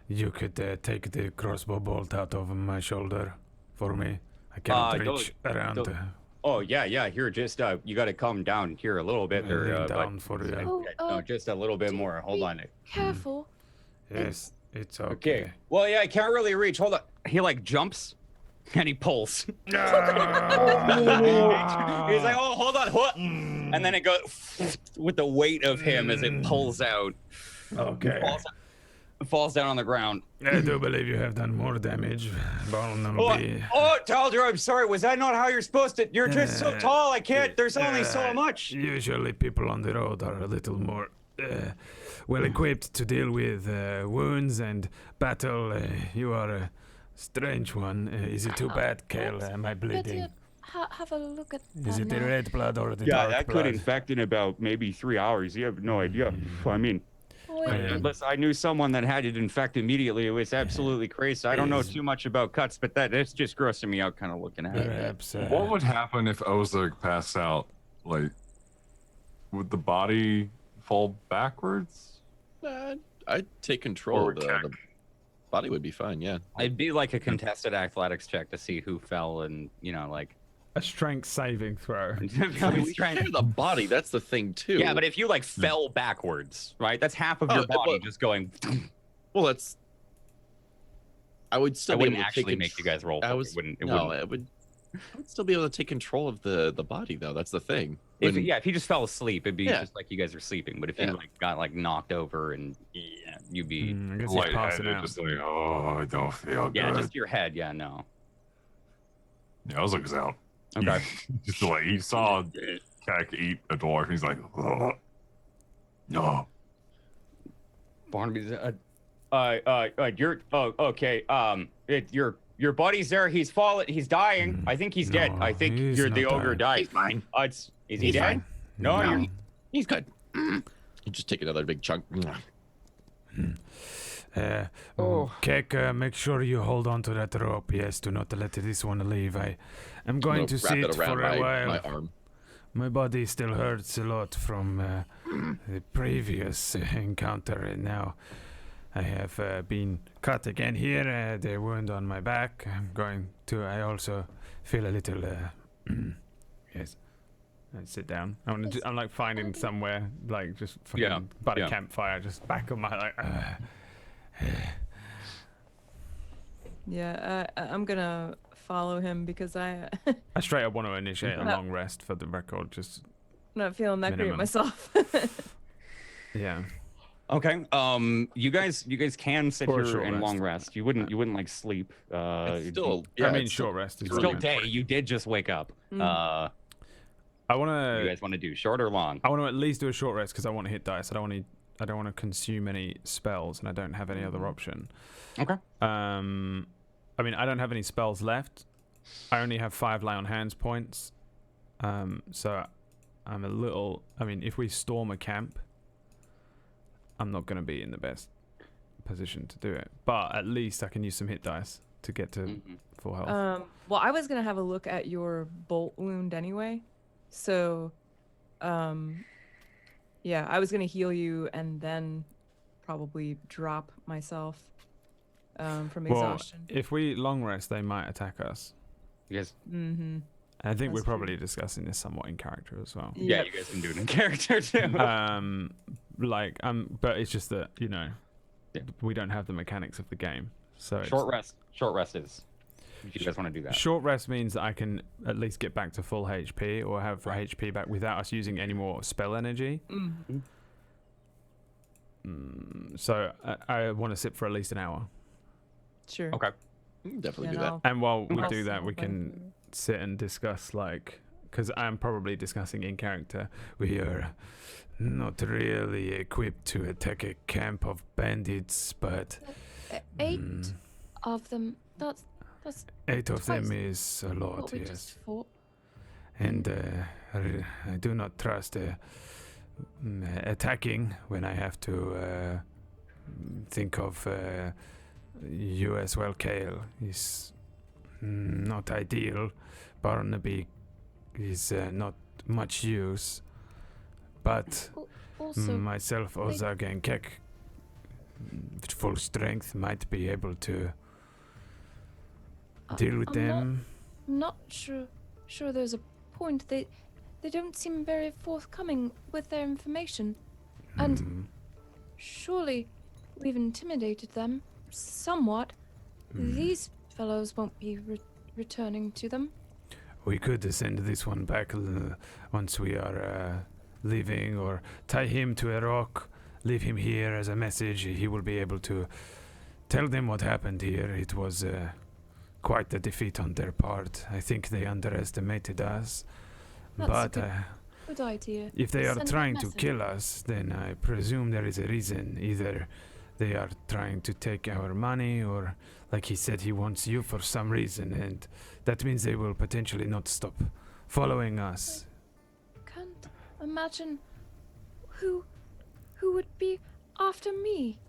you could take the crossbow bolt out of my shoulder for me. I cannot reach around. Oh, yeah. Here, just, you got to come down here a little bit there. Down for you. No, just a little bit more. Hold on. Careful. Yes, it's okay. Okay. Well, yeah, I can't really reach. Hold on. He, like, jumps and he pulls. He's like, oh, hold on. What? And then it goes with the weight of him as it pulls out. Okay. Falls down on the ground. I do believe you have done more damage. Barnaby. Oh, Taldro, I'm sorry. Was that not how you're supposed to? You're just so tall. I can't. There's only so much. Usually people on the road are a little more well equipped to deal with wounds and battle. You are a strange one. Is it too bad, Kale? Am I bleeding? Have a look at Is it the red blood or the Yeah, dark that blood? could infect in about maybe 3 hours. You have no idea. I mean, unless I knew someone that had it infect immediately. It was absolutely crazy. I don't know too much about cuts, but it's just grossing me out kind of looking at it. Perhaps. What would happen if Ozark passed out? Like, would the body fall backwards? I'd take control. Or Of the body would be fine. Yeah. It'd be like a contested athletics check to see who fell and, like... A strength saving throw. We share the body. That's the thing too. Yeah, but if you, like, fell backwards, right? That's half of your body just going... Well, that's... I would still I be wouldn't able to actually make you guys roll. I wouldn't. would still be able to take control of the body, though. That's the thing. If you just fell asleep, it'd be Yeah. just like you guys are sleeping. But if you got knocked over and you'd be I guess he's passing Lightheaded, out. just like, oh, I don't feel good. just your head. Yeah, no. Yeah, Ozark is out. Okay. Just like he saw Kek eat a dwarf, and he's like, oh, no. Barnaby's you're okay. Your buddy's there. He's fallen. He's dying. I think he's dead. No, I think he's the not ogre dying. died. He's fine. Is he dead? No, He's good. You just take another big chunk. Kek, make sure you hold on to that rope. Yes, do not let this one leave. I am going to wrap sit it around for a while. my arm. My body still hurts a lot from the previous encounter, and now I have been cut again here. The wound on my back. I also feel a little. Yes. I sit down. I'm like finding somewhere, like just fucking by the campfire, just back on my Yeah, I'm gonna follow him because I I straight up want to initiate a long rest for the record. Just not feeling that great Minimum. myself. yeah. Okay. You guys can sit For a here short in rest. long rest. You wouldn't like sleep. It's still, I mean, it's short rest is it's still fine. day. You did just wake up. I want You to. guys want to do short or long? I want to at least do a short rest because I want to hit dice. I don't want to consume any spells, and I don't have any other option. Okay. I mean, I don't have any spells left. I only have 5 lay on hands points. So I'm a little. I mean, if we storm a camp, I'm not going to be in the best position to do it. But at least I can use some hit dice to get to full health. Well, I was gonna have a look at your bolt wound anyway, so, yeah, I was gonna heal you and then probably drop myself from exhaustion. If we long rest, they might attack us. You guys. Mm-hmm. I think we're That's true. probably discussing this somewhat in character as well. Yeah, you guys can do it in character too. But it's just that we don't have the mechanics of the game. So Short rest is. If you guys want to do that. short rest means that I can at least get back to full HP or have HP back without us using any more spell energy. So I want to sit for at least an hour. Sure. Okay. Definitely Yeah, do that. no. And while we I'll do that, see we if I can sit and discuss, like, because I'm probably discussing in character. We are not really equipped to attack a camp of bandits, but 8 of them. That's 8 of them twice is a lot, what we yes. just fought. And I do not trust attacking when I have to think of You as well, Kale. Is not ideal. Barnaby is not much use. But Also, myself, Ozag, and Kek, full strength, might be able to deal with them. I'm not sure there's a point. They don't seem very forthcoming with their information. And surely we've intimidated them somewhat. These fellows won't be returning to them. We could send this one back once we are leaving, or tie him to a rock, leave him here as a message. He will be able to tell them what happened here. It was quite a defeat on their part. I think they underestimated us. That's a good idea. If they are Send that trying to message. kill us, then I presume there is a reason. Either they are trying to take our money, or, like he said, he wants you for some reason, and that means they will potentially not stop following us. Can't imagine who would be after me.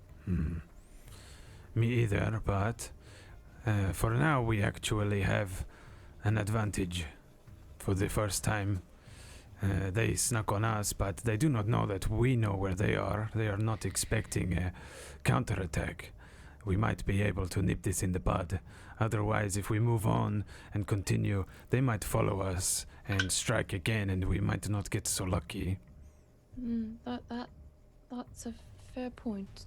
Me either, but for now we actually have an advantage. For the first time, they snuck on us, but they do not know that we know where they are. They are not expecting a counterattack. We might be able to nip this in the bud. Otherwise, if we move on and continue, they might follow us and strike again, and we might not get so lucky. That's a fair point.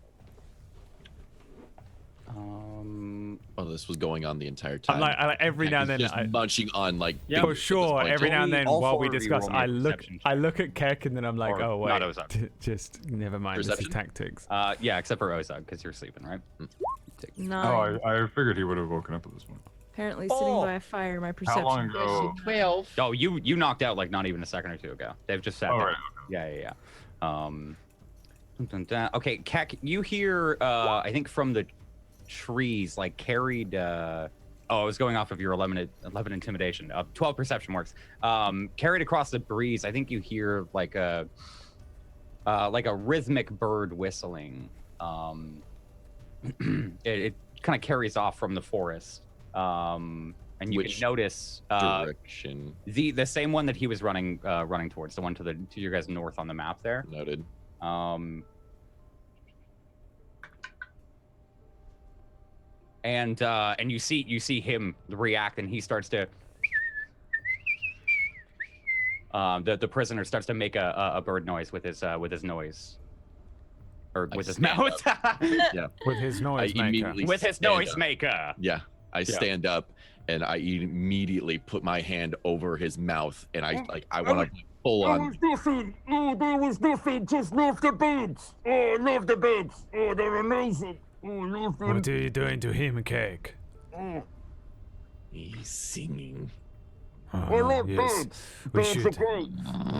Oh, this was going on the entire time. I like every now and then just I munching on like. Yeah, big for at this sure. point. Every now and then, All while we four of you discuss, roll me a perception check. I look at Keck, and then I'm like, Or oh wait, not Ozag. just never mind. This is Perception? tactics. Yeah, except for Ozag, because you're sleeping, right? 9. Oh, I figured he would have woken up at this point. Apparently sitting by a fire, my perception. How long ago? 12. Oh, you knocked out like not even a second or two ago. They've just sat Oh, there. right. Yeah. Okay, Keck, you hear, I think from the trees, like carried, I was going off of your 11 intimidation. 12 perception works. Carried across the breeze, I think you hear like a rhythmic bird whistling. It kind of carries off from the forest. And you Which can notice Direction the same one that he was running towards, the one to your guys north on the map there. noted. And you see him react, and he starts to the prisoner starts to make a bird noise with his noise, or I with his stand mouth. Yeah, With his noise I maker. immediately With his stand noise up. maker. Yeah, I stand up and I immediately put my hand over his mouth, and I want to full on. nothing. Oh, there was nothing. Just love the birds. Oh, I love the birds. Oh, they're amazing. Oh, I love them. What are you doing to him, Cake? Oh, He's singing. I Oh, love yes. birds. We Birds are should. great.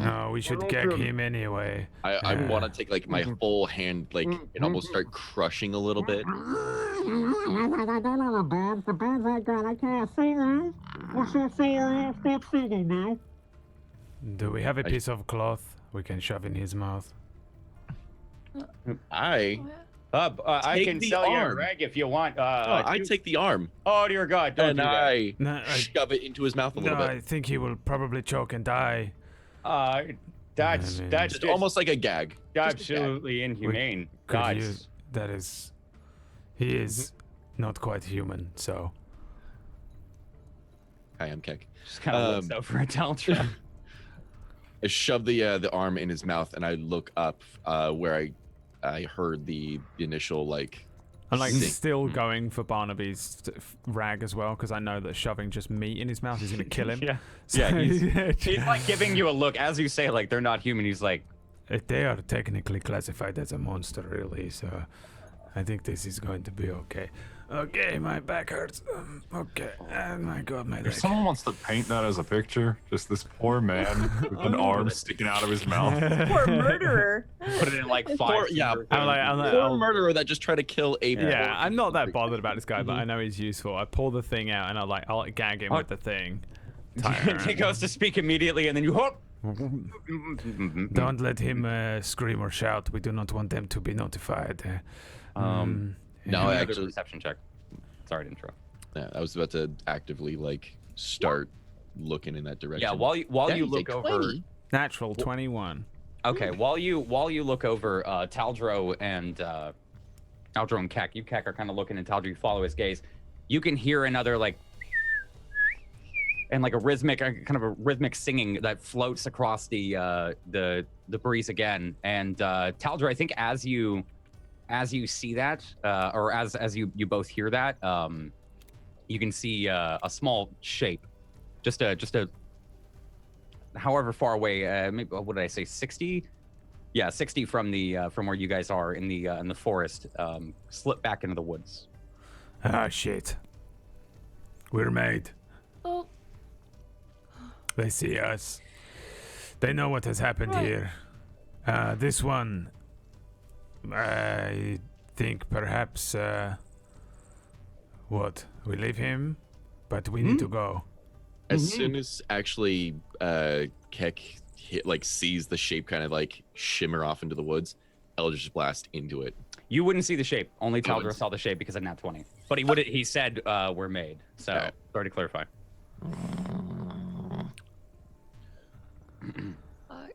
No, we should love gag them. him anyway. I want to take like my full hand, like, and almost start crushing a little bit. I don't know the birds. The birds are good. I can't see them. What's that say? I stop singing now. Do we have a piece of cloth we can shove in his mouth? I I Take can the sell you a arm. rag if you want. I take the arm Oh dear God! Don't and do that. I No, shove it into his mouth a little I bit. think he will probably choke and die. That's I mean, that's Just just almost like a gag. Just a gag. absolutely inhumane. Could God, you? That is. He is not quite human, so. I am kick. just kind of looks over at Taltra. I shove the arm in his mouth, and I look up where I heard the initial like. I'm like sing. still going for Barnaby's rag as well, because I know that shoving just meat in his mouth is going to kill him. Yeah. So- Yeah, he's like giving you a look as you say like they're not human. He's like, They are technically classified as a monster, really, so I think this is going to be okay. Okay, my back hurts. Okay, and my God, my If leg. someone wants to paint that as a picture, just this poor man with an arm sticking out of his mouth. Poor murderer. put it in like five. Poor- yeah, fingers. I'm like, Poor murderer that just tried to kill a. yeah, I'm not that bothered about this guy, but I know he's useful. I pull the thing out and I'll gag him with the thing. he goes to speak immediately, and then you hope. Don't let him scream or shout. We do not want them to be notified. No, yeah. actually, Perception check. Sorry to interrupt. Yeah, I was about to actively like start looking in that direction. Yeah, while you you look say over. 20? Natural 21. Okay, while you look over, Taldro and Kek, you Kek are kind of looking, and Taldro, you follow his gaze. You can hear another like, and like a rhythmic singing that floats across the breeze again. And Taldro, I think as you see that, or as you both hear that, you can see a small shape, just a however far away, maybe, what did I say, 60? Yeah, 60 from where you guys are in the forest, slip back into the woods. Ah, shit. We're made. Oh, They see us. They know what has happened Right. here. This one, I think perhaps, what? We leave him, but we need to go. As soon as actually Keck sees the shape kind of like shimmer off into the woods, Eldritch Blast into it. You wouldn't see the shape. Only Taldro wouldn't. saw the shape because of nat 20. But he said we're made. So Alright. sorry to clarify. I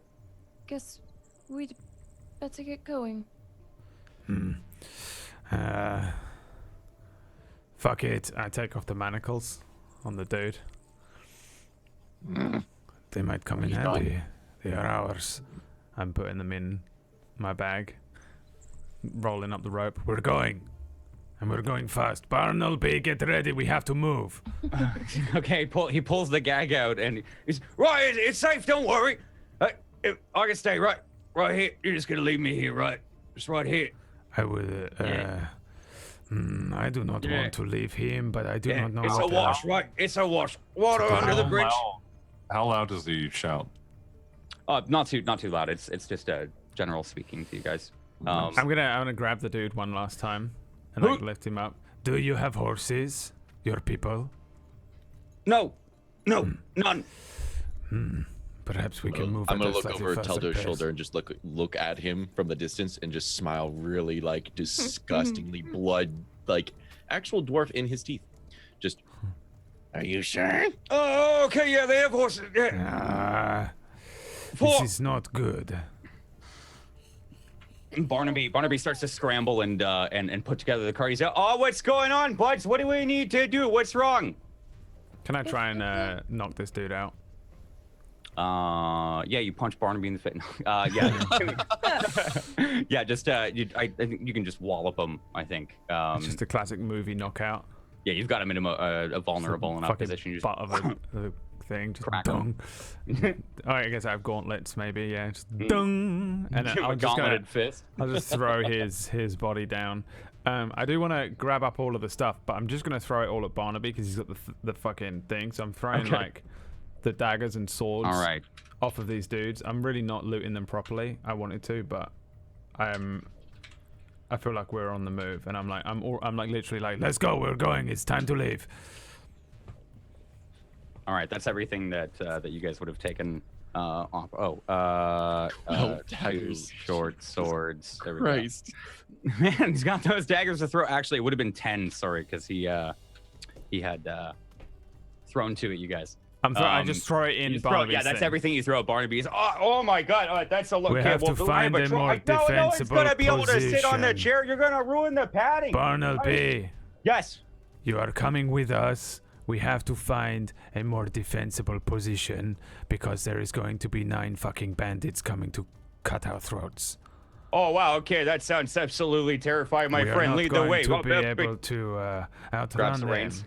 guess we'd better get going. Fuck it. I take off the manacles on the dude. They might come in handy. They are ours. I'm putting them in my bag. Rolling up the rope. We're going. And we're going fast. Barnaby, get ready. We have to move. Okay, he pulls the gag out and he's right. It's safe. Don't worry. I can stay right here. You're just gonna leave me here, right? Just right here. I would. I do not want to leave him, but I do not know. It's a what wash, right? It's a wash. Water under the bridge. How loud does he shout? Not too loud. It's just a general speaking to you guys. I'm gonna grab the dude one last time and like lift him up. Do you have horses, your people? No, none. Perhaps we can move. I'm at gonna a look slightly over faster Teldo's pace. shoulder and just look at him from the distance and just smile really like disgustingly blood, like actual dwarf in his teeth. Just, are you sure? Oh, okay, yeah, they have horses. Yeah. Ah, Four. this is not good. Barnaby starts to scramble and put together the cart. He's like, oh, what's going on, buds? What do we need to do? What's wrong? Can I try and knock this dude out? Yeah, you punch Barnaby in the face. Yeah, yeah. Just I think you can just wallop him. I think. It's just a classic movie knockout. Yeah, you've got him in a vulnerable enough Fucking position. You just butt of a thing. Just crack dung. I guess I have gauntlets, maybe. Yeah, just Mm. dung. And then give him a I'm just gonna. gauntleted fist. I'll just throw his body down. I do want to grab up all of the stuff, but I'm just gonna throw it all at Barnaby because he's got the fucking thing. So I'm throwing like the daggers and swords All right. off of these dudes. I'm really not looting them properly. I wanted to, but I feel like we're on the move, and I'm like literally like, let's go, we're going. It's time to leave. All right, that's everything that you guys would have taken off. Daggers. Two short swords. There we go. Christ. Man, he's got those daggers to throw. Actually, it would have been 10. Sorry, because he had thrown two at you guys. I just throw it in Barnaby's yeah, that's thing. everything you throw at Barnaby. Oh my God! All right, that's a look. We have to find a more No one's defensible gonna be able to sit on the position. chair. You're gonna ruin the padding. Barnaby, Yes. you are coming with us. We have to find a more defensible position because there is going to be 9 fucking bandits coming to cut our throats. Oh wow. Okay, that sounds absolutely terrifying, my we friend. are not Lead the going way. to Oh, be able to outrun Grabs the them. reins.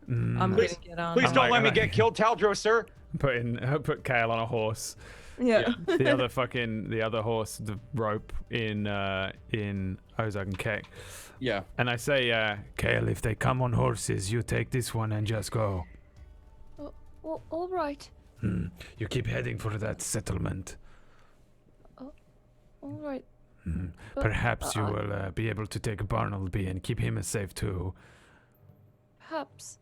I'm gonna get on. Please I'm don't like- let me I'm get like- killed, Taldro, sir. Put Kale on a horse. Yeah. The other horse, the rope in Ozark and Keck. Yeah. And I say, Kale, if they come on horses, you take this one and just go. All right. You keep heading for that settlement. All right. But, Perhaps you will be able to take Barnaby and keep him safe too. Perhaps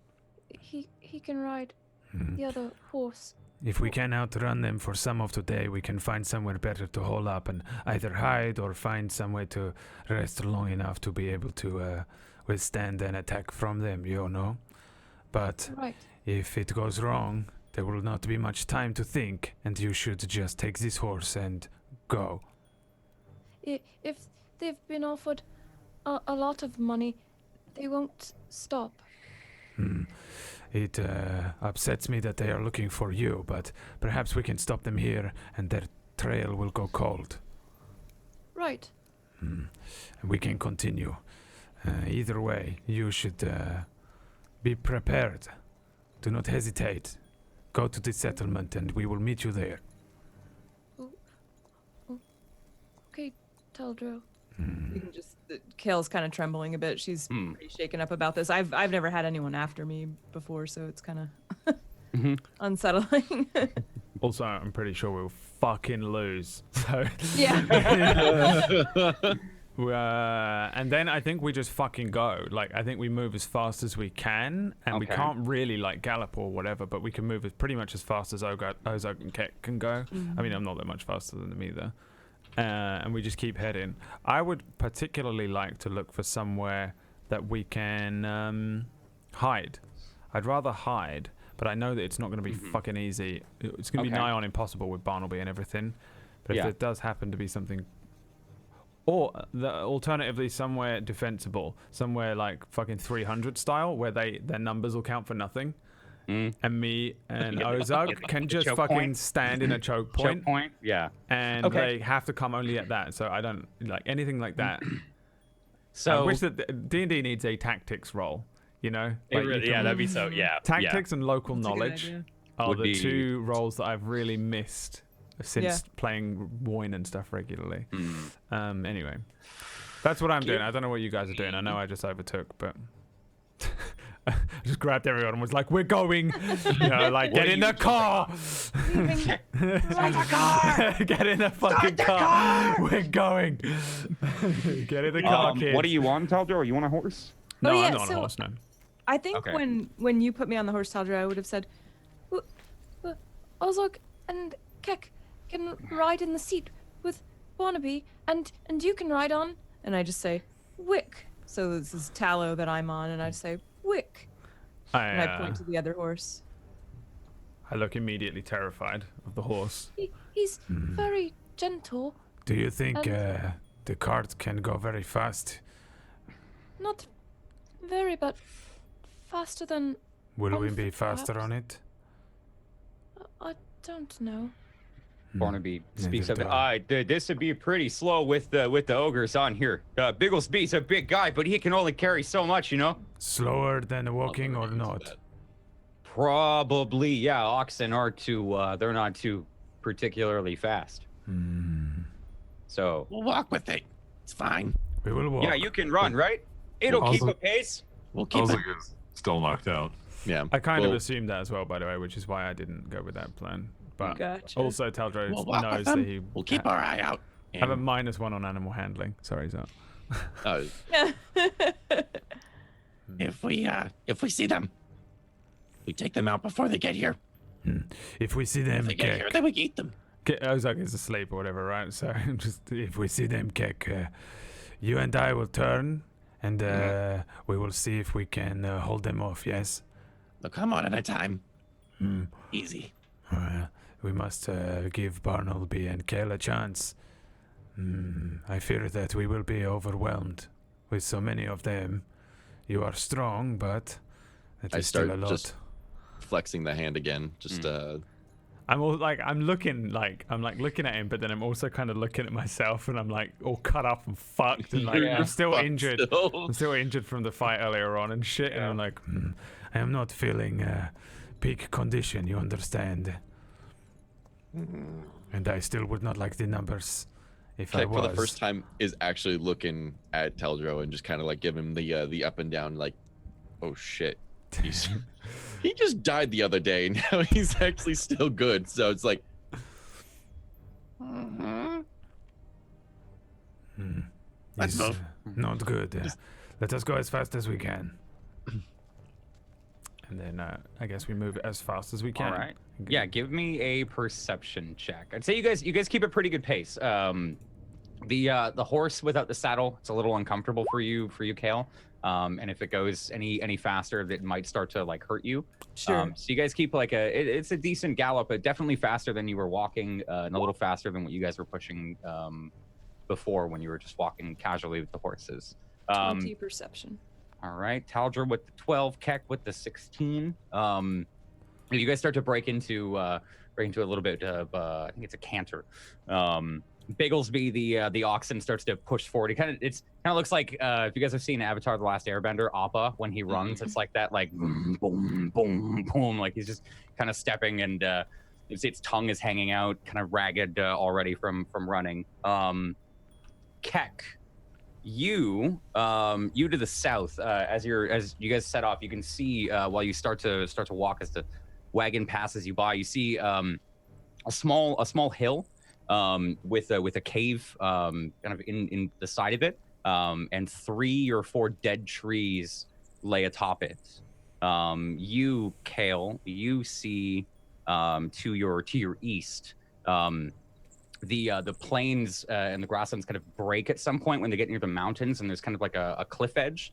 he can ride the other horse. If we can outrun them for some of today, we can find somewhere better to hole up and either hide or find some way to rest long enough to be able to withstand an attack from them, you know. But Right. if it goes wrong, there will not be much time to think, and you should just take this horse and go. If they've been offered a lot of money, they won't stop. It upsets me that they are looking for you, but perhaps we can stop them here and their trail will go cold. Right. And we can continue. Either way, you should be prepared. Do not hesitate. Go to the settlement and we will meet you there. Okay, Taldro. You can just. Kale's kind of trembling a bit. She's pretty shaken up about this. I've never had anyone after me before, so it's kind of unsettling. Also, I'm pretty sure we'll fucking lose. So Yeah. and then I think we just fucking go. Like, I think we move as fast as we can, and we Okay. can't really like gallop or whatever, but we can move as pretty much as fast as Ozog and Kek can go. I mean, I'm not that much faster than them either. And we just keep heading. I would particularly like to look for somewhere that we can hide. I'd rather hide, but I know that it's not going to be fucking easy. It's going to be Okay. nigh on impossible with Barnaby and everything. But if Yeah. there does happen to be something, or alternatively somewhere defensible, somewhere like fucking 300 style, where their numbers will count for nothing, and me and Ozug can just choke fucking point. stand in a choke point, Choke point. Yeah. and Okay. they have to come only at that. So I don't like anything like that. I So wish that D&D needs a tactics role. You know, Like, you can- that'd be so. Yeah. tactics and local That's a good knowledge idea. are Would the be- two roles that I've really missed since Yeah. playing Woin and stuff regularly. Anyway, that's what I'm doing. I don't know what you guys are doing. I know I just overtook, but I just grabbed everyone and was like, "We're going!" You know, like, get in the car. Leaving. Get in the fucking car. We're going. Get in the car, kids. What do you want, Taldro? You want a horse? No, Oh, yeah, I'm not on so- a horse now. I think Okay. when you put me on the horse, Taldra, I would have said, Ozog and Kek can ride in the seat with Barnaby, and you can ride on. and I just say, Wick. So this is Tallow that I'm on, and I say, Wick. And I point to the other horse. I look immediately terrified of the horse. He's very gentle. Do you think the cart can go very fast? Not very, but faster than Will On we be foot, faster perhaps? on it? I don't know. Barnaby speaks Neither up. do I. This would be pretty slow with the ogres on here. Bigglesby's a big guy, but he can only carry so much, you know. Slower than walking or not? Probably, yeah. Oxen are too. They're not too particularly fast. So We'll walk with it. It's fine. We will walk. yeah, you can run, right? It'll keep Also- a pace. We'll keep it. Ozog is still knocked out. Yeah. I kind of we'll- assumed that as well, by the way, which is why I didn't go with that plan. But Gotcha. also, Taldro We'll walk knows with that them. he We'll keep our eye out. have a And, -1 on animal handling. Sorry, Zot. if we see them, we take them out before they get here. If we see them, If they get here, then we eat them. Ozog is asleep or whatever, right? So just if we see them, Kek, you and I will turn, and we will see if we can hold them off. Yes. They'll come on at a time. Easy. We must give Barnaby and Kale a chance. I fear that we will be overwhelmed with so many of them. You are strong, but it I is still a start lot. just flexing the hand again. Just I'm looking at him, but then I'm also kind of looking at myself, and I'm like all cut up and fucked, and like I'm still fucked injured. still. I'm still injured from the fight earlier on and shit, and I'm like, I am not feeling peak condition. You understand? And I still would not like the numbers if I Kek was. for the first time is actually looking at Teldro and just kind of like give him the up and down, like, oh shit, he just died the other day. Now he's actually still good. So it's like, Let's Is, move. Not good. Let us go as fast as we can. And then I guess we move as fast as we can. All right. Yeah, give me a perception check. I'd say you guys keep a pretty good pace. The horse without the saddle, it's a little uncomfortable for you, Kale. And if it goes any faster, it might start to like hurt you. Sure. So you guys keep like it's a decent gallop, but definitely faster than you were walking, and a little faster than what you guys were pushing before when you were just walking casually with the horses. 20 perception. All right, Taldra with the 12, Keck with the 16. You guys start to break into a little bit of I think it's a canter. Bigglesby, the oxen, starts to push forward. It kind of looks like if you guys have seen Avatar: The Last Airbender, Appa, when he runs, it's like that, like boom, boom, boom, boom, like he's just kind of stepping, and its tongue is hanging out, kind of ragged already from running. Keck, you to the south, as you guys set off, you can see while you start to walk, as the wagon passes you by, you see a small hill with a cave kind of in the side of it, and 3 or 4 dead trees lay atop it. You, Kale, you see to your east, the plains and the grasslands kind of break at some point when they get near the mountains, and there's kind of like a cliff edge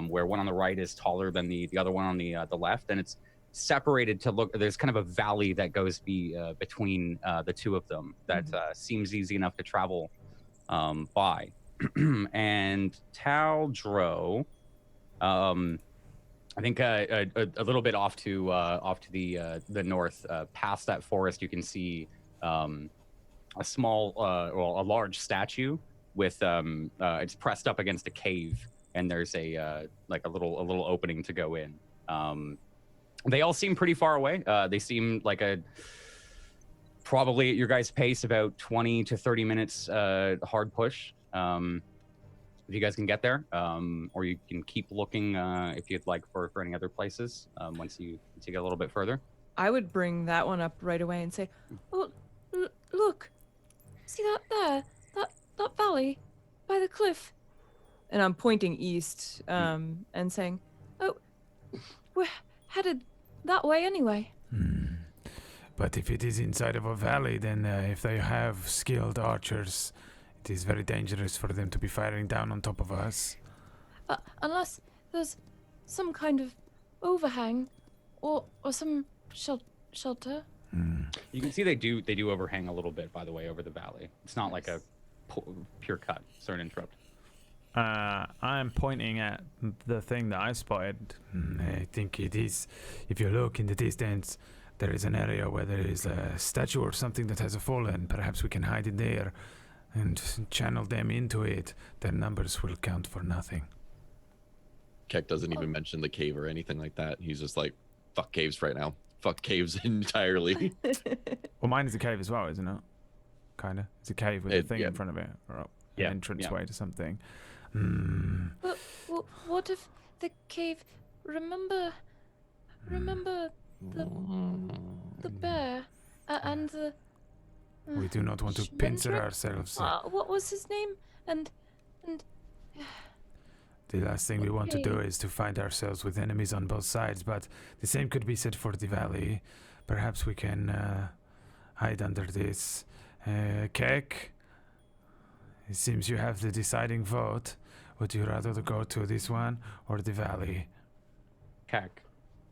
where one on the right is taller than the other one on the left, and it's separated to look. There's kind of a valley that goes between the two of them that seems easy enough to travel by. And Taldro, I think a little bit off to the north, past that forest, you can see a small, a large statue with it's pressed up against a cave, and there's a little opening to go in. They all seem pretty far away. They seem like probably at your guys' pace, about 20 to 30 minutes hard push. If you guys can get there, or you can keep looking if you'd like for any other places once you get a little bit further. I would bring that one up right away and say, Oh, look. See that there? That valley by the cliff. and I'm pointing east and saying, oh, we're headed that way anyway. But if it is inside of a valley, then if they have skilled archers, it is very dangerous for them to be firing down on top of us. Unless there's some kind of overhang or some shelter. You can see they do overhang a little bit, by the way, over the valley. It's not like a pure cut. Sorry to interrupt. I'm pointing at the thing that I spotted. I think it is, if you look in the distance, there is an area where there is a statue or something that has fallen. Perhaps we can hide in there and channel them into it. Their numbers will count for nothing. Keck doesn't even mention the cave or anything like that. He's just like, fuck caves right now. Fuck caves entirely. Well, mine is a cave as well, isn't it? Kind of. It's a cave with a thing in front of it, or an entranceway to something. But what if the cave? Remember the bear and the. We do not want to pincer ourselves. What was his name? And. The last thing we want to do is to find ourselves with enemies on both sides, but the same could be said for the valley. Perhaps we can hide under this. Keck, it seems you have the deciding vote. Would you rather go to this one or the valley? Keck,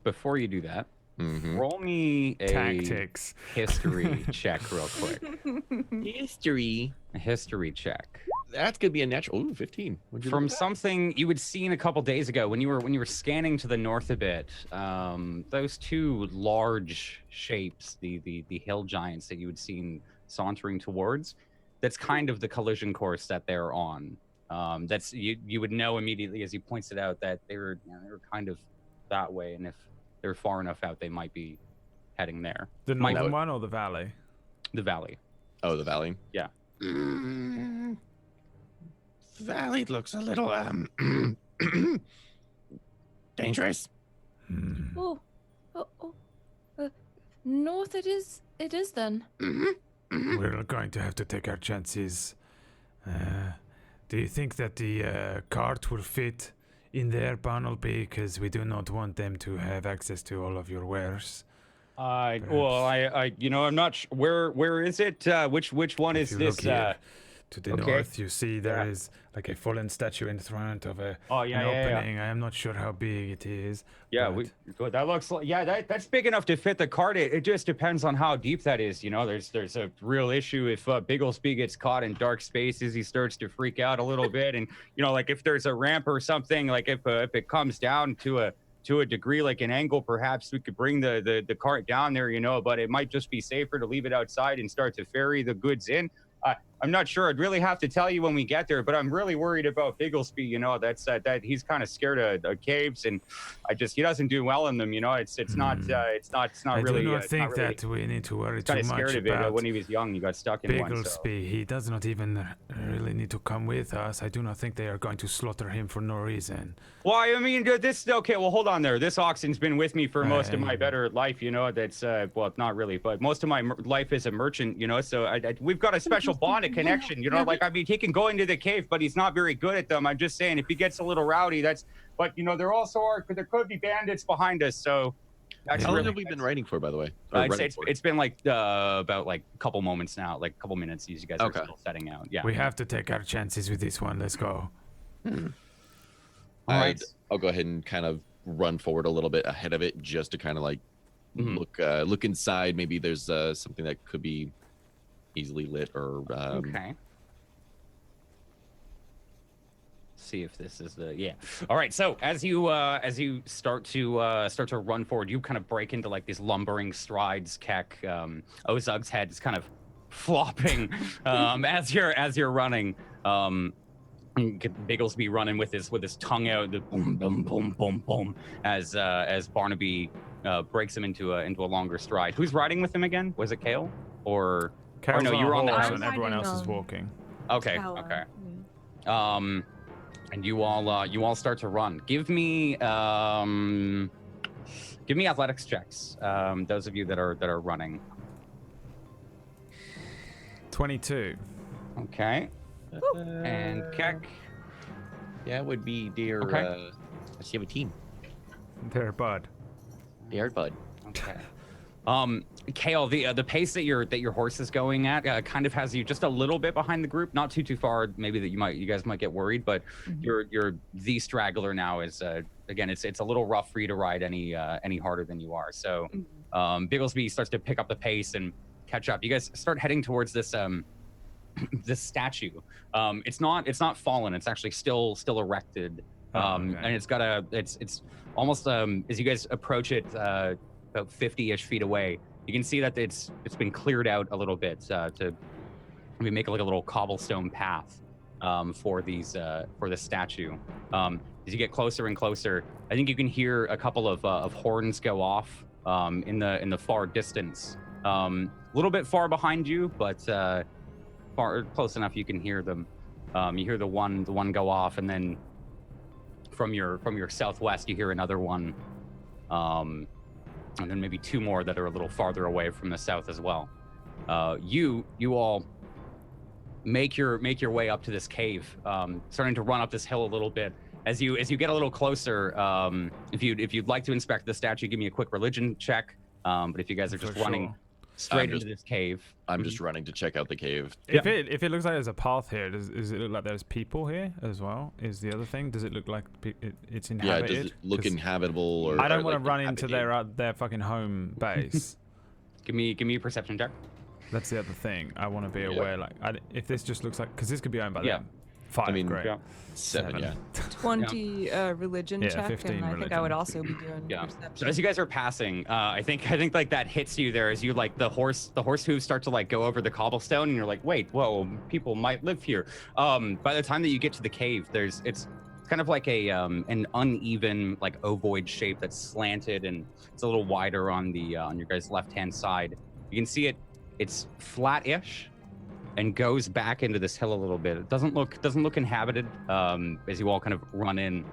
before you do that, roll me a tactics history check real quick. A history check. That's gonna be a natural. Ooh, 15. From something you had seen a couple days ago when you were scanning to the north a bit, those two large shapes, the hill giants that you had seen sauntering towards, that's kind of the collision course that they're on. That's you would know immediately as he points it out that they were kind of that way, and if they're far enough out, they might be heading there. The northern one or the valley? The valley. Oh, the valley. Yeah. Valley looks a little dangerous. North it is then. We're going to have to take our chances. Do you think that the cart will fit in there, Barnaby? Because we do not want them to have access to all of your wares. I'm not. Where is it? Which one is this? To To the Okay. north, you see there Yeah. is like a fallen statue in front of an Yeah. opening. I am not sure how big it is. Yeah, but that looks like that's big enough to fit the cart. It just depends on how deep that is. You know, there's a real issue if Bigglesby gets caught in dark spaces, he starts to freak out a little bit, and you know, like if there's a ramp or something, like if it comes down to a degree, like an angle, perhaps we could bring the cart down there. You know, but it might just be safer to leave it outside and start to ferry the goods in. I'm not sure. I'd really have to tell you when we get there, but I'm really worried about Bigglesby. You know, that he's kind of scared of caves, and he doesn't do well in them. You know, it's not really. I do not think that we need to worry too Kind of much scared of it about when he was young. He got stuck in one. So. Bigglesby. He does not even really need to come with us. I do not think they are going to slaughter him for no reason. Well, I mean, okay. Well, hold on there. This oxen's been with me for most of my better life. You know, that's well, not really, but most of my life as a merchant. You know, so we've got a special bond, a connection. You know, like I mean, he can go into the cave, but he's not very good at them. I'm just saying, if he gets a little rowdy, But you know, there could be bandits behind us. So. How long have we been writing for, by the way? It's been like about like a couple moments now, like a couple minutes. You guys are still setting out. Yeah. We have to take our chances with this one. Let's go. All right. I'll go ahead and kind of run forward a little bit ahead of it, just to kind of like look inside. Maybe there's something that could be easily lit or. Okay. See if this is all right, so as you start to run forward, you kind of break into like these lumbering strides. Keck, Ozug's head is kind of flopping as you're running. You get Bigglesby running with his tongue out, the boom boom boom boom boom, as Barnaby breaks him into a longer stride. Who's riding with him again? Was it Kale or Kale's no? on You were on the horse horse. and everyone else is walking. Okay. And you all start to run. Give me athletics checks. Those of you that are running. 22. Okay. And Keck. Yeah, it would be dear. Okay. Let's have a team. There, bud. Dear bud. Okay. Kale, the pace that your horse is going at kind of has you just a little bit behind the group, not too far, maybe that you guys might get worried, but you're the straggler now. Is again, it's a little rough for you to ride any harder than you are. So Bigglesby starts to pick up the pace and catch up. You guys start heading towards this this statue. It's not fallen. It's actually still erected. And it's almost as you guys approach it. About 50-ish feet away, you can see that it's been cleared out a little bit to make like a little cobblestone path for the statue. As you get closer and close,er I think you can hear a couple of horns go off in the far distance. A little bit far behind you, but close enough you can hear them. You hear the one go off, and then from your southwest you hear another one. And then maybe two more that are a little farther away from the south as well. You all make your way up to this cave, starting to run up this hill a little bit. As you get a little closer, if you'd like to inspect the statue, give me a quick religion check. But if you guys are just running straight into this cave, I'm just running to check out the cave. If it looks like there's a path here, does it look like there's people here as well? Is the other thing? Does it look like it's inhabited? Yeah, does it look inhabitable? Or I don't want like to run into their fucking home base. give me a perception check. That's the other thing. I want to be aware. Like, if this just looks like, because this could be owned by them. 5, great. Yeah. 7, yeah. 20 religion check, 15 and I think I would also be doing perception. So as you guys are passing, I think like that hits you there as you like the horse hooves start to like go over the cobblestone, and you're like, wait, whoa, people might live here. By the time that you get to the cave, it's kind of like an uneven like ovoid shape that's slanted, and it's a little wider on your guys' left-hand side. You can see it's flat-ish and goes back into this hill a little bit. It doesn't look inhabited as you all kind of run in.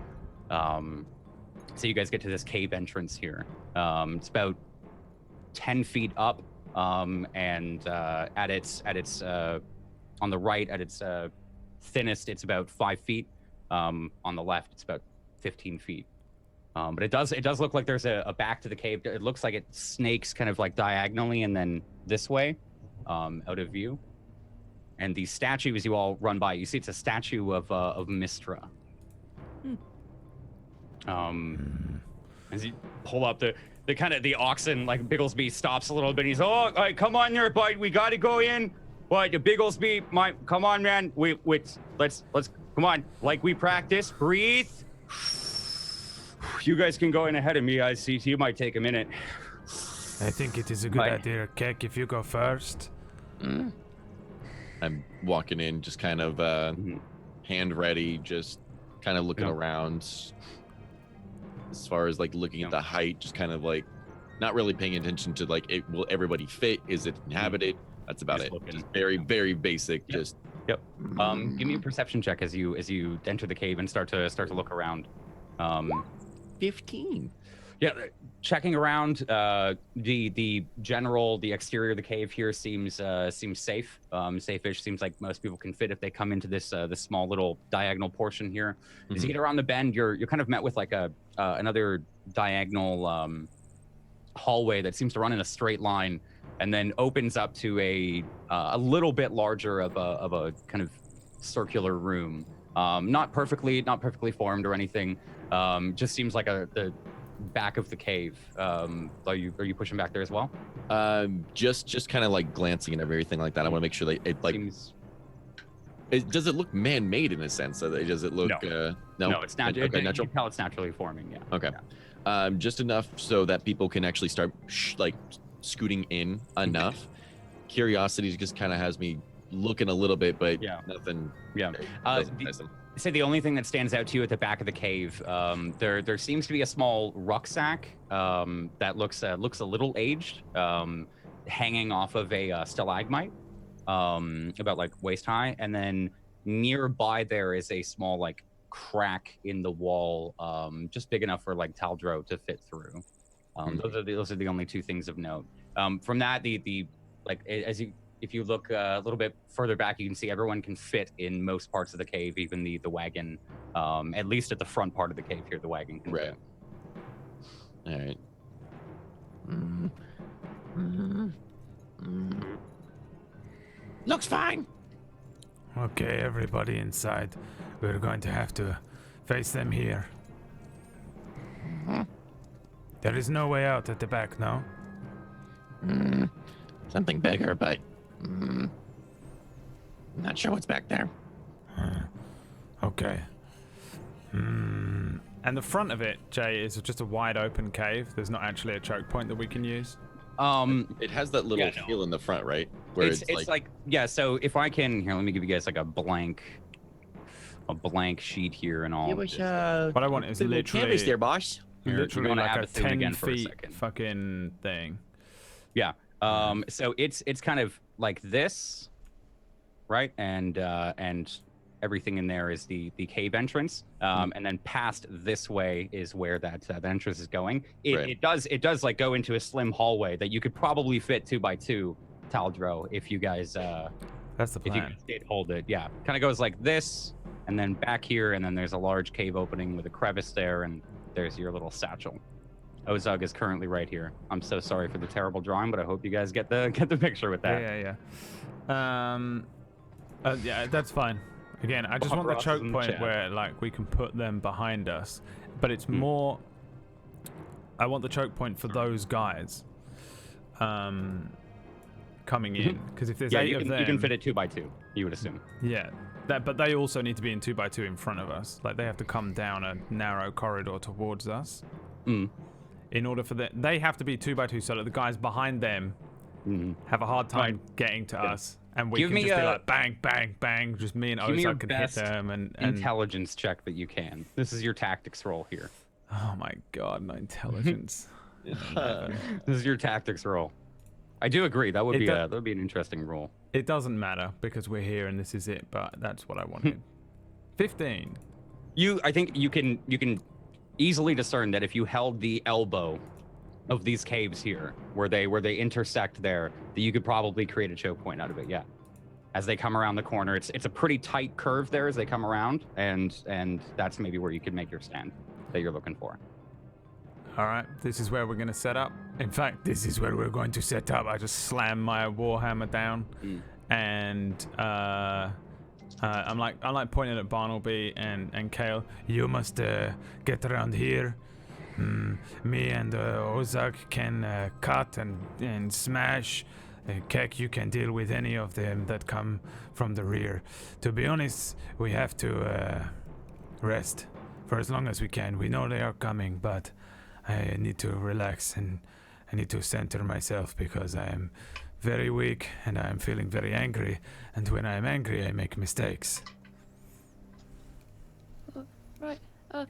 So you guys get to this cave entrance here. It's about 10 feet up, and at its on the right, at its thinnest, it's about 5 feet. On the left, it's about 15 feet. But it does look like there's a back to the cave. It looks like it snakes kind of like diagonally and then this way, out of view. and the statue, as you all run by, you see it's a statue of Mistra. As you pull up the oxen, like Bigglesby stops a little bit. He's, all right, come on there, bud. We got to go in. But the Bigglesby, come on, man. Let's come on. Like we practice. Breathe. You guys can go in ahead of me. I see. You might take a minute. I think it is a good idea, Keck, if you go first. I'm walking in, just kind of hand ready, just kind of looking around. As far as like looking at the height, just kind of like not really paying attention to like, will everybody fit? Is it inhabited? That's about it. Just very, very basic. Just Give me a perception check as you enter the cave and start to look around. 15. Yeah, checking around. The exterior of the cave here seems safe. Safe-ish. Seems like most people can fit if they come into this small little diagonal portion here. As you get around the bend, you're kind of met with like another diagonal hallway that seems to run in a straight line, and then opens up to a little bit larger of a kind of circular room. Not perfectly formed or anything. Just seems like the back of the cave. Are you pushing back there as well? Just kind of like glancing and everything like that. I want to make sure that it like does it look man-made in a sense? Does it look no, it's not. Okay, You natural. can tell it's naturally forming. Yeah. Okay. Just enough so that people can actually start like scooting in enough. Curiosity just kind of has me looking a little bit, but nothing. Yeah. Say the only thing that stands out to you at the back of the cave, there seems to be a small rucksack that looks a little aged, hanging off of a stalagmite, about like waist high, and then nearby there is a small like crack in the wall, just big enough for like Taldro to fit through. Those are the only two things of note. From that, if you look a little bit further back, you can see everyone can fit in most parts of the cave, even the wagon. At least at the front part of the cave here, the wagon can fit. All right. Looks fine. Okay, everybody inside. We're going to have to face them here. There is no way out at the back, no? Something bigger, but not sure what's back there. Okay. And the front of it, Jay, is just a wide open cave. There's not actually a choke point that we can use. It has that little hill in the front, right? Where it's like so if I can here, let me give you guys like a blank sheet here and all. What I want is literally there, boss. Literally like a 10 again for a feet second. fucking thing. Yeah. So it's kind of like this, right? And everything in there is the cave entrance. And then past this way is where that entrance is going. It does like go into a slim hallway that you could probably fit 2x2, Taldro, if you guys That's the plan. if you guys did hold it. Yeah. Kind of goes like this, and then back here, and then there's a large cave opening with a crevice there, and there's your little satchel. Ozug is currently right here. I'm so sorry for the terrible drawing, but I hope you guys get the picture with that. Yeah, that's fine. Again, I just want the choke point where like we can put them behind us, but it's more. I want the choke point for those guys coming in, because if there's 8 of them, you can fit it 2x2. You would assume. Yeah, but they also need to be in 2x2 in front of us. Like they have to come down a narrow corridor towards us. In order for they have to be 2x2 so that the guys behind them have a hard time getting to us, and we can just be like bang, bang, bang. Just me and Ozug can hit them. And intelligence check that you can. This is your tactics roll here. Oh my god, my intelligence. This is your tactics roll. I do agree. That would be an interesting roll. It doesn't matter because we're here and this is it. But that's what I wanted. 15. I think you can easily discern that if you held the elbow of these caves here, where they intersect there, that you could probably create a choke point out of it. Yeah. As they come around the corner, it's a pretty tight curve there as they come around, and that's maybe where you could make your stand that you're looking for. All right, this is where we're going to set up. In fact, this is where we're going to set up. I just slam my warhammer down, and I'm like pointing at Barnaby and Kale. You must get around here. Me and Ozak can cut and smash. Kek, you can deal with any of them that come from the rear. To be honest, we have to rest for as long as we can. We know they are coming, but I need to relax and I need to center myself because I am very weak and I am feeling very angry. And when I am angry, I make mistakes. Right. Well,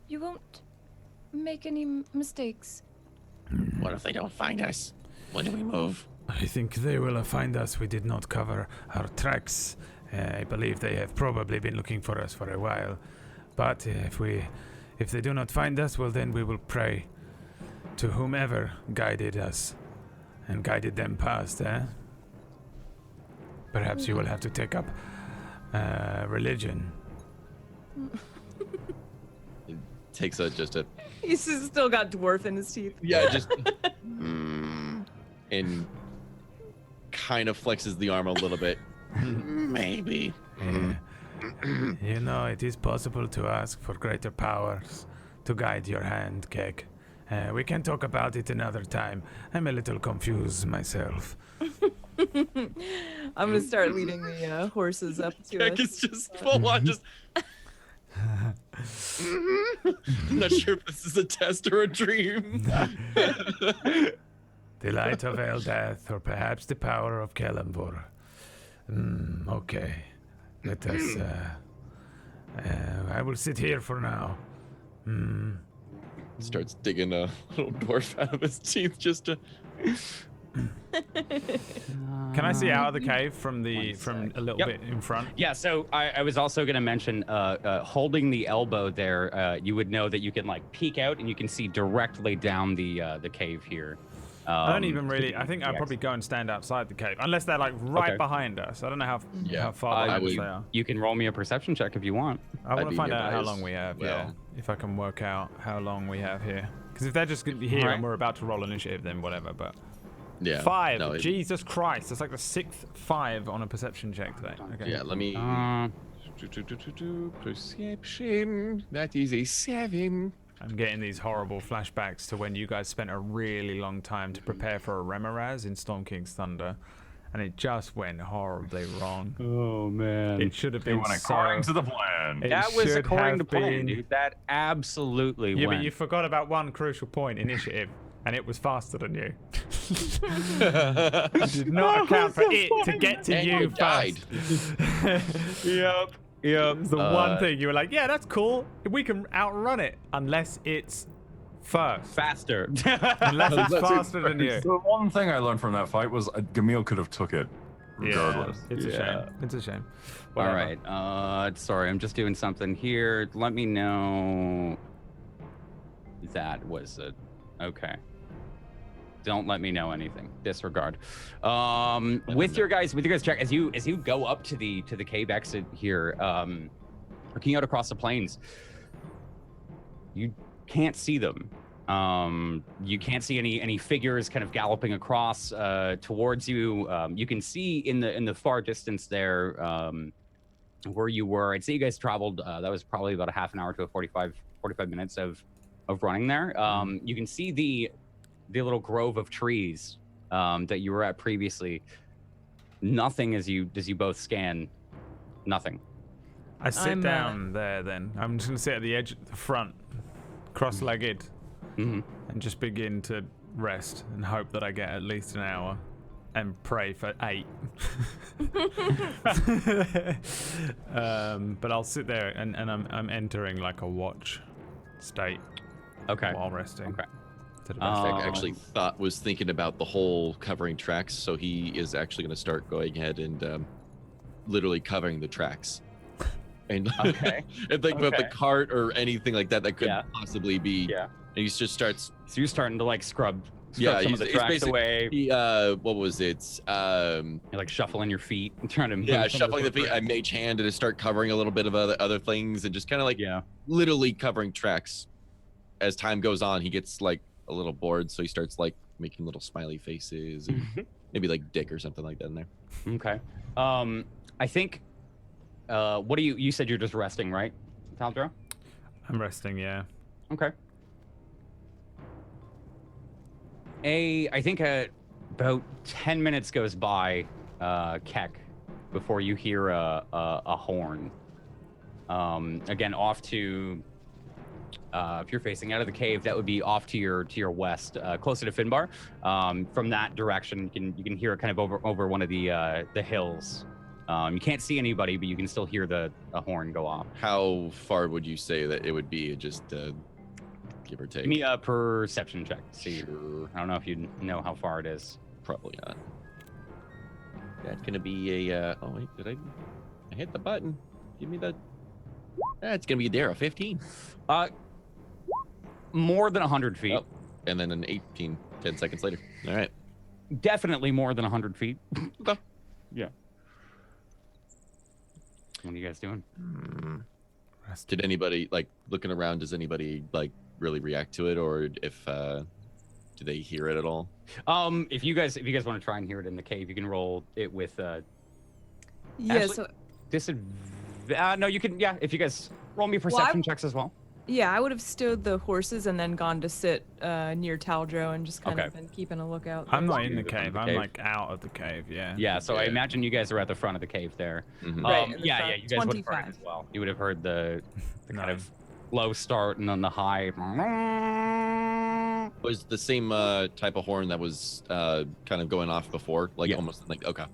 you won't make any mistakes. What if they don't find us? When do we move? I think they will find us. We did not cover our tracks. I believe they have probably been looking for us for a while. But if they do not find us, well, then we will pray to whomever guided us and guided them past. Perhaps you will have to take up religion. Takes just a He's still got dwarf in his teeth. just and kind of flexes the arm a little bit. Maybe. You know, it is possible to ask for greater powers to guide your hand, Kek. We can talk about it another time. I'm a little confused myself. I'm gonna start leading the horses up to Heck, us. it's just full on just. I'm not sure if this is a test or a dream. The light of Eldath, or perhaps the power of Kellamvor. Okay. Let us. I will sit here for now. Starts digging a little dwarf out of his teeth just to. Can I see out of the cave from a little bit in front? Yeah, so I was also going to mention holding the elbow there, you would know that you can like peek out and you can see directly down the cave here. I don't even really. I think I'll probably go and stand outside the cave, unless they're like right behind us. I don't know how far behind us they are. You can roll me a perception check if you want. I want to be find out how nearby long we have. well. Yeah, if I can work out how long we have here. Because if they're just gonna be here and we're about to roll initiative, then whatever. But Yeah. 5. No, Jesus Christ, that's like the 6th 5 on a perception check today. Okay. Yeah, let me. Perception. That is a 7. I'm getting these horrible flashbacks to when you guys spent a really long time to prepare for a Remoraz in Storm King's Thunder, and it just went horribly wrong. Oh man. It should have They been went according to the plan. It That was should according have to plan, been- dude. That absolutely Yeah, went. but you forgot about one crucial point, initiative, and it was faster than you. Did not account for it to get to And you you died. first. Yep. It's the one thing you were like, yeah, that's cool. We can outrun it unless it's first. Faster. Unless it's That's faster than you. The one thing I learned from that fight was Gamil could have took it regardless. Yeah, it's a shame. It's a shame. All Whatever. right. Sorry, I'm just doing something here. Let me know. That was it. Okay. Don't let me know anything. Disregard. With your guys check as you go up to the cave exit here, looking out across the plains, you can't see them. You can't see any figures kind of galloping across towards you. You can see in the far distance there where you were. I'd say you guys traveled. That was probably about a half an hour to a 45 minutes of running there. You can see the little grove of trees that you were at previously. Nothing as you both scan. Nothing. I sit down there then. I'm just going to sit at the edge at the front, cross-legged, and just begin to rest and hope that I get at least an hour and pray for 8. But I'll sit there and I'm entering like a watch state while resting. Okay. I actually was thinking about the whole covering tracks, so he is actually going to start going ahead and literally covering the tracks. And and think about the cart or anything like that could possibly be. Yeah. And he just starts. So you're starting to like scrub some of the he's tracks away. What was it? You're like shuffling your feet and trying to move shuffling the feet. I mage hand and start covering a little bit of other things and just kind of like literally covering tracks. As time goes on, he gets like a little bored, so he starts like making little smiley faces and maybe like Dick or something like that in there. Okay. I think. What do you said you're just resting, right, Taldro? I'm resting, yeah. Okay. I think about 10 minutes goes by, Keck, before you hear a horn. Again, off to, if you're facing out of the cave, that would be off to your west, closer to Finbar. From that direction, you can hear it kind of over one of the hills. You can't see anybody, but you can still hear the horn go off. How far would you say that it would be? Just give or take. Give me a perception check. See, Sure. I don't know if you know how far it is. Probably not. That's gonna be a. Oh wait, did I hit the button? Give me the. That's gonna be there. A 15. More than 100 feet. Oh, and then an 18. 10 seconds later. All right. Definitely more than 100 feet. Okay. Yeah. What are you guys doing? Did anybody like looking around? Does anybody like really react to it, or if do they hear it at all? If you guys want to try and hear it in the cave, you can roll it with Yeah, Ashley? so no, you can. Yeah, if you guys roll me perception checks as well. yeah, I would have stowed the horses and then gone to sit near Taldro and just kind Okay. of been keeping a lookout. I'm there. not in the The cave. I'm cave. like out of the cave, yeah. Yeah, so I Yeah. imagine you guys are at the front of the cave there. Mhm. Right, in the Yeah, front, yeah, you guys would have heard 25. it as well. You would have heard the kind of Nice. low start and then the high. Was the same type of horn that was kind of going off before, like Yeah. almost like okay.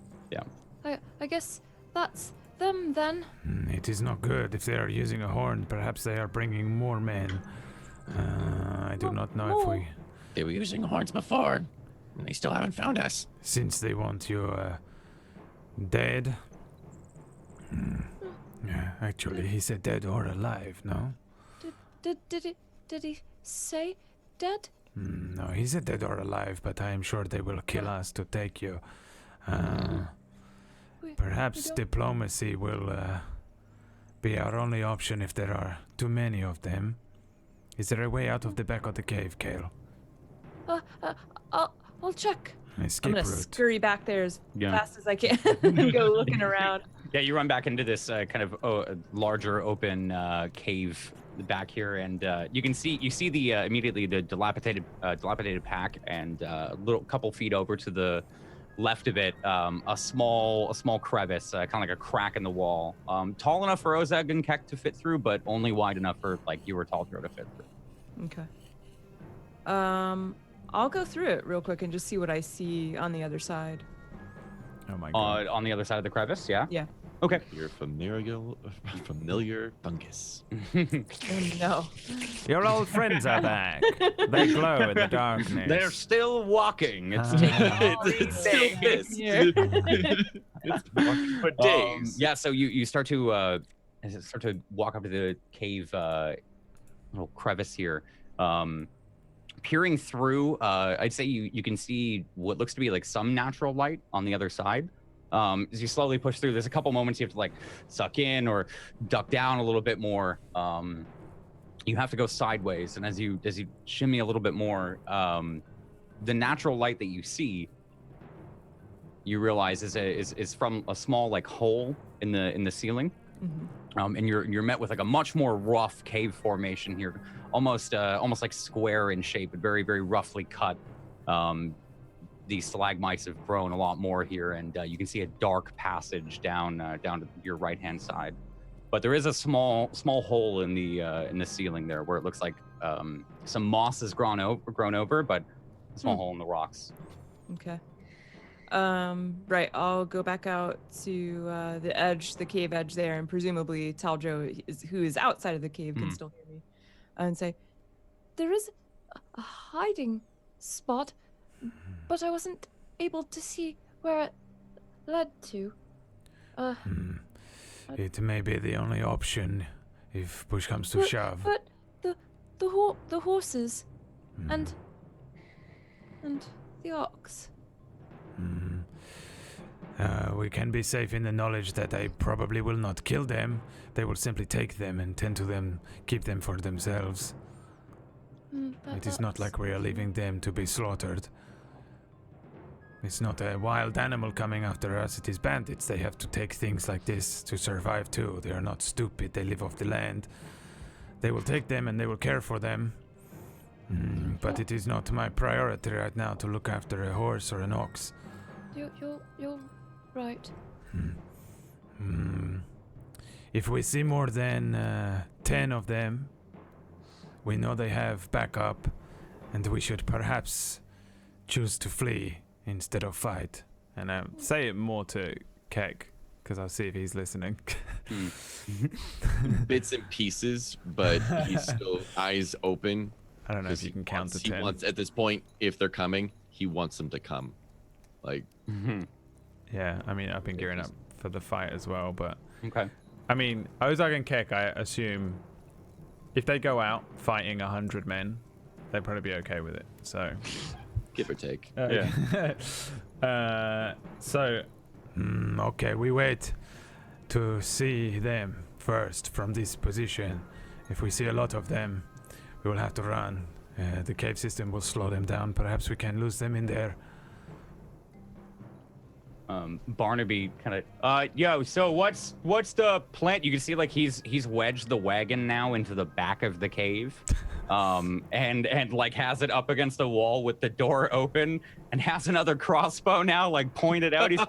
I guess that's them then. It is not good. If they are using a horn, perhaps they are bringing more men. I do not know if we... They were using horns before, and they still haven't found us. Since they want you dead. Yeah, actually, he said dead or alive, no? Did he say dead? No, he said dead or alive, but I am sure they will kill us to take you. We Perhaps don't- diplomacy will be our only option if there are too many of them. Is there a way out of the back of the cave, Kale? I'll check. A I'm skip gonna route. scurry back there as Yeah. fast as I can and go looking around. Yeah, you run back into this kind of larger open cave back here, and you see the immediately the dilapidated pack, and a little couple feet over to the left of it, a small crevice, kind of like a crack in the wall, tall enough for Ozag and Keck to fit through, but only wide enough for like you or Taldro to fit through. Okay. I'll go through it real quick and just see what I see on the other side. Oh my god. On the other side of the crevice, yeah. Yeah. Okay. Your familiar fungus. Oh, no. Your old friends are back. They glow in the darkness. They're still walking. It's It's still this. It's walking for days. Yeah, so you start to walk up to the cave little crevice here. Peering through, I'd say you can see what looks to be like some natural light on the other side. As you slowly push through, there's a couple moments you have to like suck in or duck down a little bit more. You have to go sideways, and as you shimmy a little bit more, the natural light that you see, you realize is from a small like hole in the ceiling. Mhm. And you're met with like a much more rough cave formation here, almost like square in shape, but very, very roughly cut. These stalagmites have grown a lot more here, and you can see a dark passage down to your right hand side. But there is a small hole in the ceiling there where it looks like some moss has grown over, but a small hole in the rocks. Okay. Right, I'll go back out to the cave edge there, and presumably Taldro, who is outside of the cave, can still hear me, and say, There is a hiding spot, but I wasn't able to see where it led to. It may be the only option if push comes to shove. But the horses and the ox. We can be safe in the knowledge that they probably will not kill them. They will simply take them and tend to them, keep them for themselves. It is not like we are leaving them to be slaughtered. It's not a wild animal coming after us, it is bandits. They have to take things like this to survive too. They are not stupid, they live off the land. They will take them and they will care for them. But it is not my priority right now to look after a horse or an ox. You're right. If we see more than 10 of them, we know they have backup, and we should perhaps choose to flee instead of fight. And I say it more to Kek, because I'll see if he's listening. Bits and pieces, but he's still eyes open. I don't know if you can count to 10. He wants, at this point, if they're coming, he wants them to come. Like, Yeah, I mean, I've been gearing up for the fight as well, but... Okay. I mean, Ozark and Kek, I assume, if they go out fighting 100 men, they'd probably be okay with it, so... give or take. Yeah. Okay, we wait to see them first from this position. If we see a lot of them, we will have to run. The cave system will slow them down. Perhaps we can lose them in there. Barnaby kind of, yo, so what's the plan? You can see like he's wedged the wagon now into the back of the cave, and like has it up against the wall with the door open, and has another crossbow now like pointed out. He's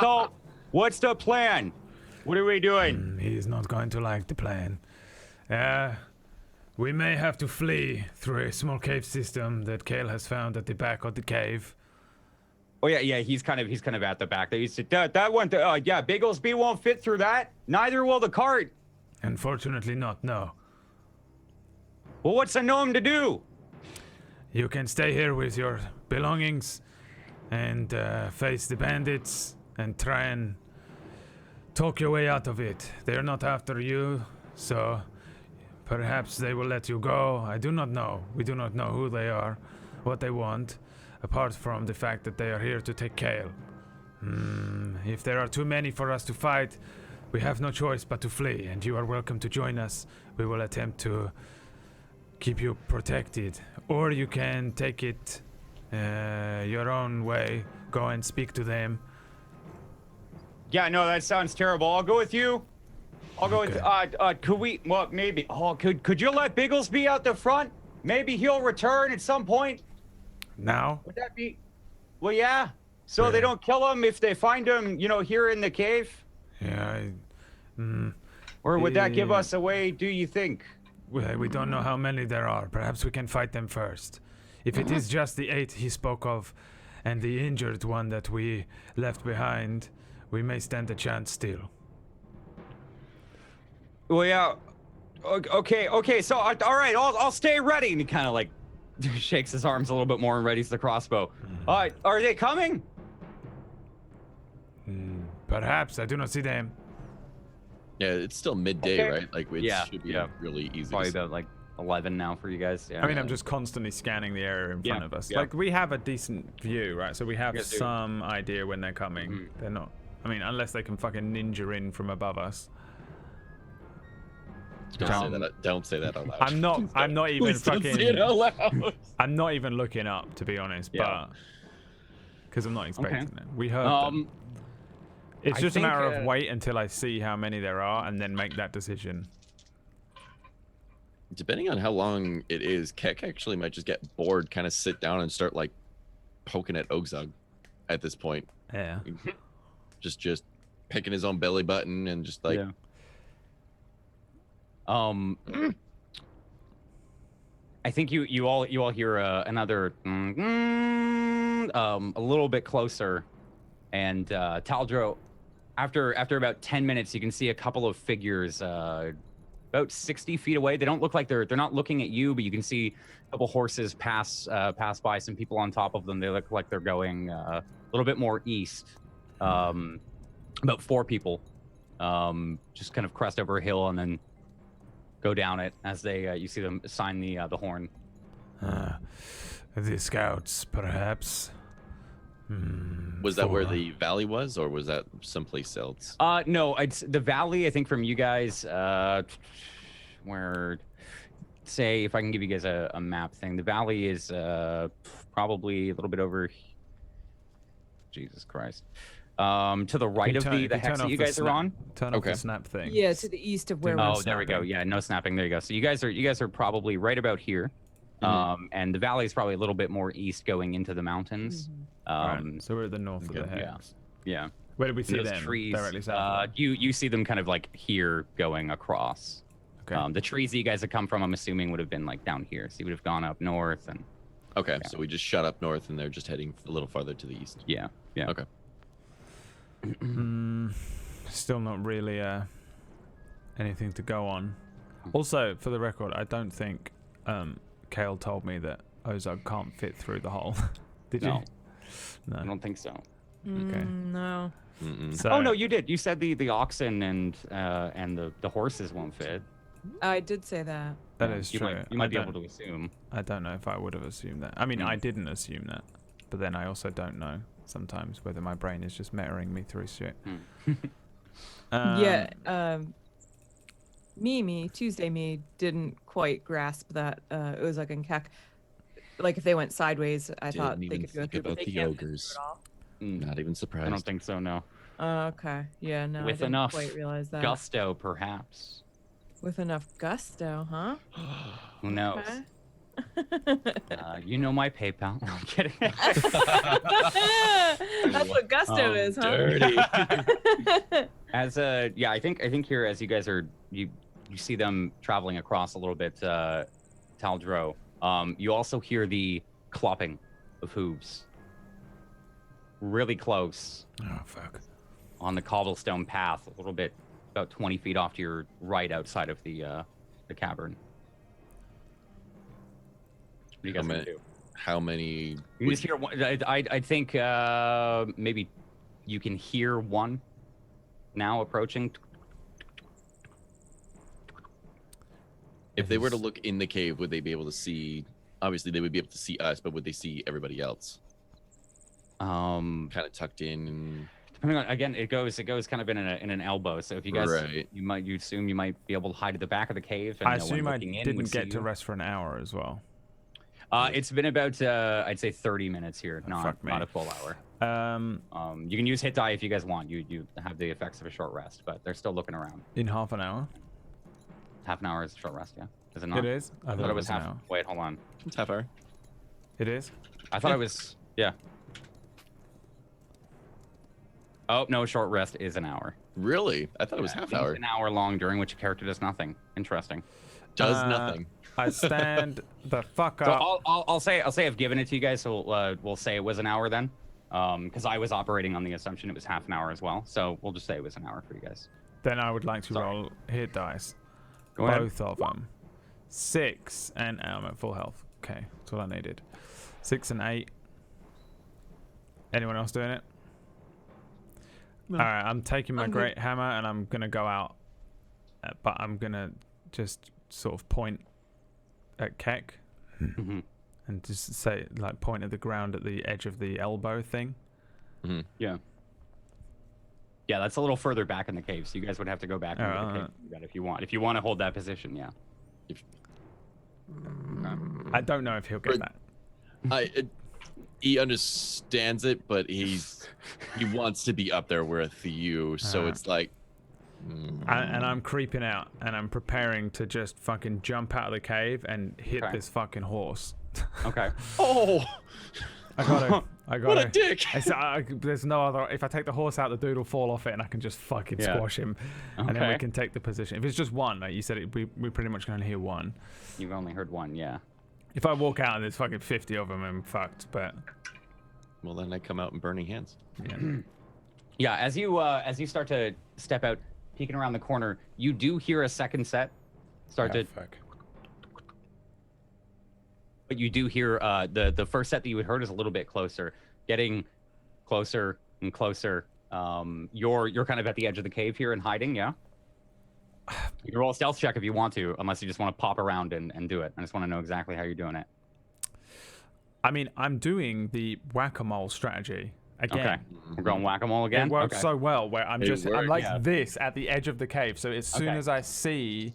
so, what's the plan? What are we doing? He's not going to like the plan. We may have to flee through a small cave system that Kale has found at the back of the cave. Oh yeah, he's kind of at the back. They used to that one. Yeah, Bigglesby won't fit through that. Neither will the cart. Unfortunately not, no. Well, what's a gnome to do? You can stay here with your belongings and face the bandits and try and talk your way out of it. They're not after you, so perhaps they will let you go. I do not know. We do not know who they are, what they want, apart from the fact that they are here to take Kale. If there are too many for us to fight, we have no choice but to flee, and you are welcome to join us. We will attempt to keep you protected, or you can take it your own way, go and speak to them. Yeah, no, that sounds terrible. I'll go with you. I'll go with, could we, well, maybe, could you let Bigglesby out the front? Maybe he'll return at some point. Now? Would that be, well, yeah. So they don't kill him if they find him, here in the cave? Yeah, Or would that give us away, do you think? we don't know how many there are. Perhaps we can fight them first. If it is just the 8 he spoke of, and the injured one that we left behind, we may stand a chance still. Well, yeah. Okay. So, all right, I'll stay ready. And he kind of like shakes his arms a little bit more and readies the crossbow. Are they coming? Perhaps. I do not see them. Yeah, it's still midday, Okay. right? Like, it should be really easy. Probably to see. about like 11 now for you guys. Yeah. I mean, I'm just constantly scanning the area in front of us. Yeah. Like, we have a decent view, right? So we have You guys do. some idea when they're coming. They're not... I mean, unless they can fucking ninja in from above us. Don't say that out loud. I'm not even Please don't fucking... say it out loud. I'm not even looking up, to be honest, Yeah. but... Because I'm not expecting Okay. it. We heard them. It's I just a think, matter of wait until I see how many there are and then make that decision. Depending on how long it is, Keck actually might just get bored, kind of sit down and start like poking at Ogzug at this point. Yeah. Just picking his own belly button and just like I think you all hear another a little bit closer, and Taldro, after about 10 minutes, you can see a couple of figures about 60 feet away. They don't look like they're not looking at you, but you can see a couple horses pass by, some people on top of them. They look like they're going a little bit more east. About 4 people, just kind of crest over a hill and then go down it as they you see them sign the horn. The scouts, perhaps. Was that where the valley was, or was that someplace else? No, it's the valley. I think from you guys, where, say, if I can give you guys a map thing, the valley is probably a little bit over. Jesus Christ. To the right of the hex that you guys are on. Turn off the snap thing. Yeah, to the east of where we're Oh, there we go. Yeah, no snapping. There you go. So you guys are probably right about here. And the valley is probably a little bit more east going into the mountains. Right, so we're at the north of the hex. Yeah. Where did we see those them? trees? Directly south. You see them kind of like here going across. Okay. The trees that you guys have come from, I'm assuming, would have been like down here. So you would have gone up north and. Okay, so we just shut up north, and they're just heading a little farther to the east. Yeah. Yeah. Okay. Still not really anything to go on. Also, for the record, I don't think Kale told me that Ozug can't fit through the hole. Did you? No. I don't think so. Okay. No. So, Oh no, you did. You said the oxen and the horses won't fit. I did say that. that is You true. might be able to assume. I don't know if I would have assumed that. I mean, I didn't assume that, but then I also don't know sometimes whether my brain is just mettering me through shit. Tuesday me didn't quite grasp that Ozug and Kek, like if they went sideways, I thought they could go through, but they can't fit through at all. Not even surprised. I don't think so. No. Okay. Yeah. No. With I didn't enough quite realize that. gusto, perhaps. With enough gusto, huh? Who knows? Okay. You know my PayPal. No, I'm kidding. That's what gusto is, huh? Dirty. I think here as you guys are you see them traveling across a little bit Taldro. You also hear the clopping of hooves. Really close. Oh fuck. On the cobblestone path, a little bit about 20 feet off to your right outside of the cavern. What do you guys gonna do? How many? You just hear one. I think maybe you can hear one now approaching. If they were to look in the cave, would they be able to see? Obviously, they would be able to see us, but would they see everybody else? Kind of tucked in. Depending on, again, it goes kind of in an elbow. So if you guys, Right. you assume you might be able to hide at the back of the cave. And I no one assume I looking in would didn't see get to you. rest for an hour as well. It's been about I'd say 30 minutes here, not a full hour. You can use hit die if you guys want. You have the effects of a short rest, but they're still looking around. In half an hour? Half an hour is a short rest, yeah. Is it not? It is? I thought it was an half. hour. Wait, hold on. It's half hour. It is? I thought it was, yeah. Oh, no, short rest is an hour. Really? I thought it was half hour. An hour long, during which a character does nothing. Interesting. Does nothing. I stand the fuck So up. I'll say I've given it to you guys, so we'll say it was an hour then. Because I was operating on the assumption it was half an hour as well. So we'll just say it was an hour for you guys. Then I would like to roll hit dice. Go ahead. Both of them. 6 and I'm at full health. Okay, that's all I needed. 6 and 8. Anyone else doing it? No. All right, I'm taking my I'm great hammer and I'm gonna go out, but I'm gonna just sort of point at Keck Mhm. and just say, like, point at the ground at the edge of the elbow thing. Yeah. Yeah, that's a little further back in the cave, so you guys would have to go back into the cave to do that if you want. If you want to hold that position, yeah. I don't know if he'll get that. He understands it, but he wants to be up there with you, so it's like. And I'm creeping out, and I'm preparing to just fucking jump out of the cave and hit Okay. this fucking horse. Okay. Oh, I gotta. what a dick! There's no other. If I take the horse out, the dude will fall off it, and I can just fucking Yeah. squash him, and then we Okay. can take the position. If it's just one, like you said, we pretty much can only hear one. You've only heard one, yeah. If I walk out and there's fucking 50 of them, I'm fucked. But Well, then I come out in burning hands. Yeah, as you start to step out, peeking around the corner, you do hear a second set start to. fuck. But you do hear the first set that you had heard is a little bit closer, getting closer and closer. You're kind of at the edge of the cave here and hiding, yeah. You can roll a stealth check if you want to, unless you just want to pop around and do it. I just want to know exactly how you're doing it. I mean, I'm doing the whack-a-mole strategy again. Okay, we're going whack-a-mole again. It works Okay. so well where I'm like yeah. this at the edge of the cave. So as soon Okay. as I see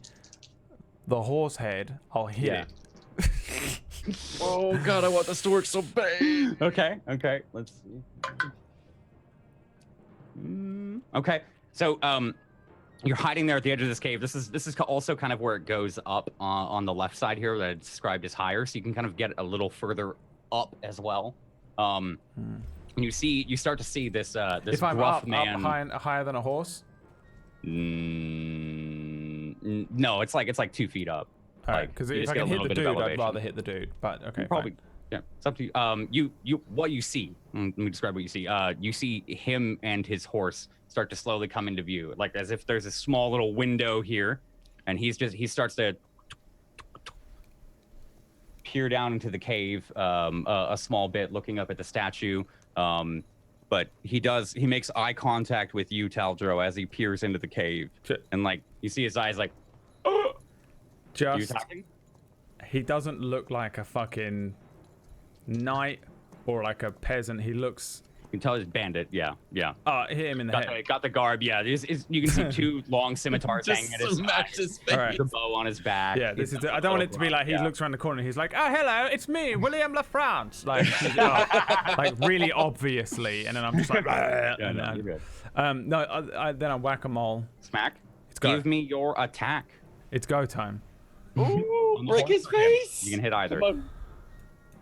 the horse head, I'll hit Yeah. it. Oh god, I want this to work so bad. Okay, let's see. Okay. So you're hiding there at the edge of this cave. This is also kind of where it goes up on the left side here that it's described as higher, so you can kind of get a little further up as well. And you start to see this this If I'm gruff up man. higher than a horse. No, it's like 2 feet up. Alright, because you if just I get a can hit little the bit of dude, I'd elevation. rather hit the dude. But okay, Probably. fine. Yeah, it's up to you. What you see. Let me describe what you see. You see him and his horse start to slowly come into view, like as if there's a small little window here, and he starts to peer down into the cave a small bit, looking up at the statue. But he makes eye contact with you, Taldro, as he peers into the cave, and like you see his eyes like. Are you talking? He doesn't look like a fucking knight or like a peasant. He looks. You can tell he's bandit. Yeah. Hit him in the head. Got the garb. Yeah, you can see 2 long scimitars hanging at his smash side. his face. All right. The bow on his back. Yeah, this is. I don't want it to be like he looks around the corner and he's like, "Oh, hello, it's me, William LaFrance." Like, like really obviously, and then I'm just like, You're good. then I whack a mole. Smack. go. Give me your attack. It's go time. Ooh, break his face. You can hit either.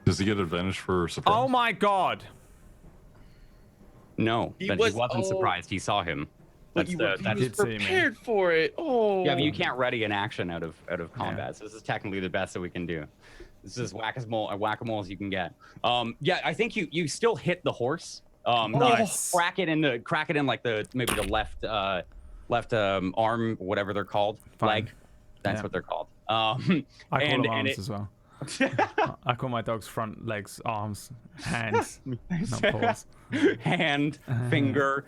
Does he get advantage for surprise? Oh my god! No, He but was- he wasn't surprised. He saw him. But That's you the were that's did see me. prepared for it. Oh. yeah, but you can't ready an action out of combat. So this is technically the best that we can do. This is whack-a-mole as you can get. Yeah, I think you still hit the horse. Nice. Crack it in like maybe the left arm, whatever they're called, Fine. leg. That's Yeah. what they're called. I call them arms it- as well. I call my dogs front legs, arms, hands, not paws. hand, finger.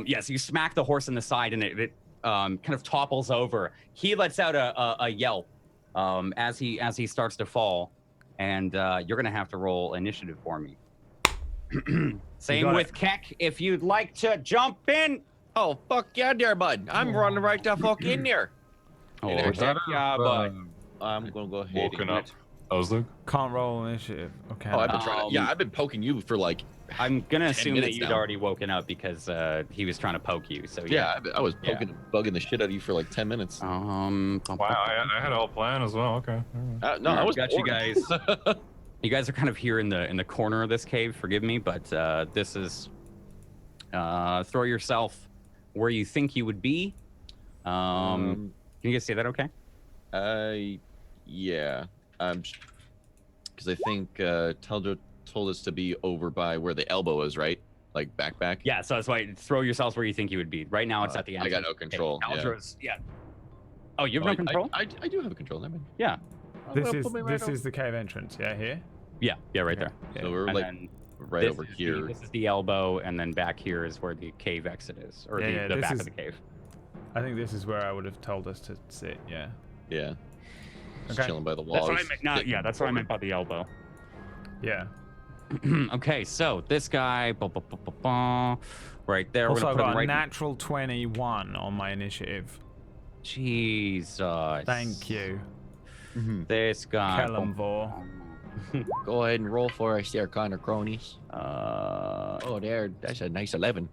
Yes, you smack the horse in the side, and it kind of topples over. He lets out a yelp as he starts to fall, and you're gonna have to roll initiative for me. Same got with it. Keck. If you'd like to jump in. Oh, fuck yeah, there, bud. I'm running right the fuck in there. Oh, there's heck yeah, bud. I'm gonna go ahead. Woken and up. Ozlug? Can't roll initiative. Okay. Oh, I've been trying to. Yeah, I've been poking you for like. I'm gonna assume that minutes you'd now. already woken up because he was trying to poke you. So Yeah, I was poking, and bugging the shit out of you for like 10 minutes. Wow, Wow, I had a whole plan as well. Okay. All right. No, I was got you bored. guys. You guys are kind of here in the corner of this cave. Forgive me, but this is throw yourself where you think you would be. Can you guys say that? Okay. Yeah. Because I think Taldro told us to be over by where the elbow is, right? Like back. Yeah. So that's why throw yourselves where you think you would be. Right now, it's at the end. I got no control. Yeah. Oh, you have no control. I do have a control. Never mind. Yeah. This is the cave entrance. Yeah, here. Yeah. Right there. So we're And like then right over this here. This is the elbow, and then back here is where the cave exit is, or Yeah, the this back is- of the cave. I think this is where I would have told us to sit. Yeah. Yeah. Just Okay. chilling by the walls. That's what I meant. No, getting yeah, that's what I forward. meant by the elbow. Yeah. Okay, so this guy, right there. Also, we're I've gonna put got him a right. natural 21 on my initiative. Jesus. Thank you, This guy. Kellamvor. Go ahead and roll for us there, Connor Cronies. Uh, Oh, there. That's a nice 11.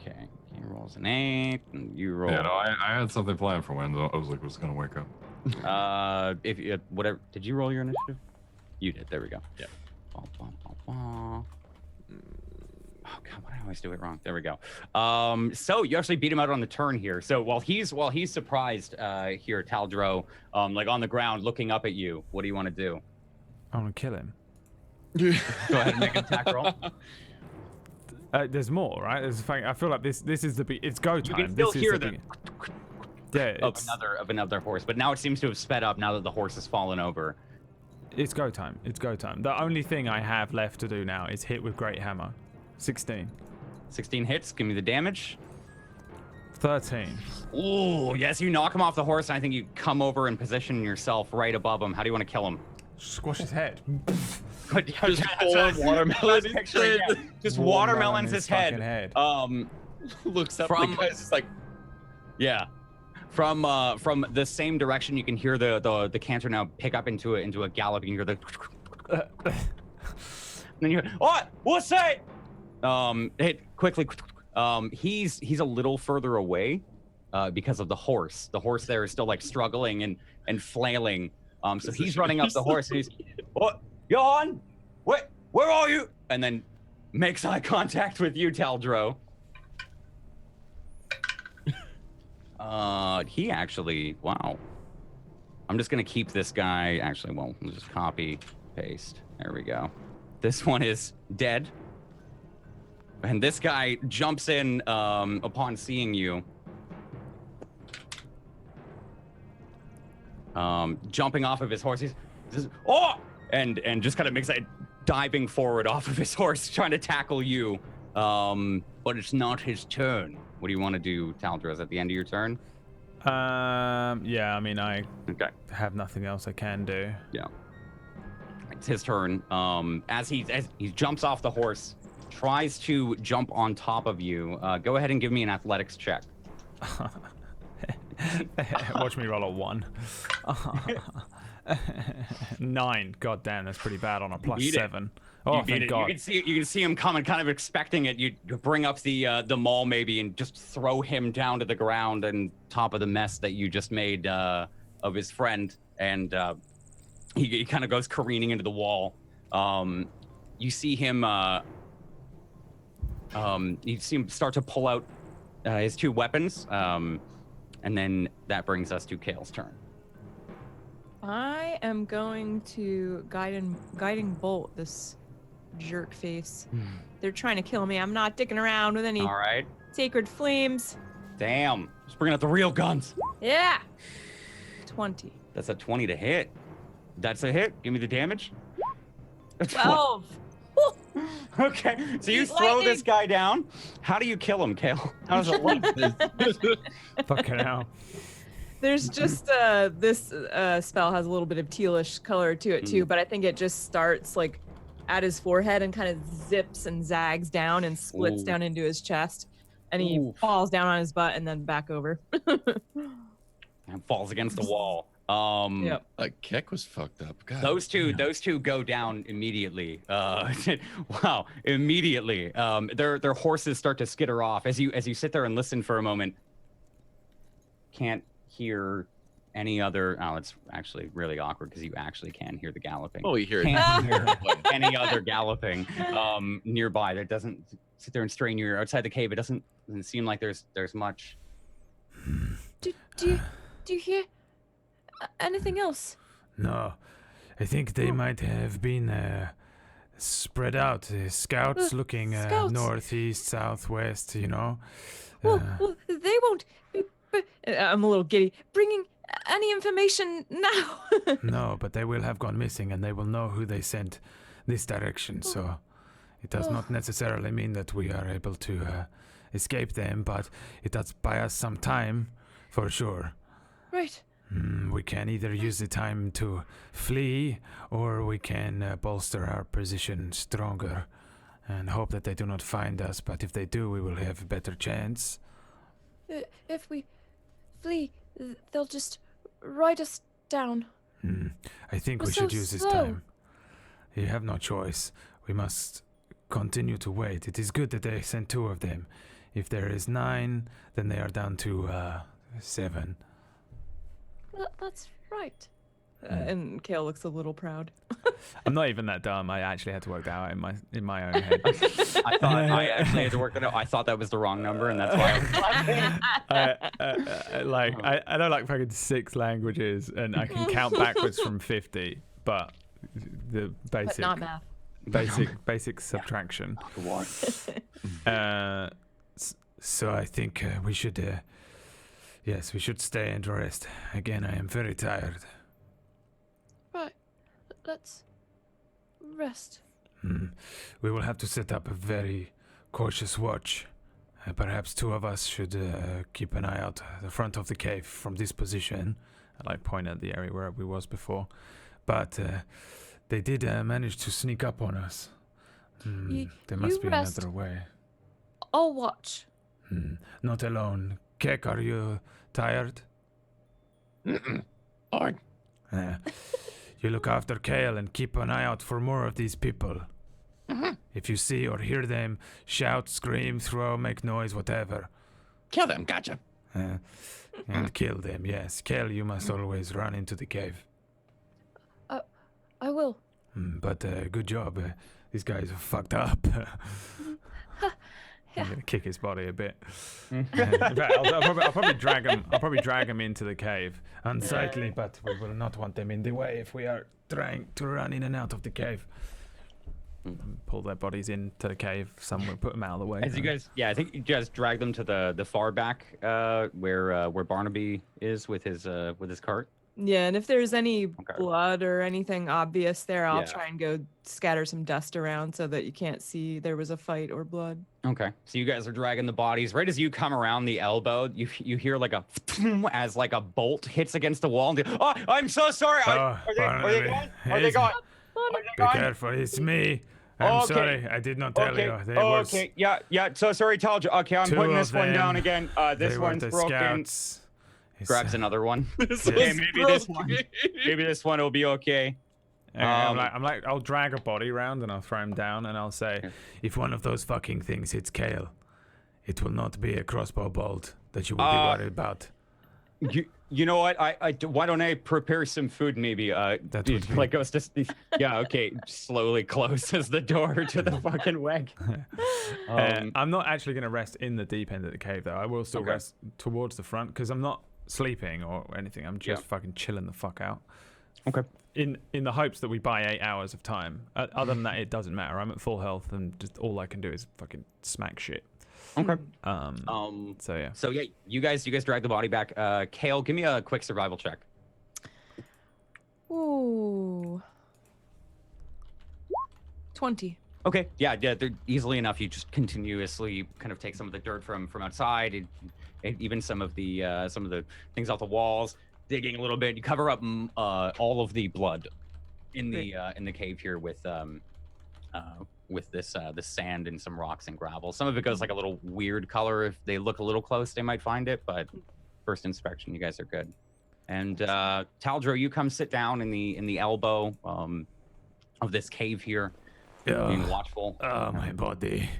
okay. He rolls an 8, and you roll. Yeah, no, I had something planned for when Ozlug was going to wake up. If you whatever. Did you roll your initiative? You did. There we go. Yeah. Oh God, why do I always do it wrong? There we go. So you actually beat him out on the turn here. So while he's surprised here, Taldro, like on the ground looking up at you, what do you want to do? I want to kill him. Go ahead and make an attack roll. There's more, right? There's a thing. I feel like this is the it's go time. You can still This is hear the the be- Yeah, it's of another horse, but now it seems to have sped up now that the horse has fallen over. it's go time. It's go time. The only thing I have left to do now is hit with Great Hammer. 16. 16 hits. Give me the damage. 13. Ooh, yes, you knock him off the horse, and I think you come over and position yourself right above him. How do you want to kill him? Squash his head. Just full on watermelon. Just watermelons his fucking head. Looks up From- the guy's just like, Yeah. From the same direction, you can hear the canter now pick up into a gallop. You can hear the. And then you hear, what? What's that? Hit quickly. He's a little further away because of the horse. The horse there is still like struggling and flailing. So he's running up the horse and he's, "What, Johan? Where are you?" And then makes eye contact with you, Taldro. He actually, wow. I'm just gonna keep this guy. Actually, well, we'll just copy, paste. There we go. This one is dead. And this guy jumps in upon seeing you. Jumping off of his horse, he's "Oh!" and just kind of makes that diving forward off of his horse, trying to tackle you. But it's not his turn. What do you want to do, Taldra? Is at the end of your turn? Yeah, I mean, I Okay. have nothing else I can do. Yeah. It's his turn. As he jumps off the horse, tries to jump on top of you. Go ahead and give me an athletics check. Watch me roll a 1. 9. God damn, that's pretty bad on a plus beat it. 7. Oh, You beat thank it. God. You can see him coming, kind of expecting it. You bring up the maul maybe and just throw him down to the ground and top of the mess that you just made of his friend, and he kind of goes careening into the wall. You see him. You see him start to pull out his 2 weapons, and then that brings us to Kale's turn. I am going to guiding bolt this jerk face. They're trying to kill me. I'm not dicking around with any All right. sacred flames. Damn. Just bringing out the real guns. Yeah. 20. That's a 20 to hit. That's a hit. Give me the damage. 12. Okay, so you throw Lightning. this guy down. How do you kill him, Kale? How does it look? Fucking hell. There's just this spell has a little bit of tealish color to it too, but I think it just starts like at his forehead and kind of zips and zags down and splits Ooh. down into his chest, and he Ooh. falls down on his butt and then back over. And falls against the wall. Yep. Keck was fucked up. God. Those two go down immediately. Wow, immediately. Their horses start to skitter off as you sit there and listen for a moment. Can't hear any other. Oh, it's actually really awkward because you actually can hear the galloping. Oh, you hear it. Can't hear any other galloping nearby. That doesn't sit there and strain your ear. Outside the cave, it doesn't seem like there's much. Do you hear anything else? No, I think they might have been spread out. Scouts looking scouts. northeast, southwest, you know. Well, they won't be, I'm a little giddy. bringing any information now. No, but they will have gone missing, and they will know who they sent this direction. So it does not necessarily mean that we are able to escape them, but it does buy us some time, for sure. Right. We can either use the time to flee, or we can bolster our position stronger and hope that they do not find us. But if they do, we will have a better chance. If we flee, they'll just ride us down. I think We're we should so use this slow. time. You have no choice. We must continue to wait. It is good that they sent 2 of them. If there is 9, then they are down to 7. That's right. And Kale looks a little proud. I'm not even that dumb. I actually had to work that out in my own head. I actually had to work it out. I thought that was the wrong number, and that's why I was laughing. I know like fucking 6 languages, and I can count backwards from 50, but the But basic not math. basic subtraction. So I think we should yes, we should stay and rest. Again, I am very tired. Right. Let's rest. We will have to set up a very cautious watch. Perhaps 2 of us should keep an eye out the front of the cave from this position. I point at the area where we was before. But they did manage to sneak up on us. There must be rest. another way. I'll watch. Not alone. Kek, are you tired? Fine. You look after Kale and keep an eye out for more of these people. If you see or hear them, shout, scream, throw, make noise, whatever. Kill them. Gotcha. And kill them, yes. Kel, you must always run into the cave. I will. But good job. These guys are fucked up. I'm gonna kick his body a bit. In fact, I'll probably drag him. I'll probably drag him into the cave. Unsightly, but we will not want them in the way if we are trying to run in and out of the cave. Pull their bodies into the cave somewhere. Put them out of the way. As you guys, I think you guys drag them to the far back where Barnaby is with his cart. Yeah, and if there's any blood or anything obvious there, I'll try and go scatter some dust around so that you can't see there was a fight or blood. Okay, so you guys are dragging the bodies. Right as you come around the elbow, you hear like a as like a bolt hits against the wall. And oh, I'm so sorry. Are they gone? Are they gone? Be careful, it's me. I'm sorry, I did not tell you. Okay, yeah. So sorry, told you. Okay, I'm putting this one down again. This one's broken. Scouts. Grabs another one. Okay, maybe this one will be okay. I'm like, I'll drag a body around and I'll throw him down and I'll say, if one of those fucking things hits Kale, it will not be a crossbow bolt that you will be worried about. You know what? Why don't I prepare some food? Maybe. That would be... like goes to. Yeah. Okay. Slowly closes the door to the fucking weg. I'm not actually going to rest in the deep end of the cave though. I will still rest towards the front because I'm not sleeping or anything. I'm just fucking chilling the fuck out. Okay. In the hopes that we buy 8 hours of time. Other than that, it doesn't matter. I'm at full health and just all I can do is fucking smack shit. Okay. So yeah. So yeah, you guys drag the body back. Kale, give me a quick survival check. Ooh. 20. Okay. Yeah. They're easily enough. You just continuously kind of take some of the dirt from outside, and even some of the things off the walls, digging a little bit. You cover up all of the blood in the cave here with this sand and some rocks and gravel. Some of it goes like a little weird color. If they look a little close, they might find it. But first inspection, you guys are good. And Taldro, you come sit down in the elbow of this cave here, being watchful. My body.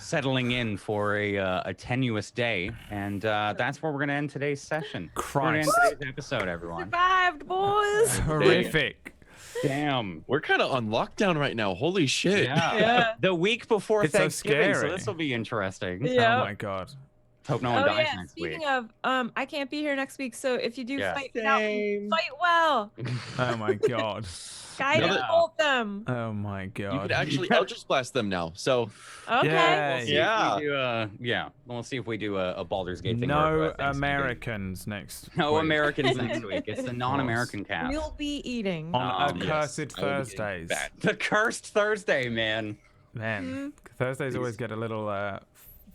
Settling in for a tenuous day, and that's where we're gonna end today's session. Christ. We're gonna end today's episode, everyone. Survived, boys. Horrific. Damn. We're kind of on lockdown right now. Holy shit. Yeah. The week before It's so Thanksgiving, so scary. this will be interesting. Yeah. Oh my god. Hope no one dies next Speaking week. of, I can't be here next week, so if you do fight, Same. fight well. Oh my god. Guide and hold them. Oh my god. You could actually Eldritch Blast them now. So Okay. Yay. We'll see if we do a Baldur's Gate thing. No Americans next. No week. Americans next week. It's the non-American cast. We'll be eating. On yes, Accursed I will be Thursdays. back. The cursed Thursday, man. Man, Thursdays always get a little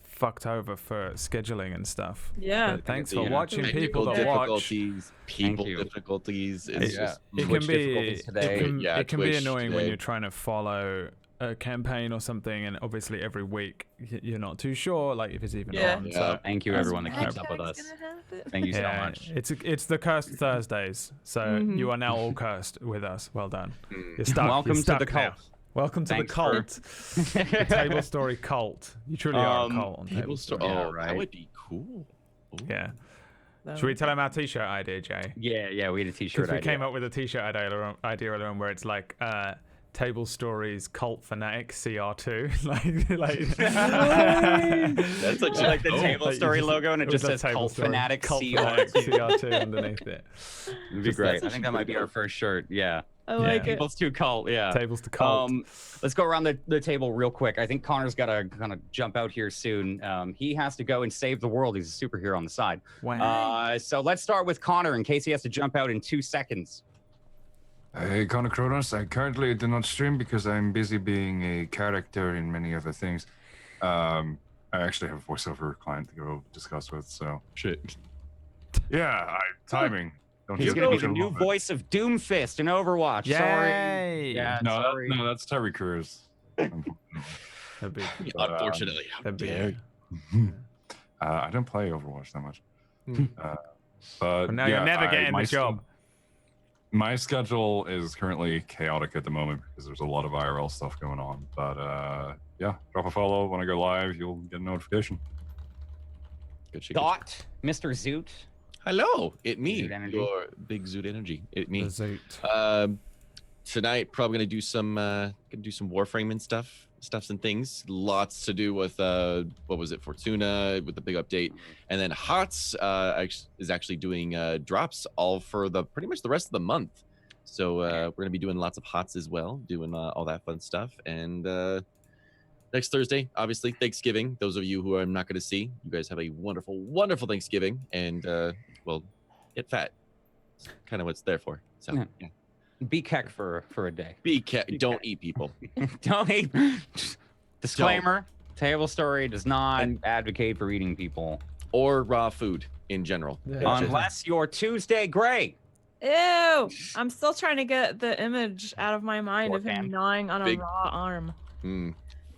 fucked over for scheduling and stuff. Yeah. But thanks Yeah. for watching, people Technical that watch. difficulties, people you. difficulties. It- It's just It Twitch can be difficulties today. it can be Twitch annoying when today. you're trying to follow a campaign or something, and obviously every week you're not too sure, like if it's even Yeah. on. Yeah. So Thank you, everyone that keeps up with RagTags us. gonna happen. Thank you so yeah, much. it's the cursed Thursdays. So you are now all cursed with us. Well done. You're stuck. Welcome You're to stuck the now. cult. Welcome to Thanks the cult. The Tablestory cult. You truly are a cult on Tablestory. Tablestory. Oh, right. that would be cool. Ooh. Yeah. No. Should we tell them our t-shirt idea, Jay? Yeah, we had a t-shirt Because we idea. came up with a t-shirt idea earlier on where it's like Table Stories Cult Fanatic CR2. That's It's like the Table Story logo, and it just says Cult Fanatic CR2. CR2 underneath it. It'd be great. I think that might be our first shirt. Yeah. I like it. Tables to Cult. Yeah. Tables to Cult. Let's go around the table real quick. I think Connor's got to kind of jump out here soon. He has to go and save the world. He's a superhero on the side. Wow. So let's start with Connor in case he has to jump out in 2 seconds. Hey, Connor Kronos, I currently do not stream because I'm busy being a character in many other things. I actually have a voiceover client to go discuss with, so Shit. yeah, timing. Don't He's give going me to be the too new long. voice of Doomfist in Overwatch. Sorry. Yay! Yeah, No, sorry. that's Terry Crews. unfortunately. That'd be, Unfortunately, how that'd be- dare you. I don't play Overwatch that much. But But now yeah, you're never getting my the job. My schedule is currently chaotic at the moment because there's a lot of IRL stuff going on. But yeah, drop a follow. When I go live, you'll get a notification. Good shit. Dot, Mr. Zoot. Hello, it me, Zoot Energy. your big Zoot energy. It me. The Zoot. Tonight, probably gonna do some warframing stuffs and things. Lots to do with what was it, Fortuna with the big update, and then Hots is actually doing drops all for pretty much the rest of the month. So we're gonna be doing lots of Hots as well, doing all that fun stuff. And next Thursday, obviously Thanksgiving. Those of you who I'm not gonna see, you guys have a wonderful, wonderful Thanksgiving, and well, get fat. It's kind of what it's there for. So yeah. Be keck for a day. Be keck. Don't eat people. Don't eat. Disclaimer: Tablestory does not advocate for eating people or raw food in general. Yeah. unless you're Tuesday Gray. Ew! I'm still trying to get the image out of my mind of him Forecam. gnawing on a Big- raw arm. Mm.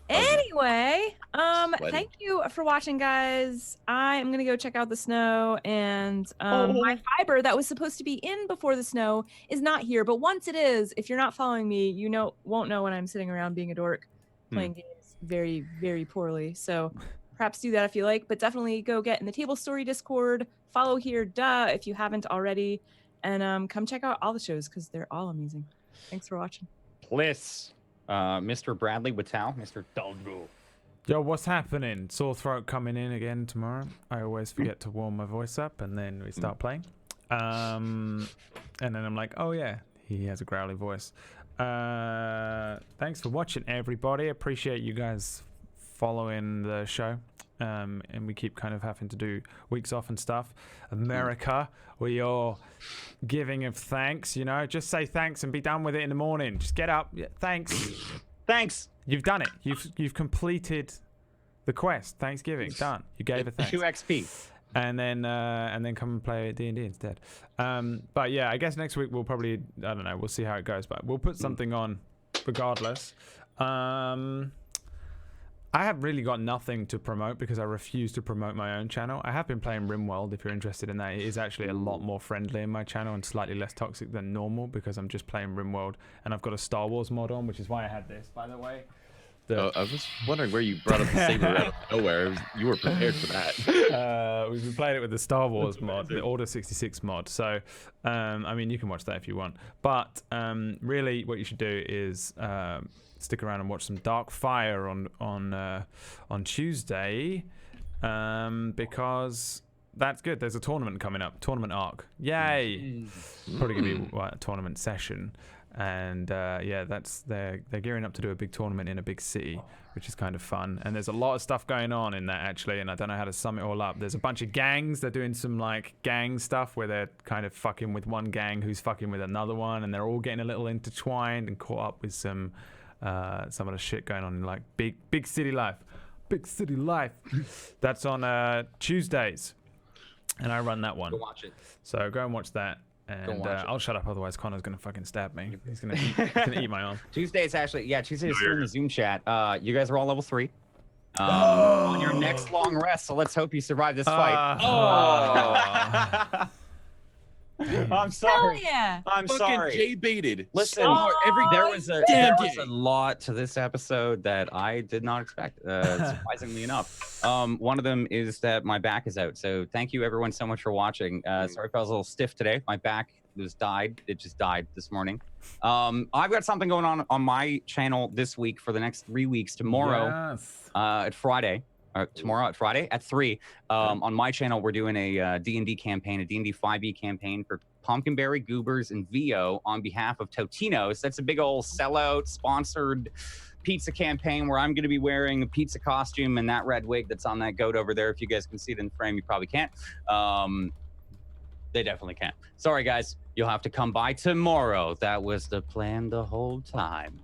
Anyway, Sweaty. thank you for watching, guys. I am gonna go check out the snow, and my fiber that was supposed to be in before the snow is not here. But once it is, if you're not following me, you won't know when I'm sitting around being a dork playing games very, very poorly. So perhaps do that if you like, but definitely go get in the Tablestory Discord. Follow here, if you haven't already, and come check out all the shows because they're all amazing. Thanks for watching. Bliss. Mr. Bradley Wattow, Mr. Daldro. Yo, what's happening? Sore throat coming in again tomorrow. I always forget to warm my voice up, and then we start playing. And then I'm like, oh yeah, he has a growly voice. Thanks for watching, everybody. Appreciate you guys following the show. And we keep kind of having to do weeks off and stuff. America, we are giving of thanks, just say thanks and be done with it in the morning. Just get up. Yeah, thanks. Thanks. You've done it. You've completed the quest. Thanksgiving done. You gave a thanks. 2 XP. And then come and play D&D instead. But yeah, I guess next week we'll probably, I don't know, we'll see how it goes, but we'll put something on regardless. I have really got nothing to promote because I refuse to promote my own channel. I have been playing RimWorld, if you're interested in that. It is actually a lot more friendly in my channel and slightly less toxic than normal because I'm just playing RimWorld, and I've got a Star Wars mod on, which is why I had this, by the way. I was just wondering where you brought up the saber out of nowhere. You were prepared for that. We've been playing it with the Star Wars mod, the Order 66 mod. So, I mean, you can watch that if you want. But really, what you should do is stick around and watch some Dark Fire on Tuesday, because that's good. There's a tournament coming up, tournament arc. Yay! Probably gonna be a tournament session. And yeah, they're gearing up to do a big tournament in a big city, which is kind of fun. And there's a lot of stuff going on in that actually, and I don't know how to sum it all up. There's a bunch of gangs. They're doing some like gang stuff where they're kind of fucking with one gang who's fucking with another one, and they're all getting a little intertwined and caught up with some of the shit going on in like big city life. Big city life. That's on Tuesdays, and I run that one. Go watch it. So go and watch that. And I'll shut up, otherwise Connor's gonna fucking stab me. He's gonna eat my arm. Tuesday's Tuesday's in the Zoom chat. You guys are all level 3. On your next long rest, so let's hope you survive this fight. I'm sorry. Hell yeah! I'm Fucking sorry. Jay baited. Listen, so hard. there was a lot to this episode that I did not expect, surprisingly enough. One of them is that my back is out. So thank you everyone so much for watching. Sorry if I was a little stiff today. My back died. It just died this morning. I've got something going on my channel this week for the next 3 weeks. Tomorrow, at Friday. Tomorrow at Friday at 3 on my channel, we're doing a D&D campaign, a D&D 5e campaign for Pumpkinberry, Goobers, and Vio on behalf of Totino's. That's a big old sellout sponsored pizza campaign where I'm going to be wearing a pizza costume and that red wig that's on that goat over there. If you guys can see it in the frame, you probably can't. They definitely can't. Sorry, guys. You'll have to come by tomorrow. That was the plan the whole time.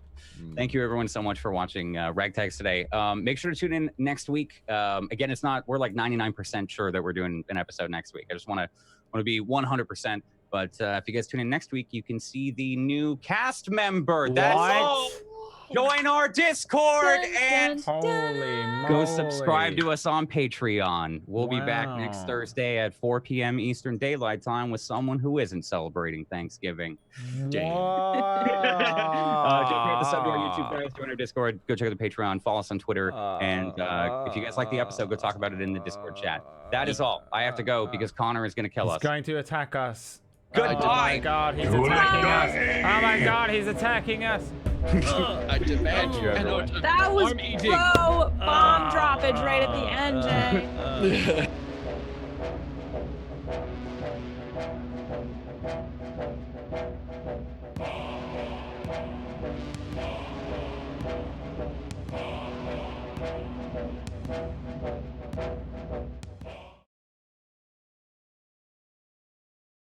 Thank you everyone so much for watching RagTags today. Make sure to tune in next week. Again, we're like 99% sure that we're doing an episode next week. I just want to be 100%. But if you guys tune in next week, you can see the new cast member. That's all. Join our Discord and Holy moly. go subscribe to us on Patreon. We'll be back next Wow. Thursday at 4 p.m. Eastern Daylight Time with someone who isn't celebrating Thanksgiving. Wow. Don't forget to sub to our YouTube guys, join our Discord, go check out the Patreon, follow us on Twitter, and if you guys like the episode, go talk about it in the Discord chat. That is all. I have to go because Connor is going to kill He's us. going to attack us. Goodbye. Oh my god, he's attacking us. Oh my god, he's attacking us. I demand you. That was Arm eating. pro bomb droppage right at the end, Jay.